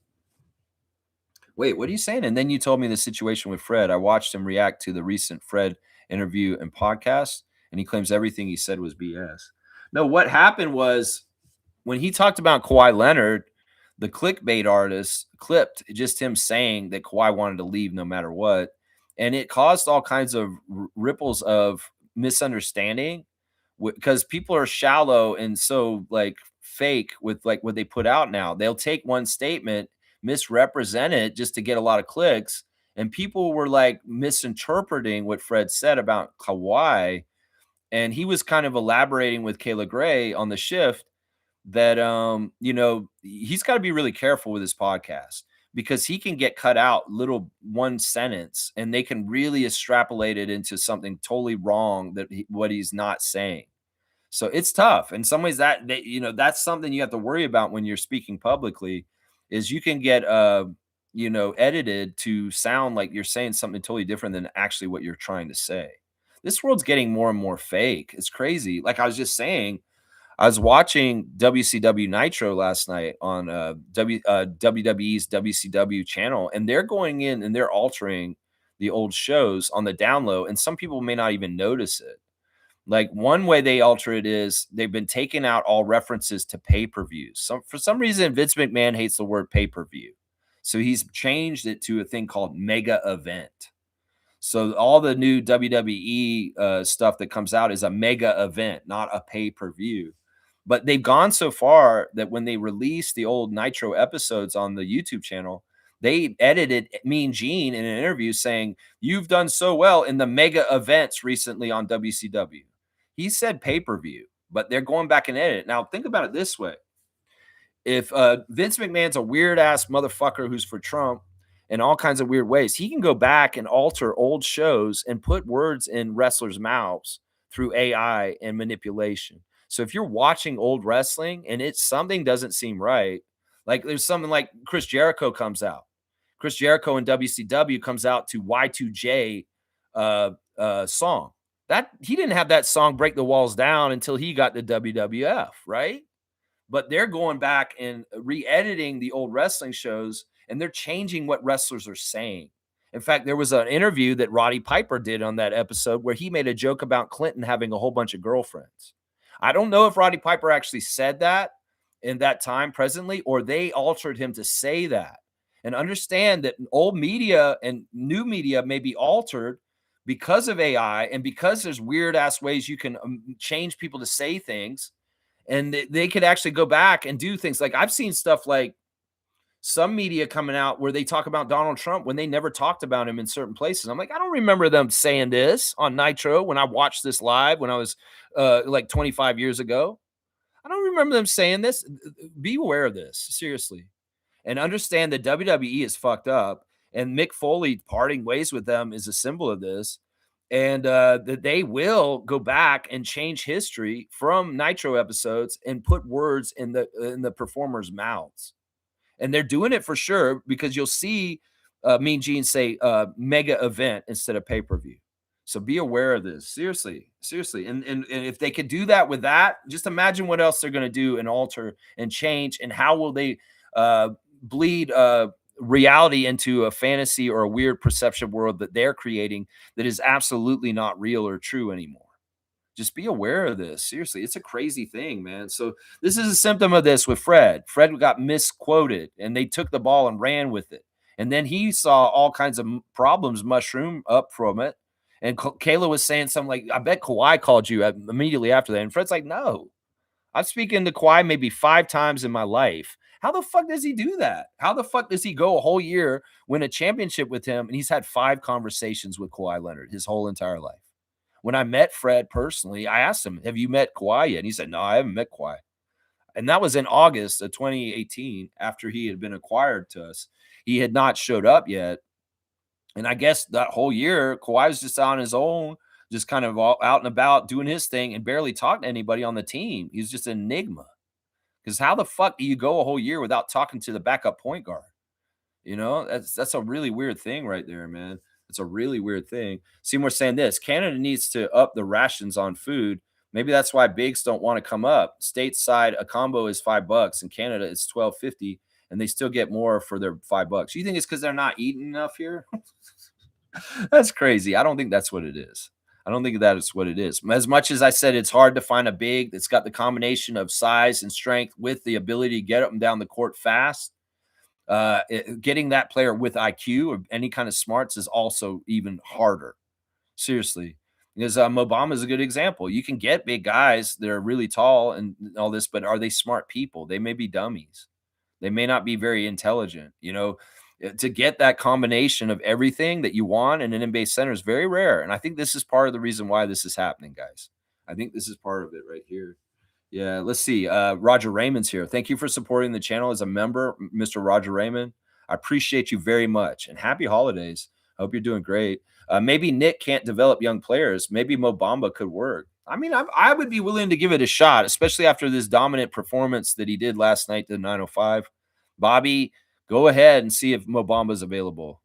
Wait, what are you saying? And then you told me the situation with Fred. I watched him react to the recent Fred interview and podcast, and he claims everything he said was BS. No, what happened was when he talked about Kawhi Leonard, the clickbait artist clipped just him saying that Kawhi wanted to leave no matter what. And it caused all kinds of ripples of misunderstanding because people are shallow and so like fake with like what they put out now. They'll take one statement, misrepresent it just to get a lot of clicks. And people were like misinterpreting what Fred said about Kawhi. And he was kind of elaborating with Kayla Gray on the shift that he's got to be really careful with his podcast because he can get cut out little one sentence and they can really extrapolate it into something totally wrong what he's not saying. So it's tough. In some ways that's something you have to worry about when you're speaking publicly is you can get edited to sound like you're saying something totally different than actually what you're trying to say. This world's getting more and more fake. It's crazy. Like I was just saying, I was watching WCW Nitro last night on WWE's WCW channel, and they're going in and they're altering the old shows on the down low, and some people may not even notice it. Like one way they alter it is they've been taking out all references to pay-per-views. For some reason, Vince McMahon hates the word pay-per-view. So he's changed it to a thing called mega event. So all the new WWE stuff that comes out is a mega event, not a pay-per-view. But they've gone so far that when they released the old Nitro episodes on the YouTube channel, they edited Mean Gene in an interview saying, "You've done so well in the mega events recently on WCW." He said pay-per-view, but they're going back and edit. Now, think about it this way. If Vince McMahon's a weird-ass motherfucker who's for Trump in all kinds of weird ways, he can go back and alter old shows and put words in wrestlers' mouths through AI and manipulation. So if you're watching old wrestling and something doesn't seem right, like there's something like Chris Jericho comes out. Chris Jericho in WCW comes out to Y2J song. That he didn't have that song break the walls down until he got to WWF, right? But they're going back and re-editing the old wrestling shows and they're changing what wrestlers are saying. In fact, there was an interview that Roddy Piper did on that episode where he made a joke about Clinton having a whole bunch of girlfriends. I don't know if Roddy Piper actually said that in that time presently, or they altered him to say that. And understand that old media and new media may be altered because of AI and because there's weird ass ways you can change people to say things. And they could actually go back and do things like I've seen stuff like some media coming out where they talk about Donald Trump when they never talked about him in certain places. I'm like, I don't remember them saying this on Nitro when I watched this live when I was like 25 years ago. I don't remember them saying this. Be aware of this, seriously. And understand that WWE is fucked up. And Mick Foley parting ways with them is a symbol of this. And that they will go back and change history from Nitro episodes and put words in the performers' mouths. And they're doing it for sure because you'll see Mean Gene say mega event instead of pay-per-view. So be aware of this. Seriously, seriously. And if they could do that with that, just imagine what else they're going to do and alter and change, and how will they bleed reality into a fantasy or a weird perception world that they're creating that is absolutely not real or true anymore. Just be aware of this. Seriously, it's a crazy thing, man. So this is a symptom of this with Fred. Fred got misquoted, and they took the ball and ran with it. And then he saw all kinds of problems mushroom up from it. And Kayla was saying something like, I bet Kawhi called you immediately after that. And Fred's like, no, I've spoken to Kawhi maybe 5 times in my life. How the fuck does he do that? How the fuck does he go a whole year, win a championship with him, and he's had 5 conversations with Kawhi Leonard his whole entire life? When I met Fred personally, I asked him, have you met Kawhi yet? And he said, no, I haven't met Kawhi. And that was in August of 2018 after he had been acquired to us. He had not showed up yet. And I guess that whole year, Kawhi was just on his own, just kind of all out and about doing his thing and barely talking to anybody on the team. He was just an enigma. Because how the fuck do you go a whole year without talking to the backup point guard? You know, that's a really weird thing right there, man. It's a really weird thing. Seymour saying this: Canada needs to up the rations on food. Maybe that's why bigs don't want to come up. Stateside, a combo is $5. In Canada, it's $12.50, and they still get more for their $5. You think it's because they're not eating enough here? That's crazy. I don't think that's what it is. I don't think that is what it is. As much as I said it's hard to find a big that's got the combination of size and strength with the ability to get up and down the court fast, getting that player with IQ or any kind of smarts is also even harder. Seriously. Because Obama is a good example. You can get big guys that are really tall and all this, but are they smart people? They may be dummies. They may not be very intelligent. You know, to get that combination of everything that you want in an NBA center is very rare. And I think this is part of the reason why this is happening, guys. I think this is part of it right here. Yeah, let's see. Roger Raymond's here. Thank you for supporting the channel as a member, Mr. Roger Raymond. I appreciate you very much. And happy holidays. Hope you're doing great. Maybe Nick can't develop young players. Maybe Mo Bamba could work. I mean, I would be willing to give it a shot, especially after this dominant performance that he did last night to 905. Bobby, go ahead and see if Mo Bamba's available.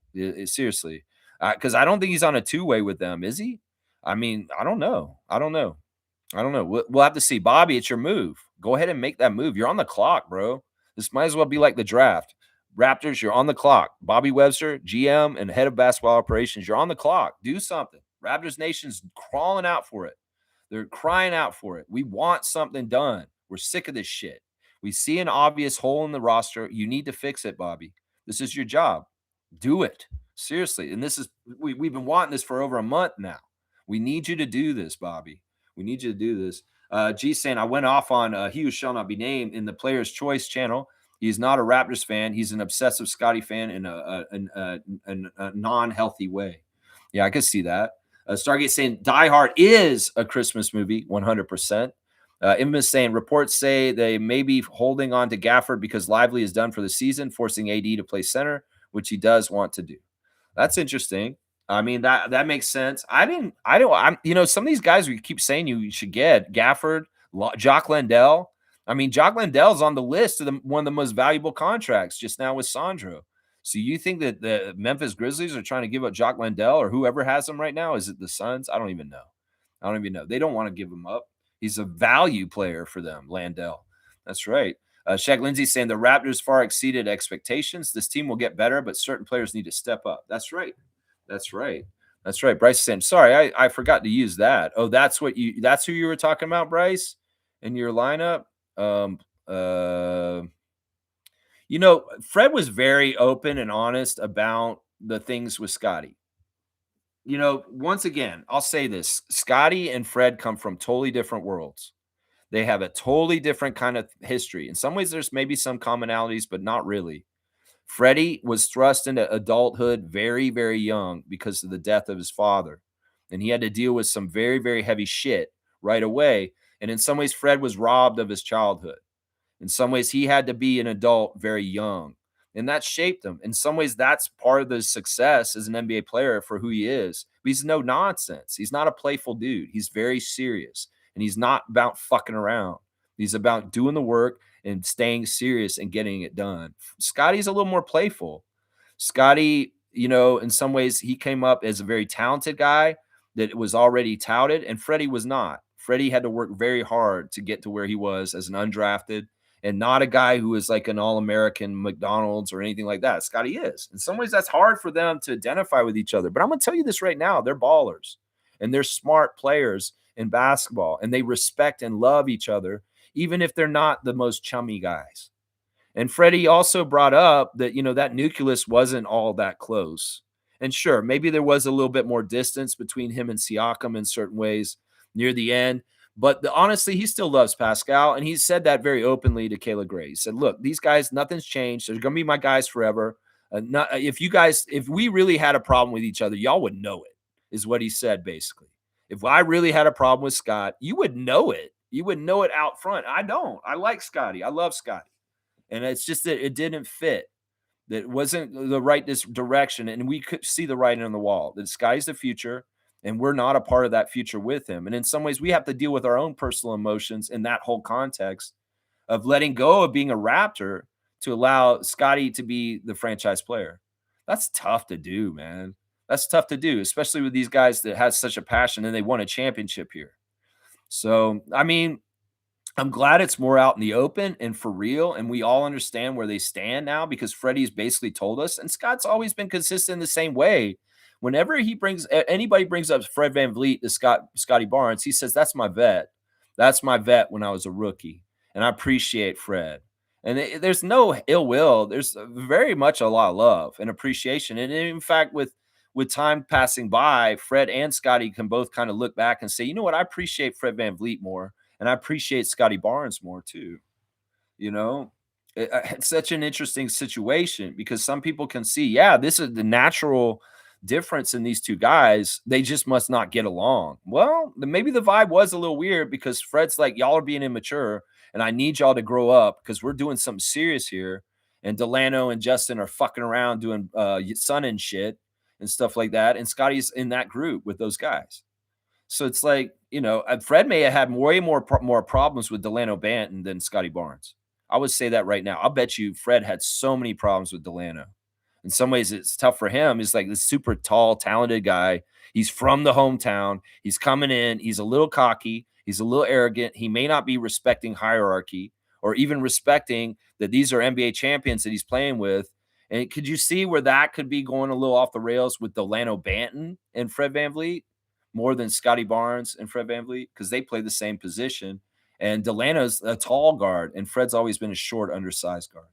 Seriously. Because I don't think he's on a two-way with them, is he? I mean, I don't know. I don't know. We'll have to see. Bobby, it's your move. Go ahead and make that move. You're on the clock, bro. This might as well be like the draft. Raptors, you're on the clock. Bobby Webster, GM and head of basketball operations, you're on the clock. Do something. Raptors Nation's crawling out for it. They're crying out for it. We want something done. We're sick of this shit. We see an obvious hole in the roster. You need to fix it, Bobby. This is your job. Do it. Seriously. And this is, we've been wanting this for over a month now. We need you to do this, Bobby. We need you to do this. G saying, I went off on He Who Shall Not Be Named in the Player's Choice channel. He's not a Raptors fan. He's an obsessive Scotty fan in a non-healthy way. Yeah, I could see that. Stargate saying, Die Hard is a Christmas movie, 100%. Infamous saying, reports say they may be holding on to Gafford because Lively is done for the season, forcing AD to play center, which he does want to do. That's interesting. I mean, that makes sense. I'm, some of these guys we keep saying you should get Gafford, Jock Landale. I mean, Jock Landale's on the list of one of the most valuable contracts just now with Sandro. So you think that the Memphis Grizzlies are trying to give up Jock Landale or whoever has him right now? Is it the Suns? I don't even know. They don't want to give him up. He's a value player for them, Landale. That's right. Shaq Lindsay saying the Raptors far exceeded expectations. This team will get better, but certain players need to step up. That's right. That's right. That's right. Bryce saying, sorry, I forgot to use that. Oh, that's who you were talking about, Bryce, in your lineup. Fred was very open and honest about the things with Scotty. Once again, I'll say this. Scotty and Fred come from totally different worlds. They have a totally different kind of history. In some ways, there's maybe some commonalities, but not really. Freddie was thrust into adulthood very, very young because of the death of his father. And he had to deal with some very, very heavy shit right away. And in some ways, Fred was robbed of his childhood. In some ways, he had to be an adult very young. And that shaped him. In some ways, that's part of the success as an NBA player for who he is. But he's no nonsense. He's not a playful dude. He's very serious. And he's not about fucking around. He's about doing the work and staying serious and getting it done. Scotty's a little more playful. Scotty in some ways he came up as a very talented guy that was already touted, and Freddie was not. Freddie had to work very hard to get to where he was as an undrafted and not a guy who is like an all-American McDonald's or anything like that. Scotty is. In some ways, that's hard for them to identify with each other. But I'm going to tell you this right now. They're ballers and they're smart players in basketball, and they respect and love each other, even if they're not the most chummy guys. And Freddie also brought up that, that nucleus wasn't all that close. And sure, maybe there was a little bit more distance between him and Siakam in certain ways near the end. But honestly, he still loves Pascal. And he said that very openly to Kayla Gray. He said, look, these guys, nothing's changed. They're going to be my guys forever. If we really had a problem with each other, y'all would know it, is what he said, basically. If I really had a problem with Scott, you would know it. You would know it out front. I don't. I like Scotty. I love Scotty. And it's just that it didn't fit. That wasn't the right direction. And we could see the writing on the wall. The sky's the future, and we're not a part of that future with him. And in some ways, we have to deal with our own personal emotions in that whole context of letting go of being a Raptor to allow Scotty to be the franchise player. That's tough to do, man. That's tough to do, especially with these guys that has such a passion and they won a championship here. So, I mean, I'm glad it's more out in the open and for real, and we all understand where they stand now because Freddie's basically told us, and Scott's always been consistent in the same way. Whenever anybody brings up Fred VanVleet to Scotty Barnes, he says, that's my vet. That's my vet when I was a rookie, and I appreciate Fred. And there's no ill will. There's very much a lot of love and appreciation. And in fact, with time passing by, Fred and Scotty can both kind of look back and say, you know what, I appreciate Fred VanVleet more. And I appreciate Scotty Barnes more too. It's such an interesting situation because some people can see, yeah, this is the natural difference in these two guys. They just must not get along. Well, maybe the vibe was a little weird because Fred's like, y'all are being immature and I need y'all to grow up because we're doing something serious here. And Delano and Justin are fucking around doing sun and shit and stuff like that. And Scotty's in that group with those guys. So it's like, Fred may have had way more problems with Delano Banton than Scotty Barnes. I would say that right now. I'll bet you Fred had so many problems with Delano. In some ways, it's tough for him. He's like this super tall, talented guy. He's from the hometown. He's coming in. He's a little cocky. He's a little arrogant. He may not be respecting hierarchy or even respecting that these are NBA champions that he's playing with. And could you see where that could be going a little off the rails with Delano Banton and Fred VanVleet? More than Scotty Barnes and Fred VanVleet because they play the same position. And Delano's a tall guard, and Fred's always been a short, undersized guard.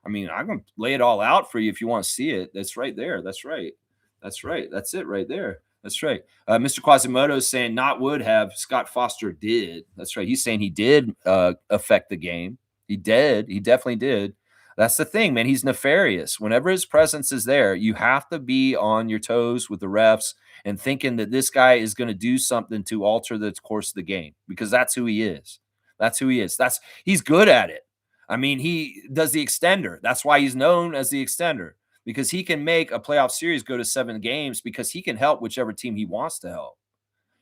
I mean, I'm going to lay it all out for you if you want to see it. That's right there. That's right. That's right. That's it right there. That's right. Mr. Quasimodo is saying not would have. Scott Foster did. That's right. He's saying he did affect the game. He did. He definitely did. That's the thing, man. He's nefarious. Whenever his presence is there, you have to be on your toes with the refs and thinking that this guy is going to do something to alter the course of the game because that's who he is. That's who he is. He's good at it. I mean, he does the extender. That's why he's known as the extender because he can make a playoff series go to 7 games because he can help whichever team he wants to help.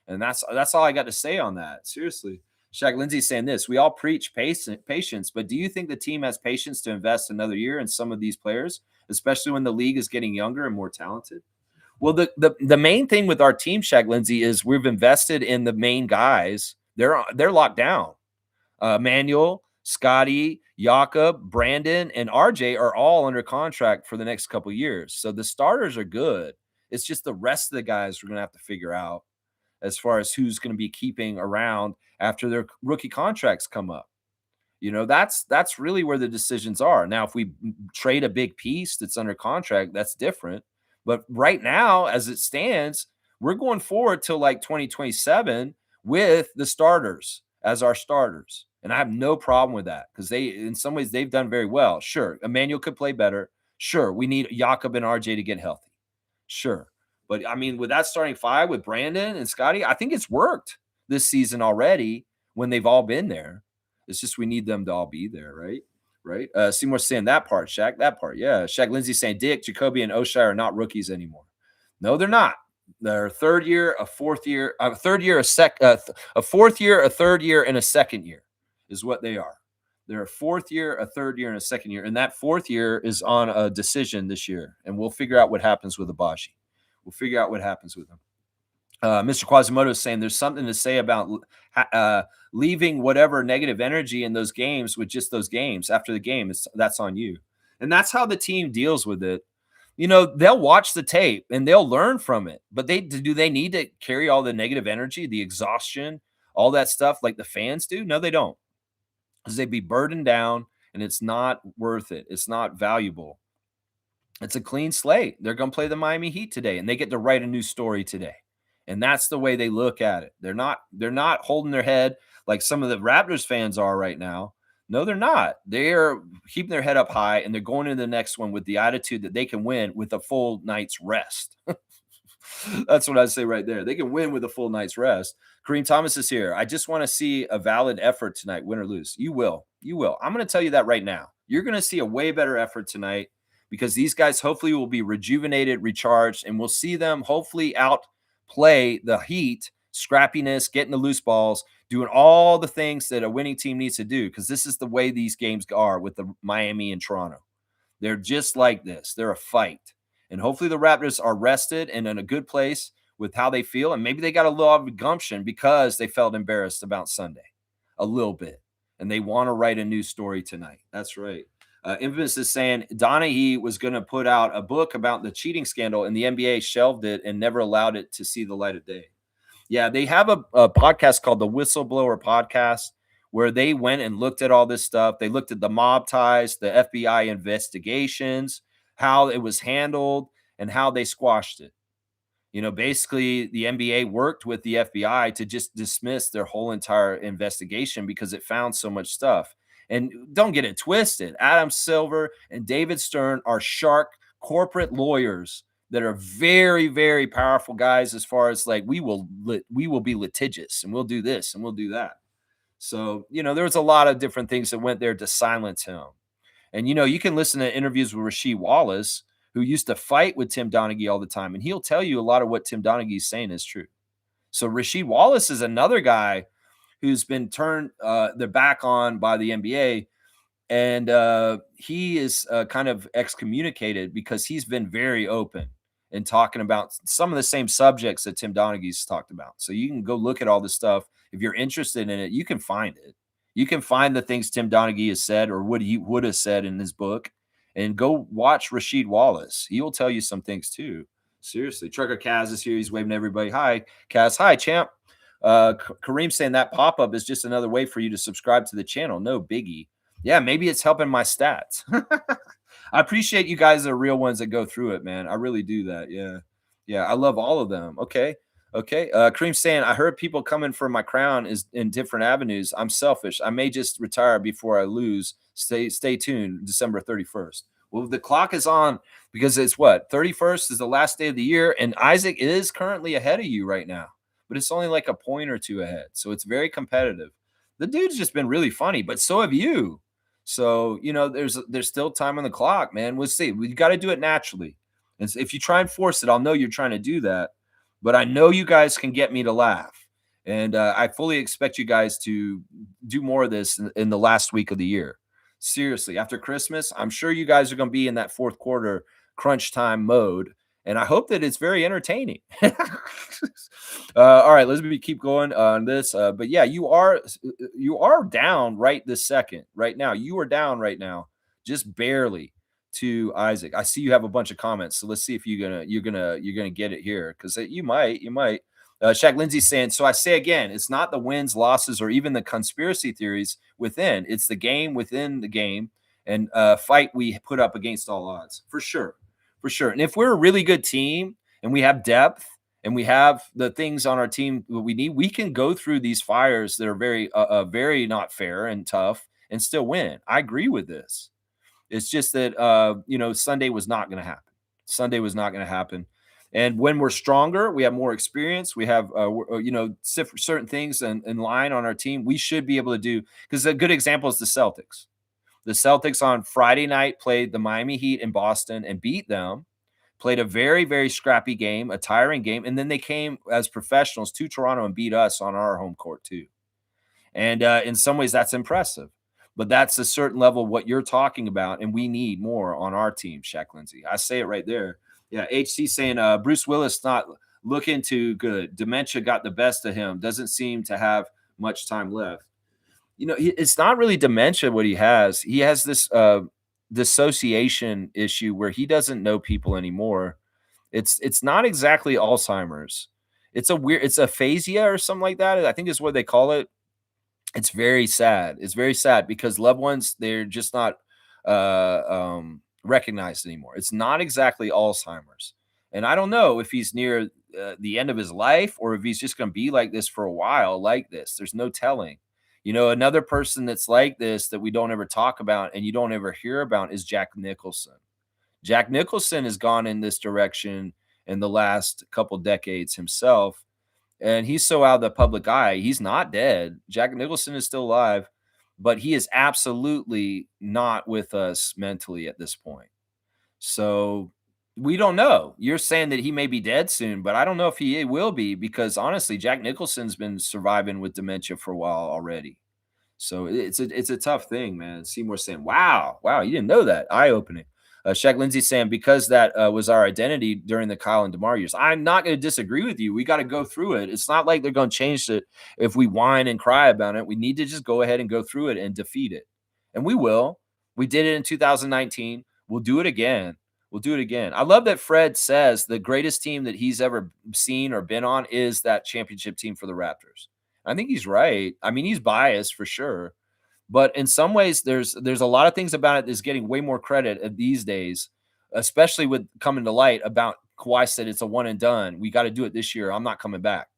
And that's all I got to say on that. Seriously. Shaq Lindsay's saying this. We all preach patience, but do you think the team has patience to invest another year in some of these players, especially when the league is getting younger and more talented? Well, the main thing with our team, Shaq Lindsay, is we've invested in the main guys. They're locked down. Manuel, Scotty, Jakob, Brandon, and RJ are all under contract for the next couple of years. So the starters are good. It's just the rest of the guys we're going to have to figure out as far as who's going to be keeping around after their rookie contracts come up. That's really where the decisions are. Now, if we trade a big piece that's under contract, that's different. But right now, as it stands, we're going forward till like 2027 with the starters as our starters. And I have no problem with that because in some ways, they've done very well. Sure, Emmanuel could play better. Sure, we need Jakob and RJ to get healthy. Sure. But, I mean, with that starting 5 with Brandon and Scotty, I think it's worked this season already when they've all been there. It's just we need them to all be there, right? Right? Seymour's saying that part, Shaq. That part, yeah. Shaq Lindsay saying Dick, Jacoby, and Oshai are not rookies anymore. No, they're not. They're third year, a fourth year, a fourth year, a third year, and a second year is what they are. They're a fourth year, a third year, and a second year. And that fourth year is on a decision this year. And we'll figure out what happens with Abashi. We'll figure out what happens with him. Mr. Quasimodo is saying there's something to say about leaving whatever negative energy in those games with just those games after the game. That's on you. And that's how the team deals with it. You know, they'll watch the tape and they'll learn from it. But they need to carry all the negative energy, the exhaustion, all that stuff like the fans do? No, they don't. Because they'd be burdened down and it's not worth it. It's not valuable. It's a clean slate. They're going to play the Miami Heat today and they get to write a new story today. And that's the way they look at it. They're not holding their head like some of the Raptors fans are right now. No, they're not. They're keeping their head up high and they're going into the next one with the attitude that they can win with a full night's rest. That's what I say right there. They can win with a full night's rest. Kareem Thomas is here. I just want to see a valid effort tonight, win or lose. You will. You will. I'm going to tell you that right now. You're going to see a way better effort tonight because these guys hopefully will be rejuvenated, recharged, and we'll see them hopefully outplay the Heat, scrappiness, getting the loose balls, doing all the things that a winning team needs to do because this is the way these games are with the Miami and Toronto. They're just like this. They're a fight. And hopefully the Raptors are rested and in a good place with how they feel. And maybe they got a little of gumption because they felt embarrassed about Sunday a little bit. And they want to write a new story tonight. That's right. Infamous is saying Donaghy was going to put out a book about the cheating scandal and the NBA shelved it and never allowed it to see the light of day. Yeah, they have a podcast called the Whistleblower Podcast where they went and looked at all this stuff. They looked at the mob ties, the FBI investigations, how it was handled, and how they squashed it. You know, basically, the NBA worked with the FBI to just dismiss their whole entire investigation because it found so much stuff. And don't get it twisted. Adam Silver and David Stern are shark corporate lawyers that are very, very powerful guys as far as like we will be litigious and we'll do this and we'll do that. So, you know, there was a lot of different things that went there to silence him. And, you know, you can listen to interviews with Rasheed Wallace, who used to fight with Tim Donaghy all the time. And he'll tell you a lot of what Tim Donaghy is saying is true. So Rasheed Wallace is another guy who's been turned their back on by the NBA. And he is kind of excommunicated because he's been very open and talking about some of the same subjects that Tim Donaghy's talked about. So you can go look at all this stuff. If you're interested in it, you can find it. You can find the things Tim Donaghy has said or what he would have said in his book and go watch Rasheed Wallace. He will tell you some things too. Seriously. Trucker Kaz is here. He's waving to everybody. Hi, Kaz. Hi, champ. Kareem saying that pop-up is just another way for you to subscribe to the channel. No biggie. Yeah, maybe it's helping my stats. I appreciate you guys are real ones that go through it, man. I really do that. Yeah. Yeah, I love all of them. Okay. Kareem saying, I heard people coming for my crown is in different avenues. I'm selfish. I may just retire before I lose. Stay tuned, December 31st. Well, the clock is on because it's what? 31st is the last day of the year, and Isaac is currently ahead of you right now, but it's only like a point or two ahead. So it's very competitive. The dude's just been really funny, but so have you. So, you know, there's still time on the clock, man. We'll see. We got to do it naturally. And if you try and force it, I'll know you're trying to do that. But I know you guys can get me to laugh. And I fully expect you guys to do more of this in the last week of the year. Seriously, after Christmas, I'm sure you guys are going to be in that fourth quarter crunch time mode. And I hope that it's very entertaining. All right, let's keep going on this. But yeah, you are down right this second, right now. You are down right now, just barely to Isaac. I see you have a bunch of comments, so let's see if you're gonna get it here because you might. Shaq Lindsay's saying, so I say again, it's not the wins, losses, or even the conspiracy theories within. It's the game within the game and fight we put up against all odds, for sure. For sure. And if we're a really good team and we have depth and we have the things on our team that we need, we can go through these fires that are very, very not fair and tough and still win. I agree with this. It's just that, you know, Sunday was not going to happen. Sunday was not going to happen. And when we're stronger, we have more experience. We have, you know, certain things in line on our team. We should be able to do, because a good example is the Celtics. The Celtics on Friday night played the Miami Heat in Boston and beat them, played a very, very scrappy game, a tiring game, and then they came as professionals to Toronto and beat us on our home court too. And in some ways, that's impressive. but that's a certain level of what you're talking about, and we need more on our team, Shaq Lindsay. I say it right there. Yeah, HC saying Bruce Willis not looking too good. Dementia got the best of him. Doesn't seem to have much time left. It's not really dementia what he has. He has this dissociation issue where he doesn't know people anymore. It's not exactly Alzheimer's. It's aphasia or something like that. I think is what they call it. It's very sad. It's very sad because loved ones, they're just not recognized anymore. It's not exactly Alzheimer's. And I don't know if he's near the end of his life or if he's just going to be like this for a while, like this. There's no telling. Another person that's like this that we don't ever talk about and you don't ever hear about is Jack Nicholson. Jack Nicholson has gone in this direction in the last couple decades himself, and he's so out of the public eye. He's not dead. Jack Nicholson is still alive, but he is absolutely not with us mentally at this point. So we don't know. You're saying that he may be dead soon, but I don't know if he will be because honestly, Jack Nicholson's been surviving with dementia for a while already. So it's a tough thing, man. Seymour saying, "Wow, you didn't know that? Eye opening." Shaq Lindsay saying, "Because that was our identity during the Kyle and DeMar years." I'm not going to disagree with you. We got to go through it. It's not like they're going to change it if we whine and cry about it. We need to just go ahead and go through it and defeat it, and we will. We did it in 2019. We'll do it again. We'll do it again. I love that Fred says the greatest team that he's ever seen or been on is that championship team for the Raptors. I think he's right. I mean, he's biased for sure, but in some ways, there's a lot of things about it that's getting way more credit these days, especially with coming to light about Kawhi said it's a one and done. We got to do it this year. I'm not coming back.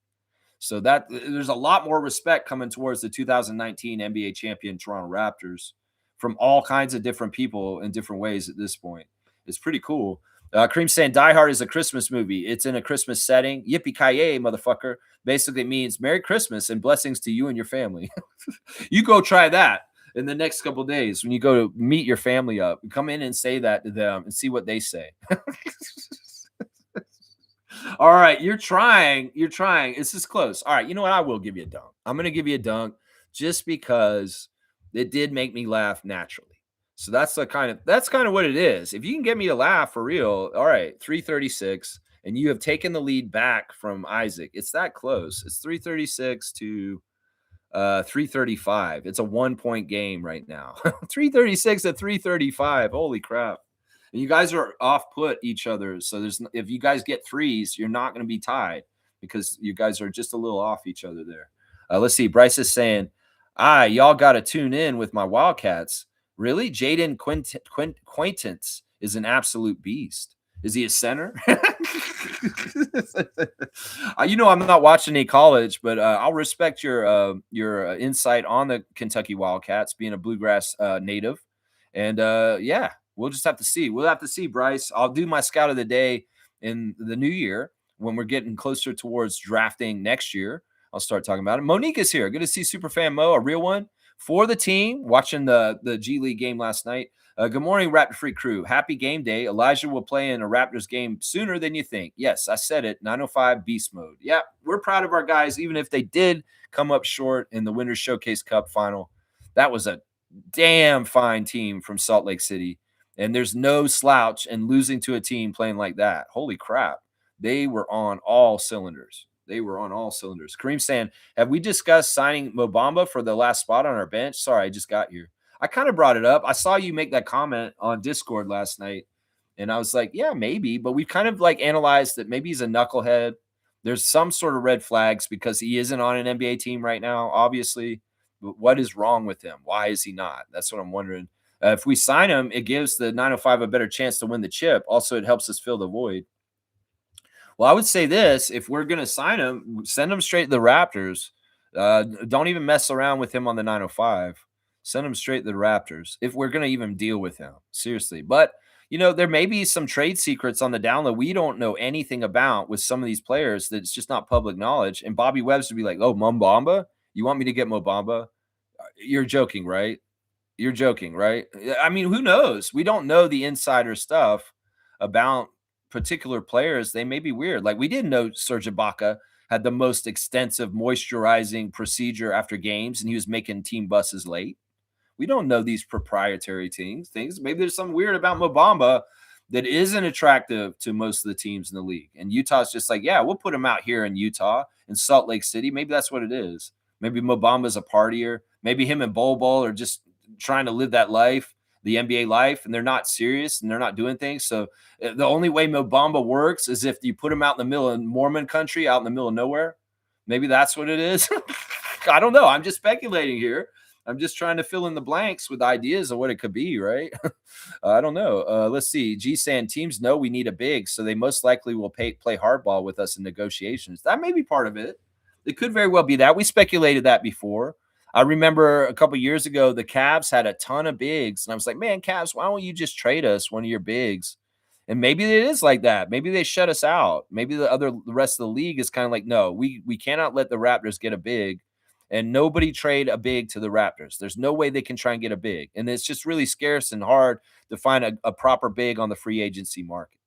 So that there's a lot more respect coming towards the 2019 NBA champion Toronto Raptors from all kinds of different people in different ways at this point. It's pretty cool. Kareem saying Die Hard is a Christmas movie. It's in a Christmas setting. Yippee-ki-yay, motherfucker. Basically means Merry Christmas and blessings to you and your family. You go try that in the next couple of days when you go to meet your family up. Come in and say that to them and see what they say. All right, you're trying. This is close. All right, you know what? I will give you a dunk. I'm going to give you a dunk just because it did make me laugh naturally. So that's kind of what it is. If you can get me to laugh for real, all right, 336, and you have taken the lead back from Isaac. It's that close. It's 336 to 335. It's a 1-point game right now. 336 to 335. Holy crap. And you guys are off put each other. So if you guys get threes, you're not going to be tied because you guys are just a little off each other there. Let's see. Bryce is saying, y'all got to tune in with my Wildcats. Really? Jaden Quaintance is an absolute beast. Is he a center? I'm not watching any college, but I'll respect your insight on the Kentucky Wildcats being a bluegrass native. And yeah, we'll just have to see. We'll have to see, Bryce. I'll do my scout of the day in the new year when we're getting closer towards drafting next year. I'll start talking about it. Monique is here. Good to see Superfan Mo, a real one for the team, watching the G League game last night. Good morning, Raptor Free crew. Happy game day. Elijah will play in a Raptors game sooner than you think. Yes, I said it. 905 beast mode. Yeah, we're proud of our guys, even if they did come up short in the Winners Showcase Cup final. That was a damn fine team from Salt Lake City. And there's no slouch in losing to a team playing like that. Holy crap. They were on all cylinders. Kareem saying, have we discussed signing Mo Bamba for the last spot on our bench? Sorry, I just got here. I kind of brought it up. I saw you make that comment on Discord last night, and I was like, yeah, maybe. But we've kind of like analyzed that maybe he's a knucklehead. There's some sort of red flags because he isn't on an NBA team right now, obviously. But what is wrong with him? Why is he not? That's what I'm wondering. If we sign him, it gives the 905 a better chance to win the chip. Also, it helps us fill the void. Well, I would say this. If we're going to sign him, send him straight to the Raptors. Don't even mess around with him on the 905. Send him straight to the Raptors if we're going to even deal with him. Seriously. But, there may be some trade secrets on the down low we don't know anything about with some of these players that's just not public knowledge. And Bobby Webb's would be like, oh, Mo Bamba? You want me to get Mo Bamba? You're joking, right? I mean, who knows? We don't know the insider stuff about particular players. They may be weird. Like we didn't know Serge Ibaka had the most extensive moisturizing procedure after games and he was making team buses late. We don't know these proprietary things. Maybe there's something weird about Mo Bamba that isn't attractive to most of the teams in the league. And Utah's just like, yeah, we'll put him out here in Utah, in Salt Lake City. Maybe that's what it is. Maybe Mo Bamba's a partier. Maybe him and Bol are just trying to live that life, the NBA life, and they're not serious and they're not doing things. So the only way Mo Bamba works is if you put him out in the middle of Mormon country, out in the middle of nowhere. Maybe that's what it is. I don't know. I'm just speculating here. I'm just trying to fill in the blanks with ideas of what it could be, right? I don't know. Let's see. G saying teams know we need a big, so they most likely will play hardball with us in negotiations. That may be part of it. It could very well be that. We speculated that before. I remember a couple years ago, the Cavs had a ton of bigs, and I was like, man, Cavs, why don't you just trade us one of your bigs? And maybe it is like that. Maybe they shut us out. Maybe the rest of the league is kind of like, no, we cannot let the Raptors get a big, and nobody trade a big to the Raptors. There's no way they can try and get a big, and it's just really scarce and hard to find a proper big on the free agency market.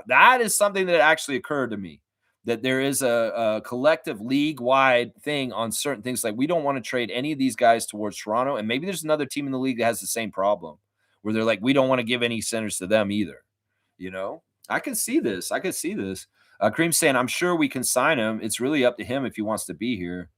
That is something that actually occurred to me, that there is a collective league-wide thing on certain things. Like, we don't want to trade any of these guys towards Toronto, and maybe there's another team in the league that has the same problem, where they're like, we don't want to give any centers to them either. I can see this. I could see this. Cream's saying, I'm sure we can sign him. It's really up to him if he wants to be here.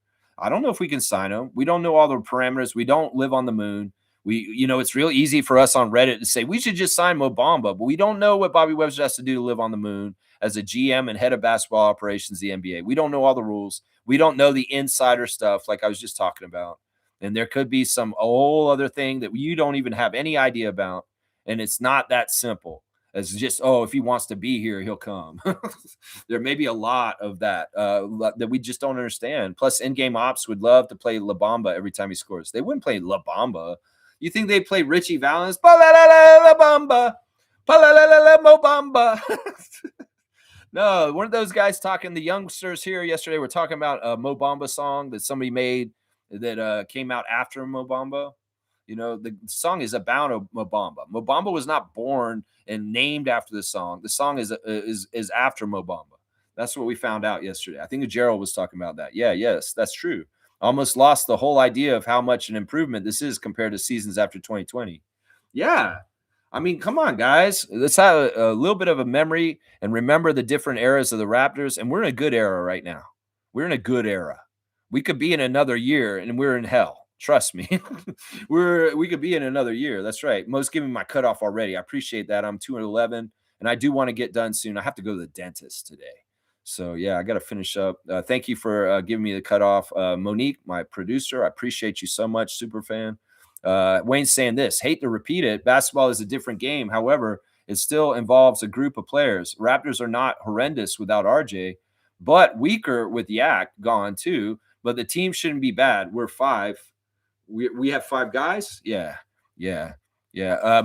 I don't know if we can sign him. We don't know all the parameters. We don't live on the moon. It's real easy for us on Reddit to say we should just sign Mo Bamba, but we don't know what Bobby Webster has to do to live on the moon as a GM and head of basketball operations, the NBA. We don't know all the rules. We don't know the insider stuff, like I was just talking about. And there could be some whole other thing that you don't even have any idea about. And it's not that simple as just, oh, if he wants to be here, he'll come. There may be a lot of that that we just don't understand. Plus, in-game ops would love to play La Bamba every time he scores. They wouldn't play La Bamba. You think they play Richie Valens? La Bamba. Mo Bamba. No, one of those guys talking, the youngsters here yesterday were talking about a Mo Bamba song that somebody made that came out after Mo Bamba. The song is about Mo Bamba. Mo Bamba was not born and named after the song. The song is after Mo Bamba. That's what we found out yesterday. I think Gerald was talking about that. Yes, that's true. Almost lost the whole idea of how much an improvement this is compared to seasons after 2020. Yeah. I mean, come on, guys. Let's have a little bit of a memory and remember the different eras of the Raptors. And we're in a good era right now. We're in a good era. We could be in another year and we're in hell. Trust me. We could be in another year. That's right. Mo's giving my cutoff already. I appreciate that. I'm 211 and I do want to get done soon. I have to go to the dentist today. So, yeah, I got to finish up. Thank you for giving me the cutoff. Monique, my producer, I appreciate you so much. Super fan. Wayne's saying this, hate to repeat it. Basketball is a different game. However, it still involves a group of players. Raptors are not horrendous without RJ, but weaker with Yak gone too. But the team shouldn't be bad. We're five. We have five guys. Yeah.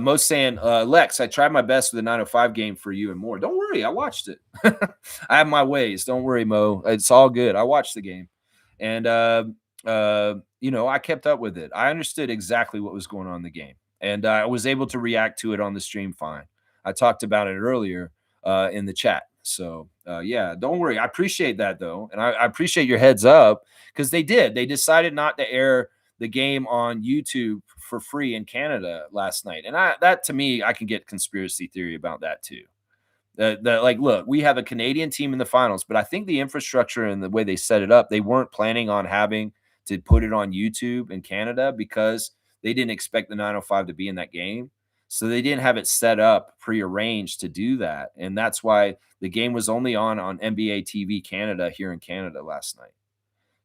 Most saying, Lex, I tried my best with the 905 game for you and more. Don't worry, I watched it. I have my ways. Don't worry, Mo. It's all good. I watched the game, and I kept up with it. I understood exactly what was going on in the game, and I was able to react to it on the stream fine. I talked about it earlier in the chat. So, don't worry. I appreciate that, though, and I appreciate your heads up because they did. They decided not to air the game on YouTube for free in Canada last night. And that to me, I can get conspiracy theory about that too. Look, we have a Canadian team in the finals, but I think the infrastructure and the way they set it up, they weren't planning on having to put it on YouTube in Canada because they didn't expect the 905 to be in that game. So they didn't have it set up prearranged to do that. And that's why the game was only on NBA TV Canada here in Canada last night.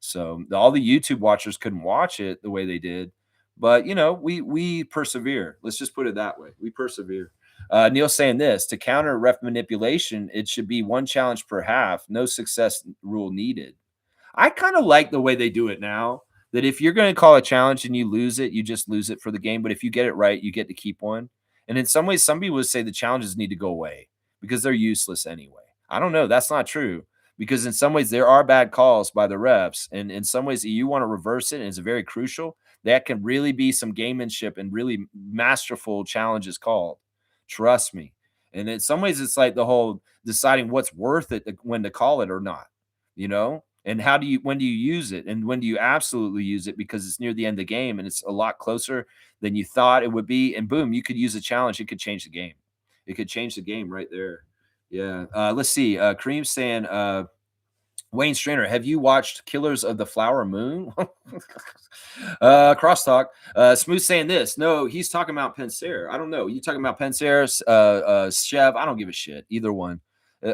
So all the YouTube watchers couldn't watch it the way they did. But, we persevere. Let's just put it that way. We persevere. Neil's saying this, to counter ref manipulation, it should be one challenge per half. No success rule needed. I kind of like the way they do it now, that if you're going to call a challenge and you lose it, you just lose it for the game. But if you get it right, you get to keep one. And in some ways, some people would say the challenges need to go away because they're useless anyway. I don't know. That's not true. Because in some ways, there are bad calls by the refs. And in some ways, you want to reverse it, and it's very crucial. That can really be some gamemanship and really masterful challenges called. Trust me. And in some ways, it's like the whole deciding what's worth it when to call it or not. And when do you use it? And when do you absolutely use it because it's near the end of the game and it's a lot closer than you thought it would be? And boom, you could use a challenge. It could change the game. It could change the game right there. Yeah. Let's see. Kareem's saying, Wayne Strainer, have you watched Killers of the Flower Moon? Crosstalk. Smooth saying this. No, he's talking about Panzer. I don't know. You talking about Panzer, Chev? I don't give a shit. Either one.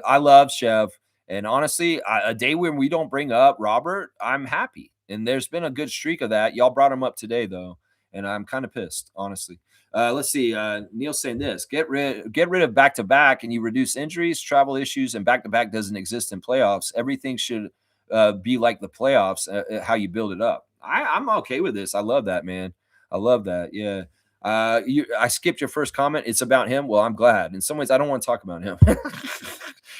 I love Chev. And honestly, a day when we don't bring up Robert, I'm happy. And there's been a good streak of that. Y'all brought him up today, though. And I'm kind of pissed, honestly. Let's see. Neil saying this: get rid of back to back, and you reduce injuries, travel issues, and back to back doesn't exist in playoffs. Everything should be like the playoffs. How you build it up. I'm okay with this. I love that, man. I love that. Yeah. I skipped your first comment. It's about him. Well, I'm glad. In some ways, I don't want to talk about him.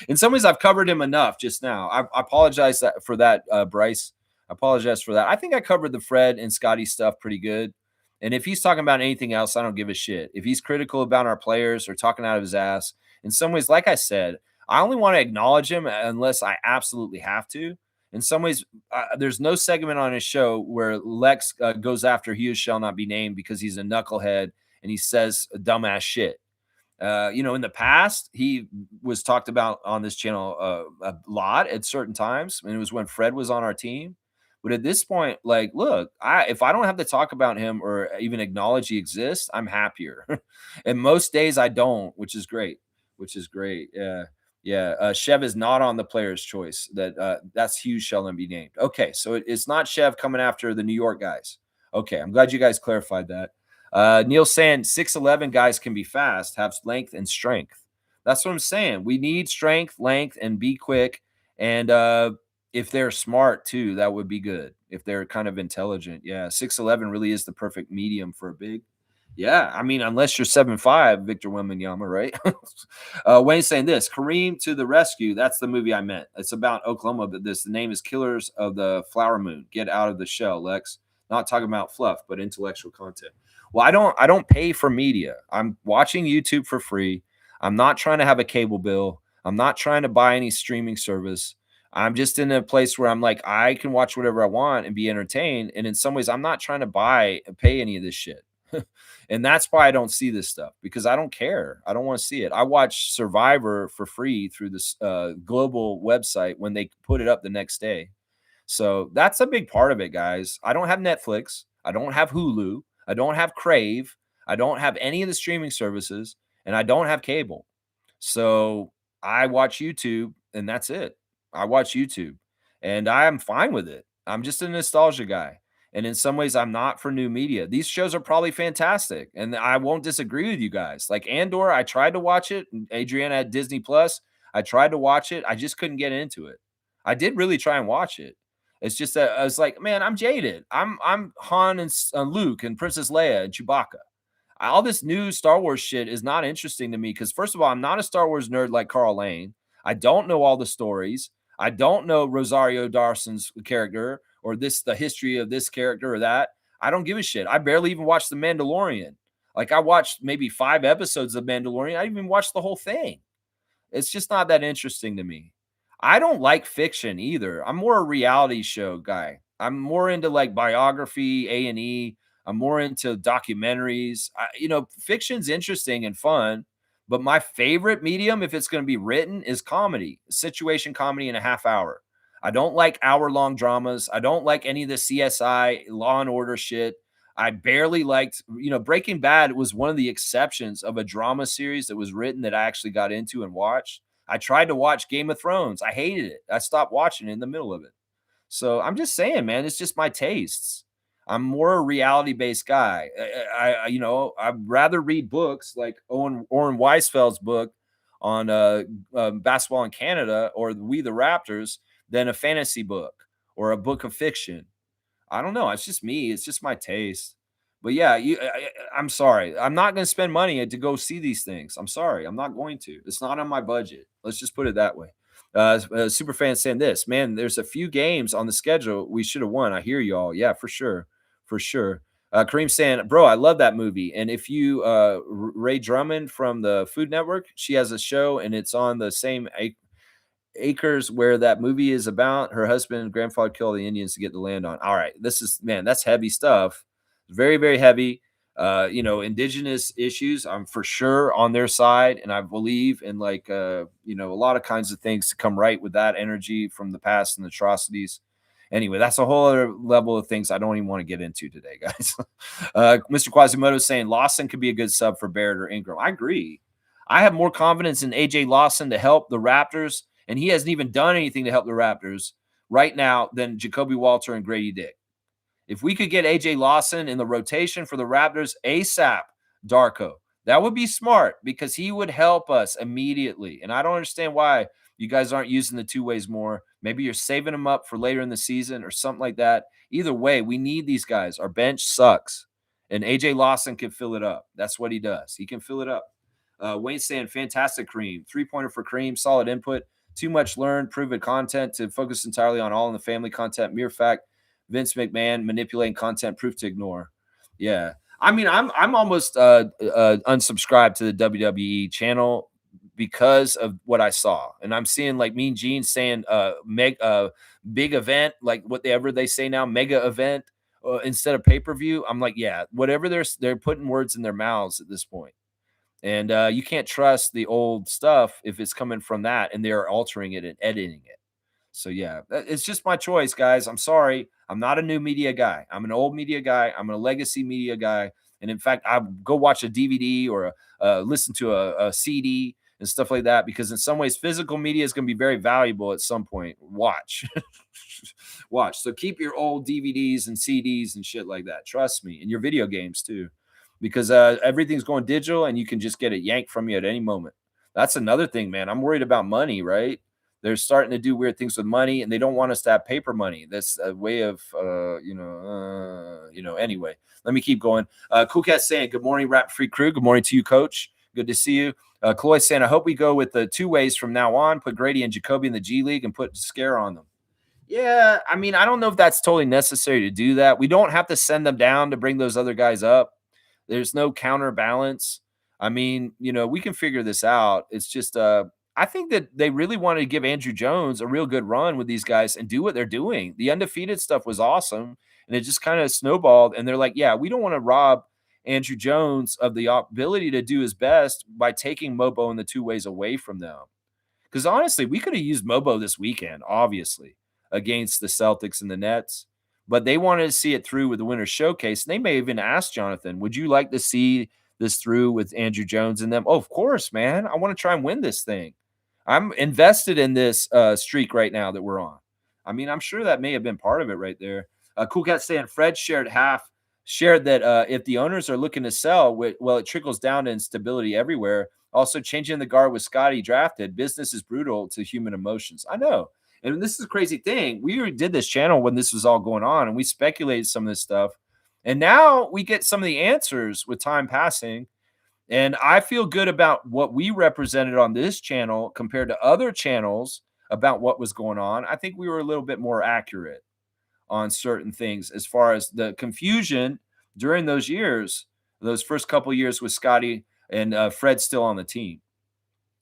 In some ways, I've covered him enough just now. I apologize for that, Bryce. I apologize for that. I think I covered the Fred and Scotty stuff pretty good. And if he's talking about anything else, I don't give a shit. If he's critical about our players or talking out of his ass, in some ways, like I said, I only want to acknowledge him unless I absolutely have to. In some ways, there's no segment on his show where Lex goes after he shall not be named because he's a knucklehead and he says dumbass shit. In the past, he was talked about on this channel a lot at certain times, and it was when Fred was on our team. But at this point, like, look, if I don't have to talk about him or even acknowledge he exists, I'm happier. And most days I don't, which is great. Which is great. Yeah. Yeah. Chev is not on the player's choice. That's Hughes shall not be named. Okay, so it's not Chev coming after the New York guys. Okay, I'm glad you guys clarified that. Neil saying 6'11 guys can be fast, have length and strength. That's what I'm saying. We need strength, length, and be quick. And if they're smart too, that would be good. If they're kind of intelligent. Yeah, 6'11 really is the perfect medium for a big. Yeah, I mean, unless you're 7'5", Victor Wembanyama, right? Wayne's saying this: Kareem to the rescue. That's the movie I meant. It's about Oklahoma, but the name is Killers of the Flower Moon. Get out of the shell, Lex. Not talking about fluff, but intellectual content. Well, I don't pay for media. I'm watching YouTube for free. I'm not trying to have a cable bill. I'm not trying to buy any streaming service. I'm just in a place where I'm like, I can watch whatever I want and be entertained. And in some ways, I'm not trying to pay any of this shit. And that's why I don't see this stuff, because I don't care. I don't want to see it. I watch Survivor for free through this global website when they put it up the next day. So that's a big part of it, guys. I don't have Netflix. I don't have Hulu. I don't have Crave. I don't have any of the streaming services, and I don't have cable. So I watch YouTube, and that's it. I watch YouTube, and I am fine with it. I'm just a nostalgia guy. And in some ways, I'm not for new media. These shows are probably fantastic, and I won't disagree with you guys. Like Andor, I tried to watch it. Adriana at Disney Plus, I tried to watch it. I just couldn't get into it. I did really try and watch it. It's just that I was like, man, I'm jaded. I'm Han and Luke and Princess Leia and Chewbacca. All this new Star Wars shit is not interesting to me because, first of all, I'm not a Star Wars nerd like Carl Lane. I don't know all the stories. I don't know Rosario Dawson's character or the history of this character or that. I don't give a shit. I barely even watched The Mandalorian. Like, I watched maybe 5 episodes of Mandalorian. I didn't even watch the whole thing. It's just not that interesting to me. I don't like fiction either. I'm more a reality show guy. I'm more into like biography, A&E. I'm more into documentaries. Fiction's interesting and fun, but my favorite medium, if it's going to be written, is comedy, situation comedy in a half hour. I don't like hour-long dramas. I don't like any of the CSI, Law and Order shit. I barely liked, Breaking Bad was one of the exceptions of a drama series that was written that I actually got into and watched. I tried to watch Game of Thrones. I hated it. I stopped watching it in the middle of it. So I'm just saying, man, it's just my tastes. I'm more a reality-based guy. I'd rather read books like Oren Weisfeld's book on basketball in Canada or We the Raptors than a fantasy book or a book of fiction. I don't know. It's just me. It's just my taste. But yeah, I'm sorry. I'm not going to spend money to go see these things. I'm sorry. I'm not going to. It's not on my budget. Let's just put it that way. Super fan saying this, man, there's a few games on the schedule we should have won. I hear y'all. Yeah, for sure. For sure. Kareem saying, bro, I love that movie. And if you, Ray Drummond from the Food Network, she has a show and it's on the same acres where that movie is about. Her husband and grandfather killed the Indians to get the land on. All right, this is, man, that's heavy stuff. Very, very heavy. Indigenous issues, I'm for sure on their side, and I believe in a lot of kinds of things to come right with that energy from the past and atrocities. Anyway, that's a whole other level of things I don't even want to get into today, guys. Mr. Quasimodo is saying Lawson could be a good sub for Barrett or Ingram. I agree. I have more confidence in AJ Lawson to help the Raptors, and he hasn't even done anything to help the Raptors right now than Jacoby Walter and Grady Dick. If we could get AJ Lawson in the rotation for the Raptors ASAP, Darko, that would be smart because he would help us immediately. And I don't understand why you guys aren't using the two ways more. Maybe you're saving them up for later in the season or something like that. Either way, we need these guys. Our bench sucks. And AJ Lawson can fill it up. That's what he does. He can fill it up. Wayne saying, fantastic Kareem. 3-pointer for Kareem. Solid input. Too much learned, proven content to focus entirely on All in the Family content. Mere fact, Vince McMahon manipulating content, proof to ignore. Yeah. I mean, I'm almost unsubscribed to the WWE channel because of what I saw. And I'm seeing like Mean Gene saying big event, like whatever they say now, mega event instead of pay-per-view. I'm like, yeah, whatever they're putting words in their mouths at this point. And you can't trust the old stuff if it's coming from that and they're altering it and editing it. So, yeah, it's just my choice, guys. I'm sorry. I'm not a new media guy. I'm an old media guy. I'm a legacy media guy. And in fact, I go watch a DVD or listen to a CD and stuff like that because in some ways, physical media is going to be very valuable at some point. Watch. Watch. So keep your old DVDs and CDs and shit like that. Trust me. And your video games, too, because everything's going digital and you can just get it yanked from you at any moment. That's another thing, man. I'm worried about money, right? They're starting to do weird things with money, and they don't want us to have paper money. That's a way of, Anyway, let me keep going. Cool Cat saying, good morning, Rap Free Crew. Good morning to you, Coach. Good to see you. Chloe saying, I hope we go with the two ways from now on. Put Grady and Jacoby in the G League and put Scare on them. Yeah, I mean, I don't know if that's totally necessary to do that. We don't have to send them down to bring those other guys up. There's no counterbalance. I mean, we can figure this out. It's just I think that they really wanted to give Andrew Jones a real good run with these guys and do what they're doing. The undefeated stuff was awesome, and it just kind of snowballed. And they're like, yeah, we don't want to rob Andrew Jones of the ability to do his best by taking Mobo and the two ways away from them. Because honestly, we could have used Mobo this weekend, obviously, against the Celtics and the Nets. But they wanted to see it through with the Winter Showcase. And they may even ask Jonathan, would you like to see this through with Andrew Jones and them? Oh, of course, man. I want to try and win this thing. I'm invested in this streak right now that we're on. I mean, I'm sure that may have been part of it right there. Cool Cat saying Fred shared that if the owners are looking to sell, well, it trickles down to instability everywhere. Also, changing the guard with Scotty drafted. Business is brutal to human emotions. I know. And this is a crazy thing. We did this channel when this was all going on, and we speculated some of this stuff. And now we get some of the answers with time passing. And I feel good about what we represented on this channel compared to other channels about what was going on. I think we were a little bit more accurate on certain things as far as the confusion during those years, those first couple of years with Scotty and Fred still on the team,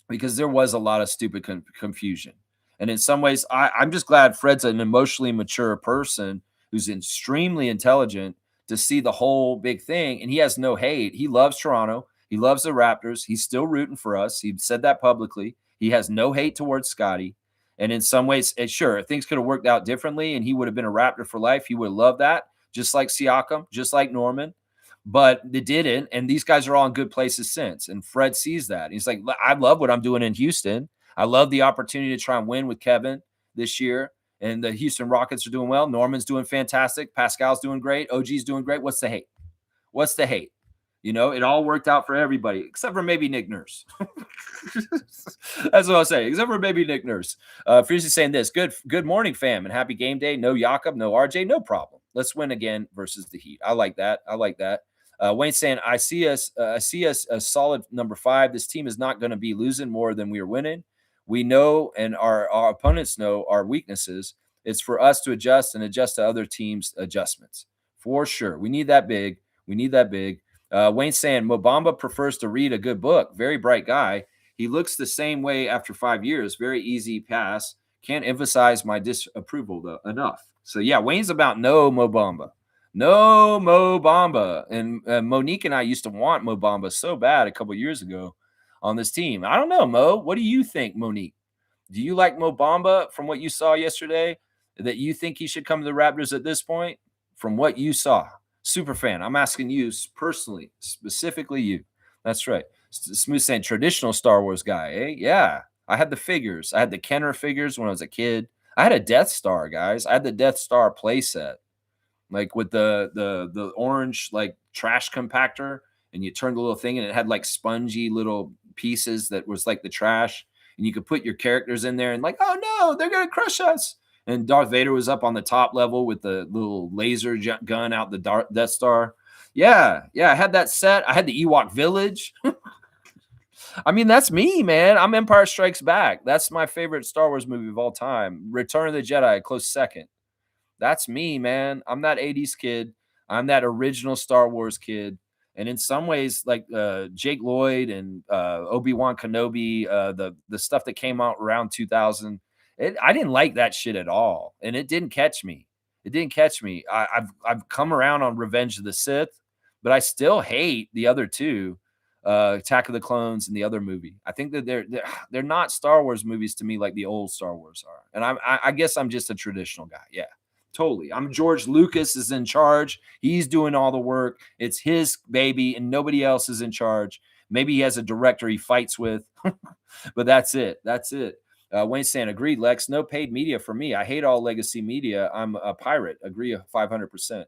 because there was a lot of stupid confusion. And in some ways, I'm just glad Fred's an emotionally mature person who's extremely intelligent to see the whole big thing. And he has no hate. He loves Toronto. He loves the Raptors. He's still rooting for us. He said that publicly. He has no hate towards Scotty. And in some ways, sure, things could have worked out differently and he would have been a Raptor for life. He would have loved that, just like Siakam, just like Norman. But it didn't. And these guys are all in good places since. And Fred sees that. He's like, I love what I'm doing in Houston. I love the opportunity to try and win with Kevin this year. And the Houston Rockets are doing well. Norman's doing fantastic. Pascal's doing great. OG's doing great. What's the hate? What's the hate? It all worked out for everybody, except for maybe Nick Nurse. That's what I'll say, except for maybe Nick Nurse. Freezy saying this, good morning, fam, and happy game day. No Jakob, no RJ, no problem. Let's win again versus the Heat. I like that. Wayne saying, I see us a solid number 5. This team is not going to be losing more than we are winning. We know, and our opponents know our weaknesses. It's for us to adjust and adjust to other teams' adjustments. For sure. We need that big. Wayne saying Mobamba prefers to read a good book. Very bright guy. He looks the same way after 5 years. Very easy pass. Can't emphasize my disapproval though enough. So yeah, Wayne's about no Mo Bamba. No Mo Bamba. And Monique and I used to want Mo Bamba so bad a couple years ago on this team. I don't know, Mo. What do you think, Monique? Do you like Mo Bamba from what you saw yesterday? That you think he should come to the Raptors at this point? From what you saw, super fan. I'm asking you personally, specifically you. That's right. Smooth saying traditional Star Wars guy, eh? Yeah. I had the figures. I had the Kenner figures when I was a kid. I had a Death Star, guys. I had the Death Star playset, like with the orange like trash compactor, and you turned the little thing, and it had like spongy little pieces that was like the trash, and you could put your characters in there, and like, oh no, they're gonna crush us. And Darth Vader was up on the top level with the little laser gun out the Death Star. Yeah, yeah, I had that set. I had the Ewok Village. I mean, that's me, man. I'm Empire Strikes Back. That's my favorite Star Wars movie of all time. Return of the Jedi, close second. That's me, man. I'm that 80s kid. I'm that original Star Wars kid. And in some ways, like Jake Lloyd and Obi-Wan Kenobi, the stuff that came out around 2000, I didn't like that shit at all. And it didn't catch me. It didn't catch me. I've come around on Revenge of the Sith, but I still hate the other two, Attack of the Clones and the other movie. I think that they're not Star Wars movies to me like the old Star Wars are. And I guess I'm just a traditional guy. Yeah. Totally. I'm George Lucas is in charge. He's doing all the work. It's his baby and nobody else is in charge. Maybe he has a director he fights with, but that's it. That's it. Wayne saying, agreed, Lex. No paid media for me. I hate all legacy media. I'm a pirate. Agree 500%.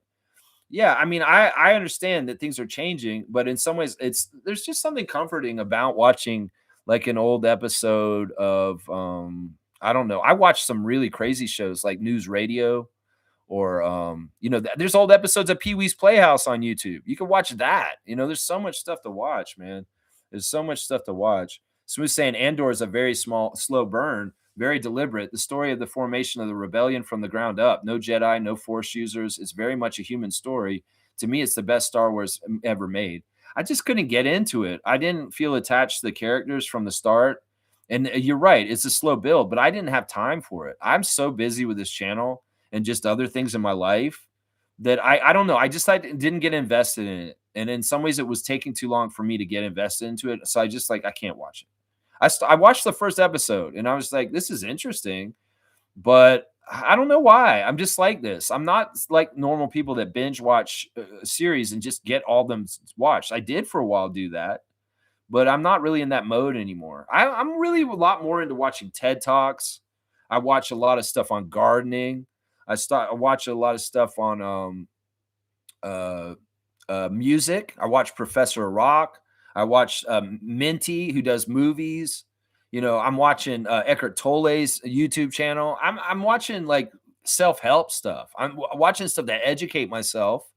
Yeah, I mean, I understand that things are changing, but in some ways, there's just something comforting about watching like an old episode of I don't know. I watched some really crazy shows like News Radio or there's old episodes of Pee-wee's Playhouse on YouTube. You can watch that. There's so much stuff to watch, man. There's so much stuff to watch. Smooth saying Andor is a very slow burn, very deliberate. The story of the formation of the rebellion from the ground up. No Jedi, no Force users. It's very much a human story. To me, it's the best Star Wars ever made. I just couldn't get into it. I didn't feel attached to the characters from the start. And you're right, it's a slow build, but I didn't have time for it. I'm so busy with this channel and just other things in my life that I don't know. I didn't get invested in it. And in some ways it was taking too long for me to get invested into it. So I just I can't watch it. I watched the first episode and I was like, this is interesting, but I don't know why. I'm just like this. I'm not like normal people that binge watch a series and just get all them watched. I did for a while do that, but I'm not really in that mode anymore. I'm really a lot more into watching TED Talks. I watch a lot of stuff on gardening. I watch a lot of stuff on music. I watch Professor Rock. I watch Minty, who does movies. I'm watching Eckhart Tolle's YouTube channel. I'm watching like self-help stuff. I'm watching stuff that educate myself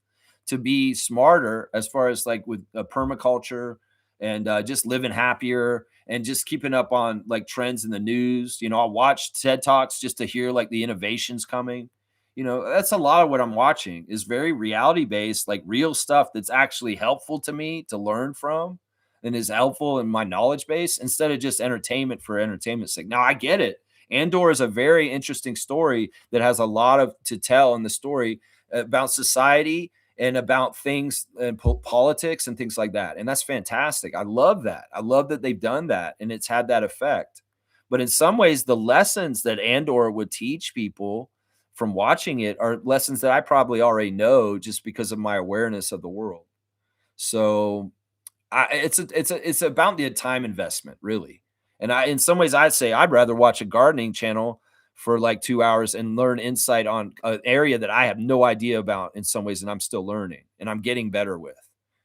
to be smarter as far as like with permaculture and just living happier and just keeping up on like trends in the news. I'll watch TED Talks just to hear like the innovations coming. That's a lot of what I'm watching is very reality based, like real stuff that's actually helpful to me to learn from and is helpful in my knowledge base instead of just entertainment for entertainment's sake. Now I get it. Andor is a very interesting story that has a lot of to tell in the story about society and about things and politics and things like that. And that's fantastic. I love that. I love that they've done that and it's had that effect. But in some ways, the lessons that Andor would teach people from watching it are lessons that I probably already know just because of my awareness of the world. So it's about the time investment, really. And in some ways, I'd say I'd rather watch a gardening channel for like 2 hours and learn insight on an area that I have no idea about in some ways, and I'm still learning and I'm getting better with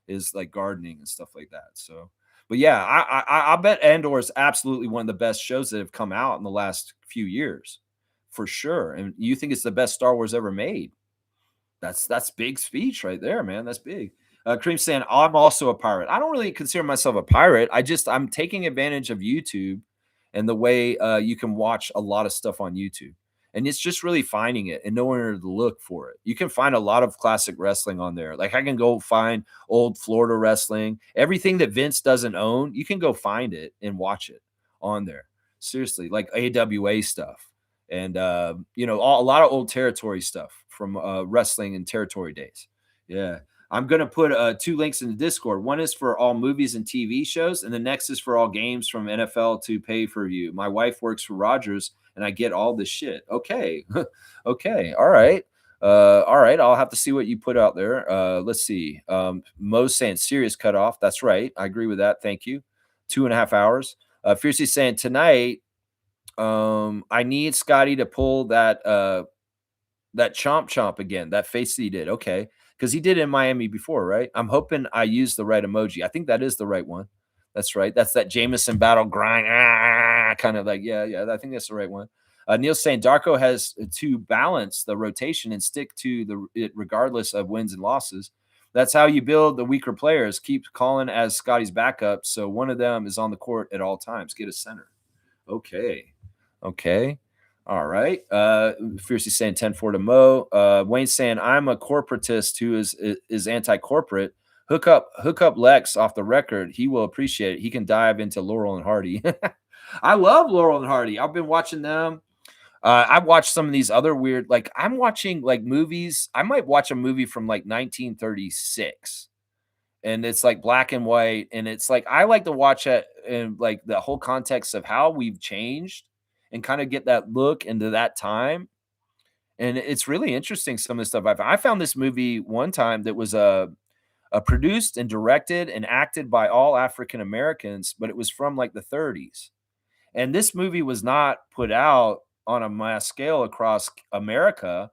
is like gardening and stuff like that. So, but yeah, I bet Andor is absolutely one of the best shows that have come out in the last few years, for sure. And you think it's the best Star Wars ever made? That's big speech right there, man. That's big. Kareem saying, I'm also a pirate. I don't really consider myself a pirate. I'm taking advantage of YouTube and the way you can watch a lot of stuff on YouTube. And it's just really finding it and knowing where to look for it. You can find a lot of classic wrestling on there. Like I can go find old Florida wrestling, everything that Vince doesn't own. You can go find it and watch it on there. Seriously, like AWA stuff, and a lot of old territory stuff from wrestling and territory days. Yeah. I'm going to put two links in the Discord. One is for all movies and TV shows, and the next is for all games from NFL to pay per view. My wife works for Rogers, and I get all this shit. Okay. Okay. All right. All right. I'll have to see what you put out there. Let's see. Mo's saying serious cutoff. That's right. I agree with that. Thank you. 2.5 hours. Fiercely saying tonight, I need Scotty to pull that chomp chomp again, that face that he did. Okay. Because he did it in Miami before, right? I'm hoping I used the right emoji. I think that is the right one. That's right. That's that Jameson battle grind, kind of like, yeah. I think that's the right one. Neil's saying Darko has to balance the rotation and stick to it regardless of wins and losses. That's how you build the weaker players. Keep calling as Scotty's backup, so one of them is on the court at all times. Get a center. Okay. All right. Fiercely saying 10-4 to Mo. Wayne saying I'm a corporatist who is anti-corporate. Hook up Lex off the record. He will appreciate it. He can dive into Laurel and Hardy. I love Laurel and Hardy. I've been watching them. I've watched some of these other weird, like I'm watching like movies. I might watch a movie from like 1936. And it's like black and white. And it's like I like to watch it in like the whole context of how we've changed and kind of get that look into that time. And it's really interesting, some of the stuff I found this movie one time that was produced and directed and acted by all African Americans, but it was from like the 30s. And this movie was not put out on a mass scale across America,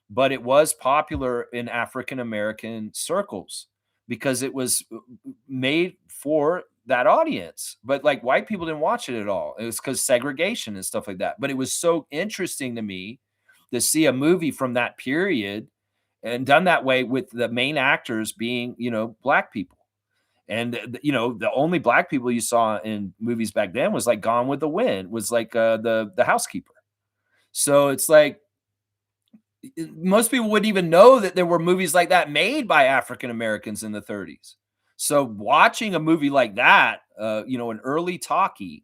but it was popular in African American circles because it was made for that audience. But like white people didn't watch it at all. It was because segregation and stuff like that. But it was so interesting to me to see a movie from that period and done that way with the main actors being, black people. And the only black people you saw in movies back then was like Gone with the Wind, was like the housekeeper. So it's like most people wouldn't even know that there were movies like that made by African Americans in the 30s. So watching a movie like that, an early talkie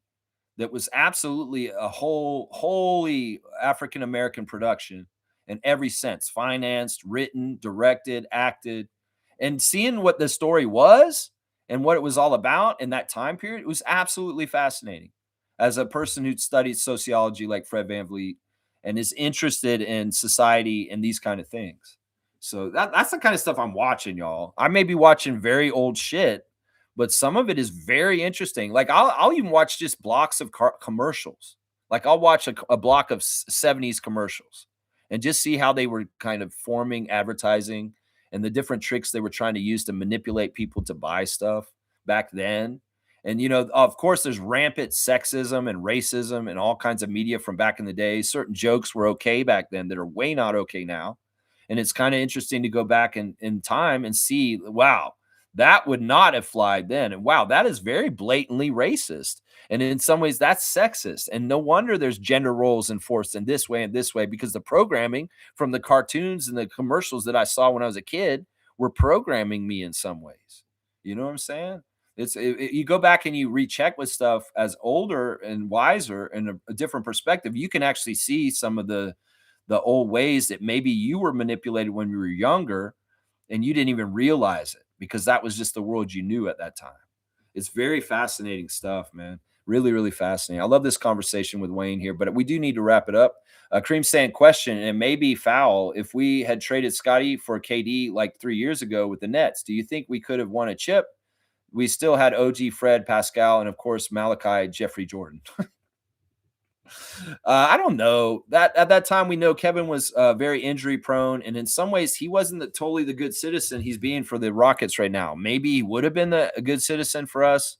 that was absolutely a wholly African American production in every sense, financed, written, directed, acted, and seeing what the story was and what it was all about in that time period, it was absolutely fascinating. As a person who studied sociology like Fred VanVleet and is interested in society and these kind of things. So that's the kind of stuff I'm watching, y'all. I may be watching very old shit, but some of it is very interesting. Like I'll even watch just blocks of commercials. Like I'll watch a block of 70s commercials and just see how they were kind of forming advertising and the different tricks they were trying to use to manipulate people to buy stuff back then. And, of course, there's rampant sexism and racism and all kinds of media from back in the day. Certain jokes were okay back then that are way not okay now. And it's kind of interesting to go back in time and see, wow, that would not have flied then. And wow, that is very blatantly racist. And in some ways, that's sexist. And no wonder there's gender roles enforced in this way and this way, because the programming from the cartoons and the commercials that I saw when I was a kid were programming me in some ways. You know what I'm saying? You go back and you recheck with stuff as older and wiser and a different perspective, you can actually see some of the old ways that maybe you were manipulated when you were younger and you didn't even realize it because that was just the world you knew at that time. It's very fascinating stuff, man. Really, really fascinating. I love this conversation with Wayne here, but we do need to wrap it up. Cream saying question, and it may be foul. If we had traded Scotty for KD like 3 years ago with the Nets, do you think we could have won a chip? We still had OG, Fred, Pascal, and of course, Malachi, Jeffrey Jordan. I don't know. That at that time we know Kevin was very injury prone, and in some ways he wasn't totally the good citizen he's being for the Rockets right now. Maybe he would have been a good citizen for us,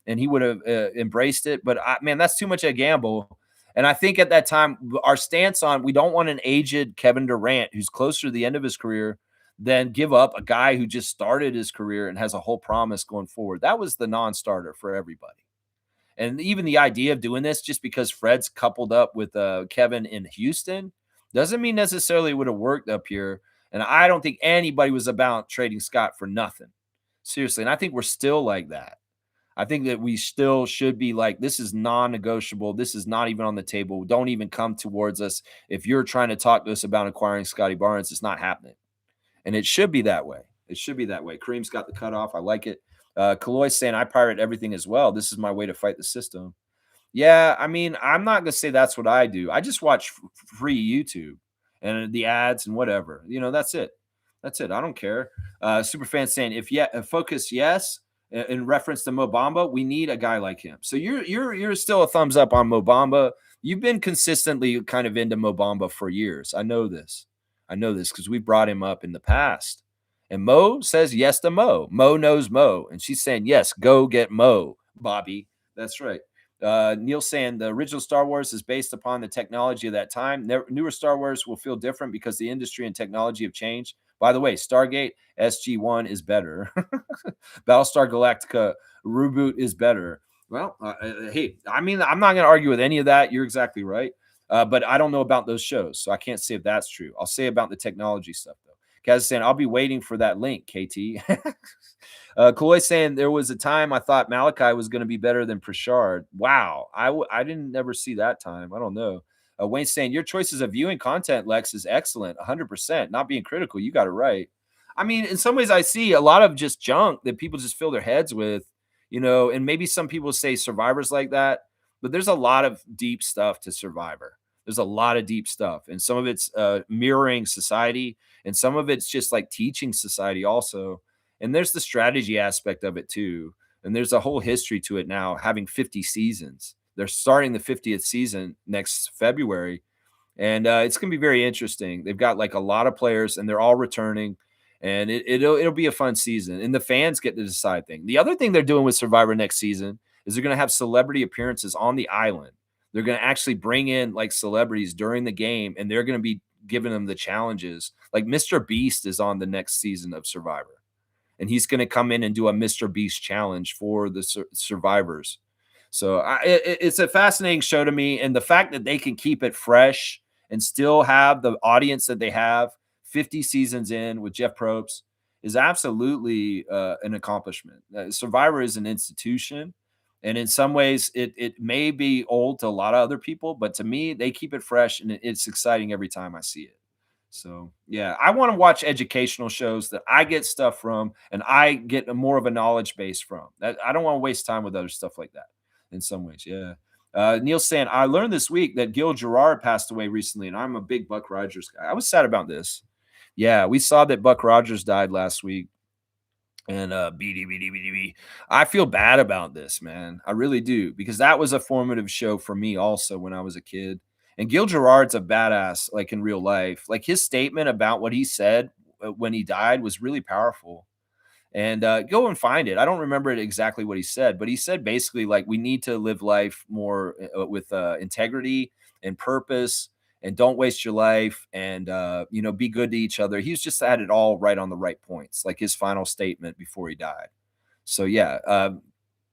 and he would have embraced it. But man, that's too much a gamble. And I think at that time our stance on we don't want an aged Kevin Durant who's closer to the end of his career than give up a guy who just started his career and has a whole promise going forward. That was the non-starter for everybody. And even the idea of doing this just because Fred's coupled up with Kevin in Houston Doesn't mean necessarily it would have worked up here. And I don't think anybody was about trading Scott for nothing. Seriously. And I think we're still like that. I think that we still should be like, this is non negotiable. This is not even on the table. Don't even come towards us. If you're trying to talk to us about acquiring Scotty Barnes, it's not happening. And it should be that way. It should be that way. Kareem's got the cutoff. I like it. Kaloy's saying, I pirate everything as well. This is my way to fight the system. Yeah, I mean, I'm not gonna say that's what I do. I just watch free YouTube and the ads and whatever. That's it. That's it. I don't care. Superfan saying, if focus yes, in reference to Mobamba, we need a guy like him. So you're still a thumbs up on Mobamba. You've been consistently kind of into Mobamba for years. I know this. I know this because we brought him up in the past. And Mo says yes to Mo. Mo knows Mo, and she's saying yes. Go get Mo, Bobby. That's right. Neil saying the original Star Wars is based upon the technology of that time. Newer Star Wars will feel different because the industry and technology have changed. By the way, Stargate SG-1 is better. Battlestar Galactica reboot is better. Well, hey, I mean, I'm not going to argue with any of that. You're exactly right. But I don't know about those shows, so I can't say if that's true. I'll say about the technology stuff, though. Kaz saying, I'll be waiting for that link, KT. Kaloy saying, there was a time I thought Malachi was going to be better than Prashard. Wow. I didn't never see that time. I don't know. Wayne saying, your choices of viewing content, Lex, is excellent. 100%. Not being critical. You got it right. I mean, in some ways, I see a lot of just junk that people just fill their heads with, and maybe some people say Survivor's like that, but there's a lot of deep stuff to Survivor. There's a lot of deep stuff, and some of it's mirroring society, and some of it's just like teaching society also. And there's the strategy aspect of it too. And there's a whole history to it now, having 50 seasons. They're starting the 50th season next February, and it's going to be very interesting. They've got like a lot of players, and they're all returning, and it'll be a fun season. And the fans get to decide things. The other thing they're doing with Survivor next season is they're going to have celebrity appearances on the island. They're going to actually bring in like celebrities during the game, and they're going to be giving them the challenges. Like Mr. Beast is on the next season of Survivor, and he's going to come in and do a Mr. Beast challenge for the survivors. So it's a fascinating show to me. And the fact that they can keep it fresh and still have the audience that they have 50 seasons in with Jeff Probst is absolutely an accomplishment. Survivor is an institution. And in some ways, it may be old to a lot of other people, but to me, they keep it fresh, and it's exciting every time I see it. So, yeah, I want to watch educational shows that I get stuff from and I get more of a knowledge base from. I don't want to waste time with other stuff like that in some ways. Yeah. Neil saying, I learned this week that Gil Gerard passed away recently, and I'm a big Buck Rogers guy. I was sad about this. Yeah, we saw that Buck Rogers died last week. And BD. I feel bad about this, man. I really do, because that was a formative show for me also when I was a kid. And Gil Gerard's a badass, like in real life. Like his statement about what he said when he died was really powerful. And go and find it. I don't remember it exactly what he said, but he said basically like we need to live life more with integrity and purpose, and don't waste your life, and be good to each other. He's just had it all right on the right points, like his final statement before he died. So yeah,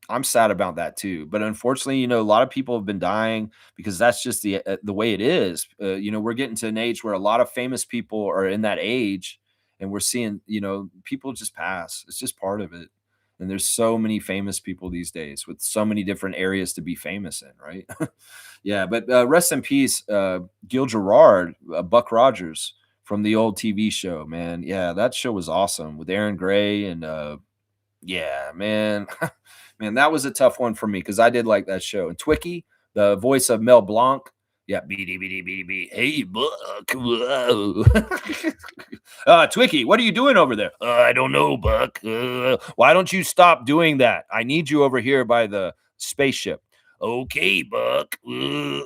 I'm sad about that too. But unfortunately, a lot of people have been dying because that's just the way it is. We're getting to an age where a lot of famous people are in that age, and we're seeing, people just pass. It's just part of it. And there's so many famous people these days with so many different areas to be famous in, right? Yeah, but rest in peace, Gil Gerard, Buck Rogers from the old TV show, man. Yeah, that show was awesome with Aaron Gray and yeah, man. Man, that was a tough one for me because I did like that show. And Twicky, the voice of Mel Blanc, yeah, BD. Hey, Buck. Whoa. Twicky, what are you doing over there? I don't know, Buck. Why don't you stop doing that? I need you over here by the spaceship. Okay, Buck. I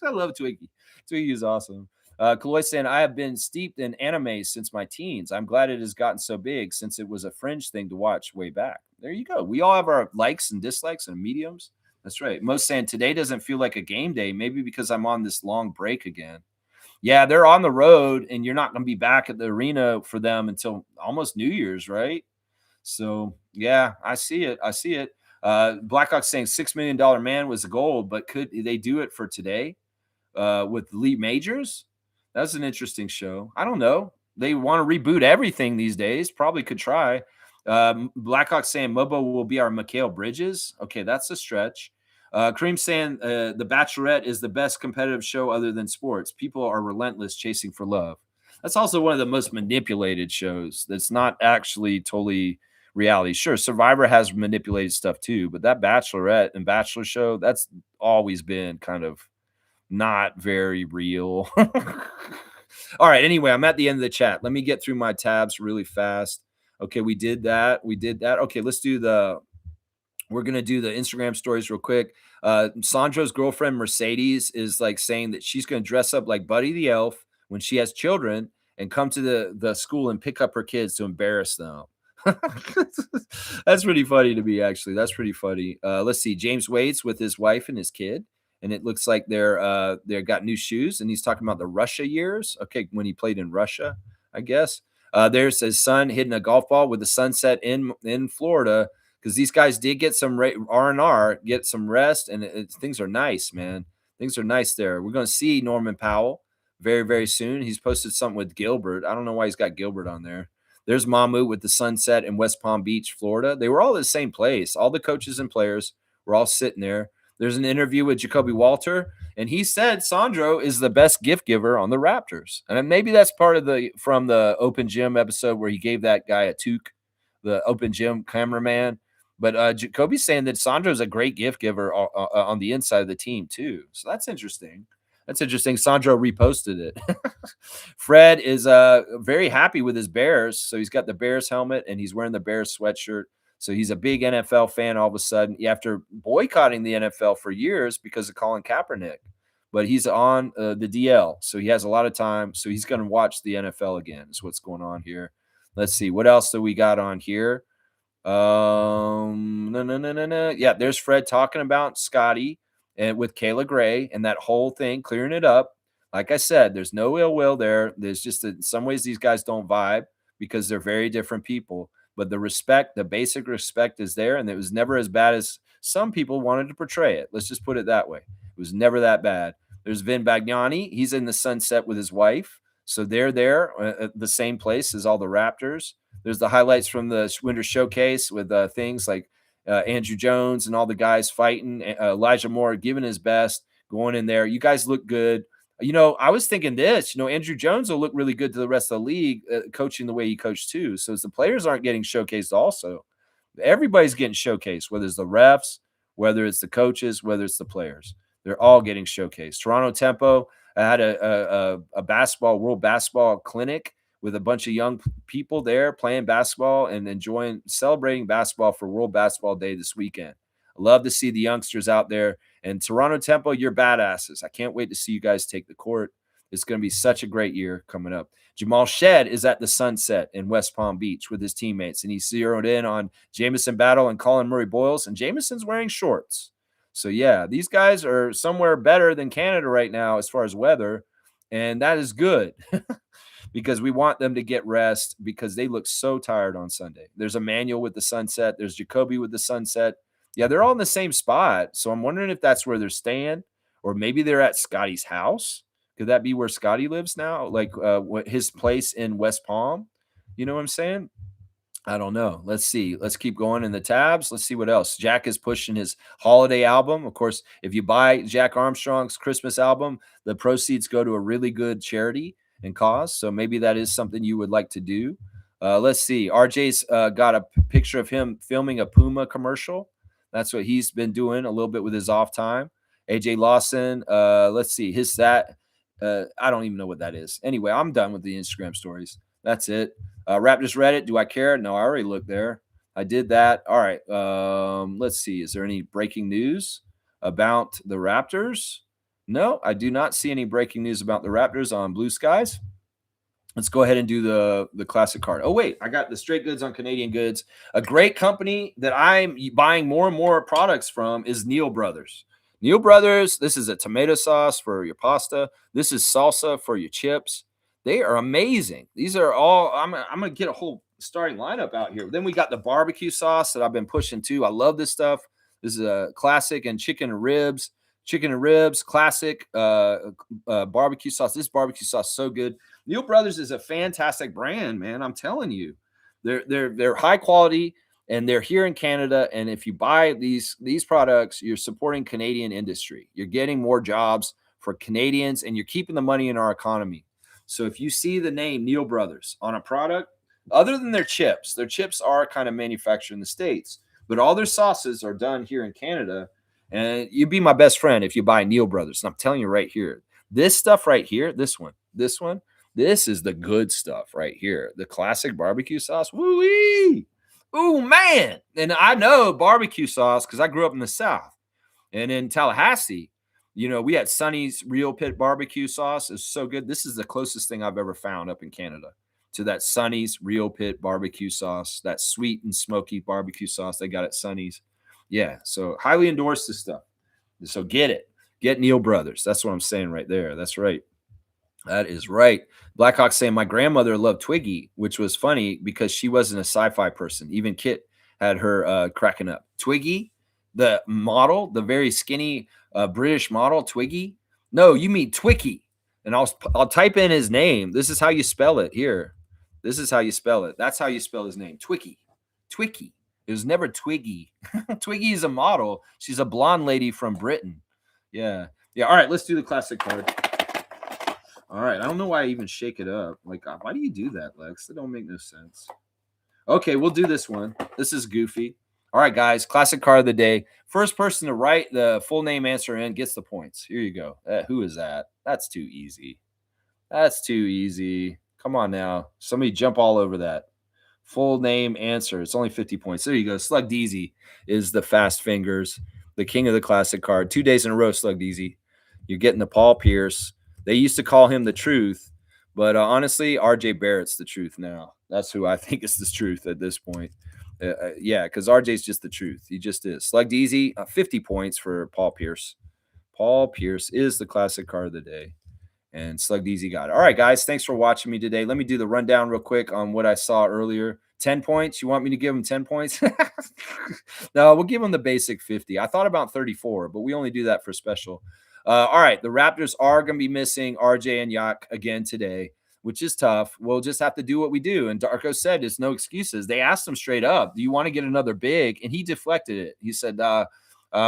love Twiggy. Twiggy is awesome. Kaloy saying, I have been steeped in anime since my teens. I'm glad it has gotten so big since it was a fringe thing to watch way back. There you go. We all have our likes and dislikes and mediums. That's right. Most saying today doesn't feel like a game day, maybe because I'm on this long break again. Yeah, they're on the road, and you're not going to be back at the arena for them until almost New Year's, right? So, yeah, I see it. I see it. Blackhawk saying $6 million man was the goal, but could they do it for today with Lee Majors? That's an interesting show. I don't know. They want to reboot everything these days. Probably could try. Blackhawk saying Mobo will be our Mikhail Bridges. Okay, that's a stretch. Kareem saying The Bachelorette is the best competitive show other than sports. People are relentless chasing for love. That's also one of the most manipulated shows. That's not actually totally reality. Sure, Survivor has manipulated stuff too, but that Bachelorette and Bachelor show, that's always been kind of not very real. All right. Anyway, I'm at the end of the chat. Let me get through my tabs really fast. Okay, we did that. We did that. Okay, let's do the. We're gonna do the Instagram stories real quick. Sandro's girlfriend Mercedes is like saying that she's gonna dress up like Buddy the Elf when she has children and come to the school and pick up her kids to embarrass them. That's pretty funny to me, actually. That's pretty funny. Let's see. James Waits with his wife and his kid, and it looks like they're got new shoes, and he's talking about the Russia years. Okay, when he played in Russia, I guess. There's his son hitting a golf ball with the sunset in Florida because these guys did get some R&R, get some rest, and things are nice, man. Things are nice there. We're going to see Norman Powell very, very soon. He's posted something with Gilbert. I don't know why he's got Gilbert on there. There's Mamu with the sunset in West Palm Beach, Florida. They were all at the same place. All the coaches and players were all sitting there. There's an interview with Jacoby Walter, and he said Sandro is the best gift giver on the Raptors. And maybe that's part of from the Open Gym episode where he gave that guy a toque, the Open Gym cameraman. But Jacoby's saying that Sandro's a great gift giver on the inside of the team too. So that's interesting. That's interesting. Sandro reposted it. Fred is very happy with his Bears. So he's got the Bears helmet and he's wearing the Bears sweatshirt. So he's a big NFL fan all of a sudden after boycotting the NFL for years because of Colin Kaepernick. But he's on the DL. So he has a lot of time. So he's going to watch the NFL again, is what's going on here. Let's see. What else do we got on here? No. Yeah, there's Fred talking about Scotty and with Kayla Gray and that whole thing, clearing it up. Like I said, there's no ill will there. There's just in some ways these guys don't vibe because they're very different people. But the respect, the basic respect is there, and it was never as bad as some people wanted to portray it. Let's just put it that way. It was never that bad. There's Vin Bagnani. He's in the sunset with his wife. So they're there at the same place as all the Raptors. There's the highlights from the Winter Showcase with things like Andrew Jones and all the guys fighting. Elijah Moore giving his best, going in there. You guys look good. I was thinking this. Andrew Jones will look really good to the rest of the league, coaching the way he coached too. So as the players aren't getting showcased also. Everybody's getting showcased, whether it's the refs, whether it's the coaches, whether it's the players. They're all getting showcased. Toronto Tempo had a world basketball clinic with a bunch of young people there playing basketball and celebrating basketball for World Basketball Day this weekend. I love to see the youngsters out there. And Toronto Tempo, you're badasses. I can't wait to see you guys take the court. It's going to be such a great year coming up. Jamal Shed is at the sunset in West Palm Beach with his teammates, and he zeroed in on Jamison Battle and Colin Murray Boyles, and Jamison's wearing shorts. So, yeah, these guys are somewhere better than Canada right now as far as weather, and that is good. Because we want them to get rest because they look so tired on Sunday. There's Emmanuel with the sunset. There's Jacoby with the sunset. Yeah, they're all in the same spot. So I'm wondering if that's where they're staying, or maybe they're at Scotty's house. Could that be where Scotty lives now? Like his place in West Palm? You know what I'm saying? I don't know. Let's see. Let's keep going in the tabs. Let's see what else. Jack is pushing his holiday album. Of course, if you buy Jack Armstrong's Christmas album, the proceeds go to a really good charity and cause. So maybe that is something you would like to do. Let's see. RJ's got a picture of him filming a Puma commercial. That's what he's been doing a little bit with his off time. AJ Lawson. Let's see. I don't even know what that is. Anyway, I'm done with the Instagram stories. That's it. Raptors Reddit. Do I care? No, I already looked there. I did that. All right. Let's see. Is there any breaking news about the Raptors? No, I do not see any breaking news about the Raptors on Blue Skies. Let's go ahead and do the classic card. Oh, wait, I got the Straight Goods on Canadian Goods. A great company that I'm buying more and more products from is Neal Brothers. Neal Brothers, this is a tomato sauce for your pasta. This is salsa for your chips. They are amazing. These are all, I'm going to get a whole starting lineup out here. Then we got the barbecue sauce that I've been pushing too. I love this stuff. This is a classic and chicken and ribs, chicken and ribs, classic barbecue sauce. This barbecue sauce so good. Neil Brothers is a fantastic brand, man. I'm telling you, they're high quality and they're here in Canada. And if you buy these products, you're supporting Canadian industry. You're getting more jobs for Canadians, and you're keeping the money in our economy. So if you see the name Neil Brothers on a product, other than their chips are kind of manufactured in the States, but all their sauces are done here in Canada. And you'd be my best friend if you buy Neil Brothers. And I'm telling you right here, this stuff right here, this one, this is the good stuff right here. The classic barbecue sauce. Woo-wee! Ooh, man. And I know barbecue sauce because I grew up in the South. And in Tallahassee, we had Sonny's Real Pit barbecue sauce. It's so good. This is the closest thing I've ever found up in Canada to that Sonny's Real Pit barbecue sauce, that sweet and smoky barbecue sauce they got at Sonny's. Yeah, so highly endorse this stuff. So get it. Get Neil Brothers. That's what I'm saying right there. That's right. That is right. Blackhawk saying my grandmother loved Twiggy, which was funny because she wasn't a sci-fi person. Even Kit had her cracking up. Twiggy, the model, the very skinny British model, Twiggy. No, you mean Twicky. And I'll type in his name. This is how you spell it here. This is how you spell it. That's how you spell his name. Twicky. Twicky. It was never Twiggy. Twiggy is a model. She's a blonde lady from Britain. Yeah. Yeah. All right. Let's do the classic card. All right. I don't know why I even shake it up. Like, why do you do that, Lex? That don't make no sense. Okay. We'll do this one. This is goofy. All right, guys. Classic card of the day. First person to write the full name answer in gets the points. Here you go. Who is that? That's too easy. That's too easy. Come on now. Somebody jump all over that. Full name answer. It's only 50 points. There you go. Slug Deezy is the fast fingers, the king of the classic card. 2 days in a row, Slug Deezy. You're getting the Paul Pierce. They used to call him the truth, but honestly, RJ Barrett's the truth now. That's who I think is the truth at this point. Yeah, because RJ's just the truth. He just is. Slug Deezy, 50 points for Paul Pierce. Paul Pierce is the classic card of the day. And Slug Deezy got it. All right, guys. Thanks for watching me today. Let me do the rundown real quick on what I saw earlier. 10 points. You want me to give him 10 points? No, we'll give him the basic 50. I thought about 34, but we only do that for special. All right. The Raptors are going to be missing RJ and Yak again today, which is tough. We'll just have to do what we do. And Darko said there's no excuses. They asked him straight up, do you want to get another big? And he deflected it. He said,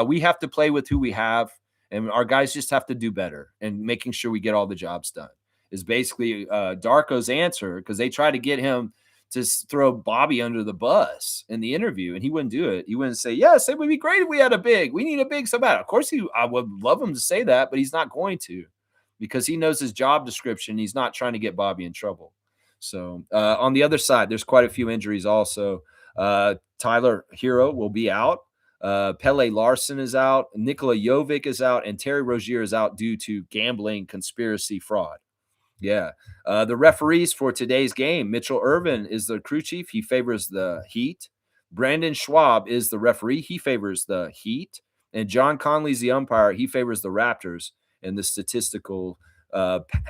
we have to play with who we have. And our guys just have to do better and making sure we get all the jobs done is basically Darko's answer because they tried to get him to throw Bobby under the bus in the interview, and he wouldn't do it. He wouldn't say, yes, it would be great if we had a big. We need a big so bad. Of course, I would love him to say that, but he's not going to because he knows his job description. He's not trying to get Bobby in trouble. So on the other side, there's quite a few injuries also. Tyler Hero will be out. Pele Larson is out, Nikola Jovic is out, and Terry Rozier is out due to gambling conspiracy fraud. Yeah. The referees for today's game, Mitchell Irvin is the crew chief. He favors the Heat. Brandon Schwab is the referee. He favors the Heat. And John Conley's the umpire. He favors the Raptors in the statistical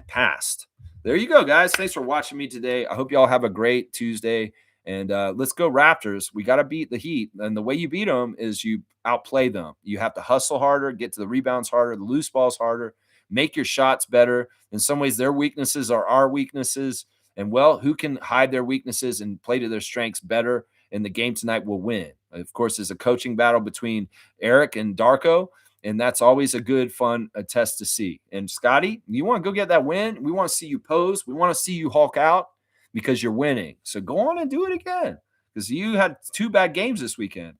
past. There you go, guys. Thanks for watching me today. I hope y'all have a great Tuesday. And let's go Raptors. We got to beat the Heat. And the way you beat them is you outplay them. You have to hustle harder, get to the rebounds harder, the loose balls harder, make your shots better. In some ways, their weaknesses are our weaknesses. And, well, who can hide their weaknesses and play to their strengths better in the game tonight will win. Of course, there's a coaching battle between Eric and Darko. And that's always a good, fun test to see. And, Scotty, you want to go get that win? We want to see you pose. We want to see you Hulk out. Because you're winning. So go on and do it again because you had 2 bad games this weekend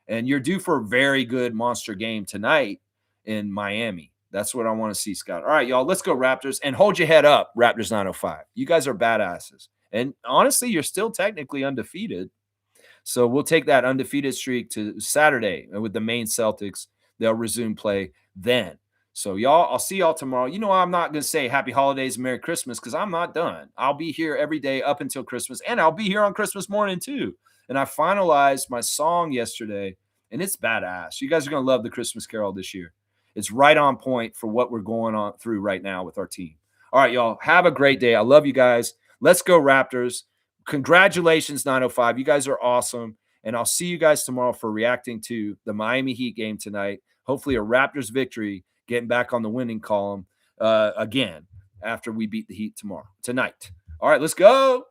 and you're due for a very good monster game tonight in Miami. That's what I want to see, Scott. All right, y'all, let's go Raptors and hold your head up, Raptors 905. You guys are badasses. And honestly, you're still technically undefeated. So we'll take that undefeated streak to Saturday with the Maine Celtics. They'll resume play then. So, y'all, I'll see y'all tomorrow. You know, I'm not going to say happy holidays and Merry Christmas because I'm not done. I'll be here every day up until Christmas, and I'll be here on Christmas morning too. And I finalized my song yesterday, and it's badass. You guys are going to love the Christmas Carol this year. It's right on point for what we're going on through right now with our team. All right, y'all, have a great day. I love you guys. Let's go Raptors. Congratulations, 905. You guys are awesome. And I'll see you guys tomorrow for reacting to the Miami Heat game tonight. Hopefully a Raptors victory getting back on the winning column again after we beat the Heat tonight. All right, let's go.